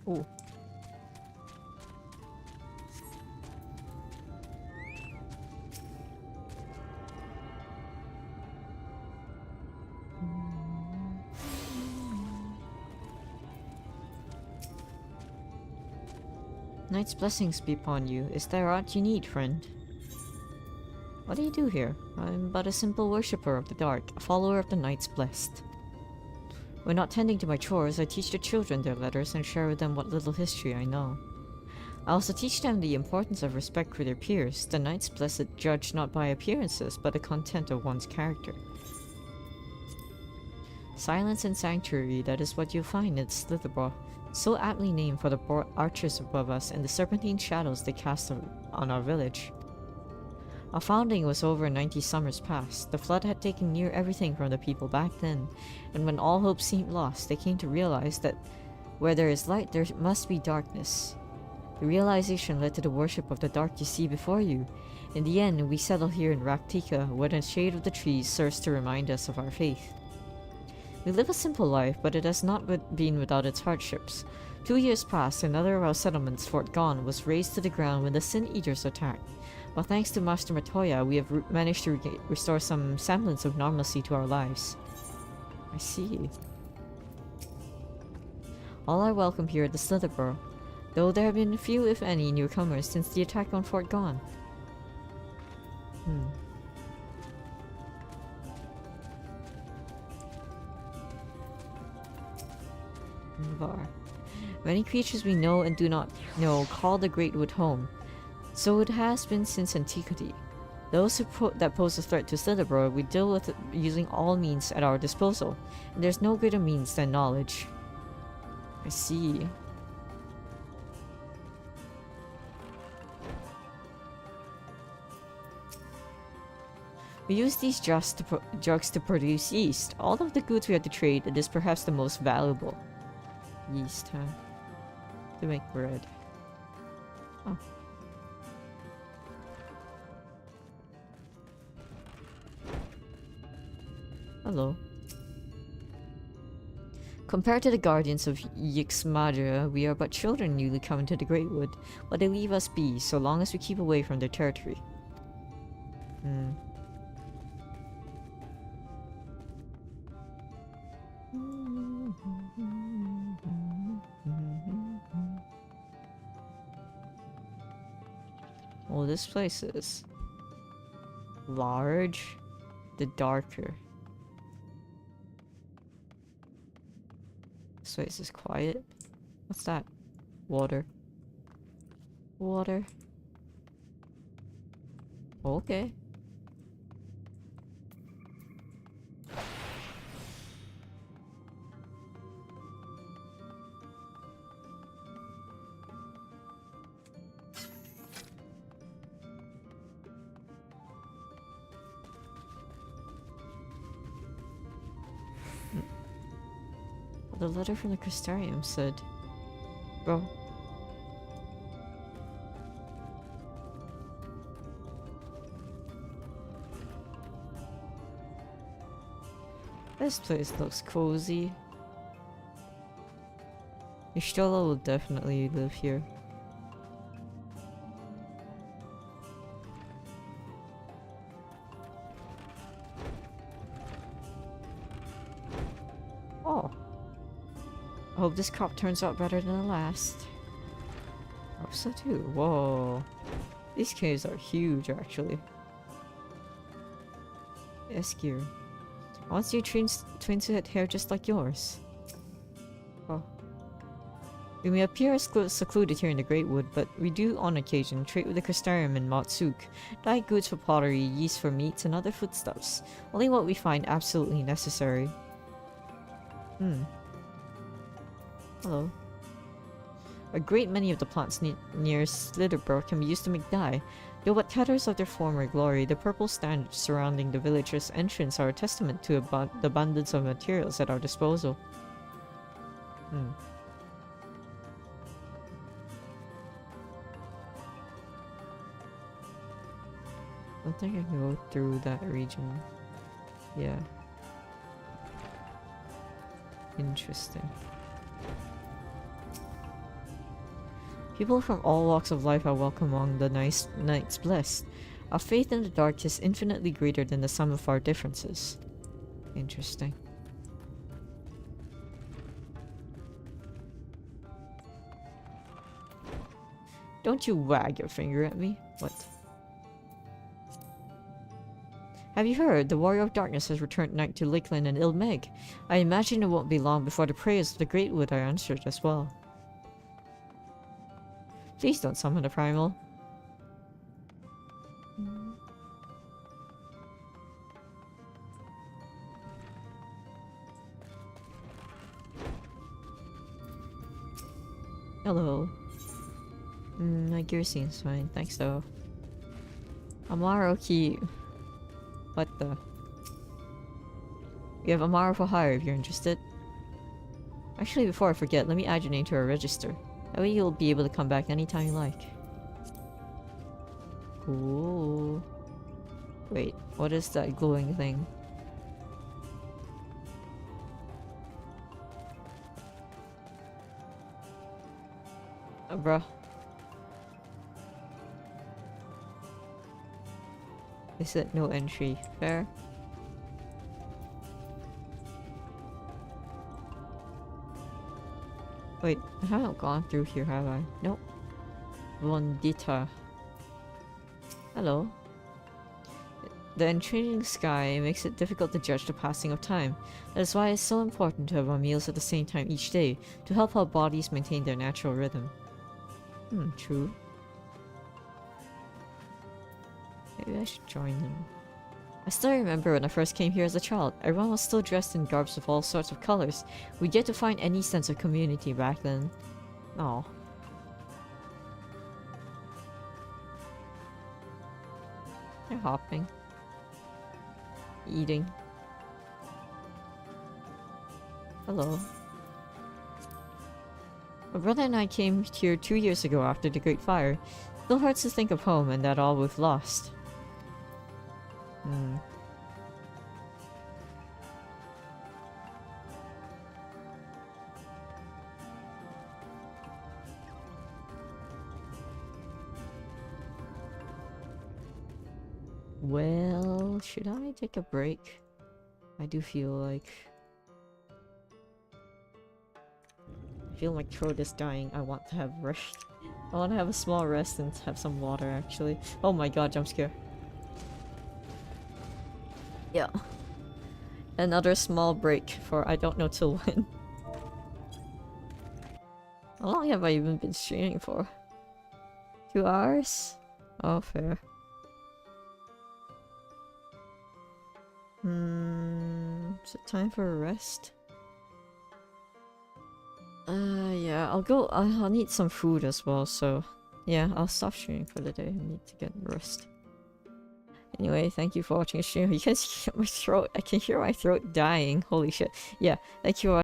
Ooh. Knight's blessings be upon you. Is there aught you need, friend? What do you do here? I'm but a simple worshipper of the dark, a follower of the Knights Blessed. When not tending to my chores, I teach the children their letters and share with them what little history I know. I also teach them the importance of respect for their peers. The Knights Blessed judge not by appearances, but the content of one's character. Silence and sanctuary, that is what you'll find in Slitherborough, so aptly named for the archers above us and the serpentine shadows they cast on our village. Our founding was over 90 summers past. The flood had taken near everything from the people back then, and when all hope seemed lost, they came to realize that where there is light, there must be darkness. The realization led to the worship of the dark you see before you. In the end, we settle here in Raktika, where the shade of the trees serves to remind us of our faith. We live a simple life, but it has not been without its hardships. 2 years past, another of our settlements, Fort Gon, was razed to the ground when the Sin Eaters attacked. But thanks to Master Matoya, we have managed to restore some semblance of normalcy to our lives. I see. All are welcome here at the Slitherborough, though there have been few, if any, newcomers since the attack on Fort Gon. Var. Many creatures we know and do not know call the Great Wood home. So it has been since antiquity. Those that pose a threat to Slitherborough we deal with using all means at our disposal, and there's no greater means than knowledge. I see. We use these jugs to produce yeast. All of the goods we have to trade, it is perhaps the most valuable. Yeast, huh? To make bread. Oh. Hello. Compared to the guardians of Yixmadra, we are but children newly come into the Great Wood, but they leave us be so long as we keep away from their territory. Well, this place is large, the darker. This place is quiet. What's that? Water. Water. Okay. The letter from the Crystarium said... Bro. This place looks cozy. Y'shtola will definitely live here. Oh. I hope this crop turns out better than the last. I hope so too. Whoa. These caves are huge actually. Eskier. Once your twins had hair just like yours. Oh. We may appear secluded here in the Great Wood, but we do on occasion trade with the Crystarium and Motsuk, buy goods for pottery, yeast for meats, and other foodstuffs. Only what we find absolutely necessary. Hello. A great many of the plants near Slitherborough can be used to make dye. Though what tatters of their former glory, the purple standards surrounding the village's entrance are a testament to the abundance of materials at our disposal. I don't think I can go through that region. Yeah. Interesting. People from all walks of life are welcome among the Knights Blessed. Our faith in the dark is infinitely greater than the sum of our differences. Interesting. Don't you wag your finger at me. What? Have you heard? The Warrior of Darkness has returned tonight to Lakeland and Ilmeg. I imagine it won't be long before the prayers of the Great Wood are answered as well. Please don't summon a primal. Hello. My gear seems fine, thanks though. Amaro key. What the? We have Amaro for hire if you're interested. Actually, before I forget, let me add your name to our register. That way you'll be able to come back anytime you like. Cool. Wait, what is that glowing thing? Bruh. They said no entry. Fair. Wait, I haven't gone through here, have I? Nope. Vondita. Hello. The entrancing sky makes it difficult to judge the passing of time. That is why it's so important to have our meals at the same time each day, to help our bodies maintain their natural rhythm. True. Maybe I should join them. I still remember when I first came here as a child. Everyone was still dressed in garbs of all sorts of colors. We'd yet to find any sense of community back then. Aw. They're hopping. Eating. Hello. My brother and I came here 2 years ago after the Great Fire. Still hurts to think of home and that all we've lost. Well, should I take a break? I do feel like... I feel my throat is dying. I want to have rest. I want to have a small rest and have some water actually. Oh my god, jump scare. Yeah. Another small break for I don't know till when. How long have I even been streaming for? 2 hours? Oh, fair. Is it time for a rest? Yeah, I'll go. I'll need some food as well, so yeah, I'll stop streaming for the day. I need to get rest. Anyway, thank you for watching the stream. You can see my throat. I can hear my throat dying. Holy shit. Yeah, thank you for watching.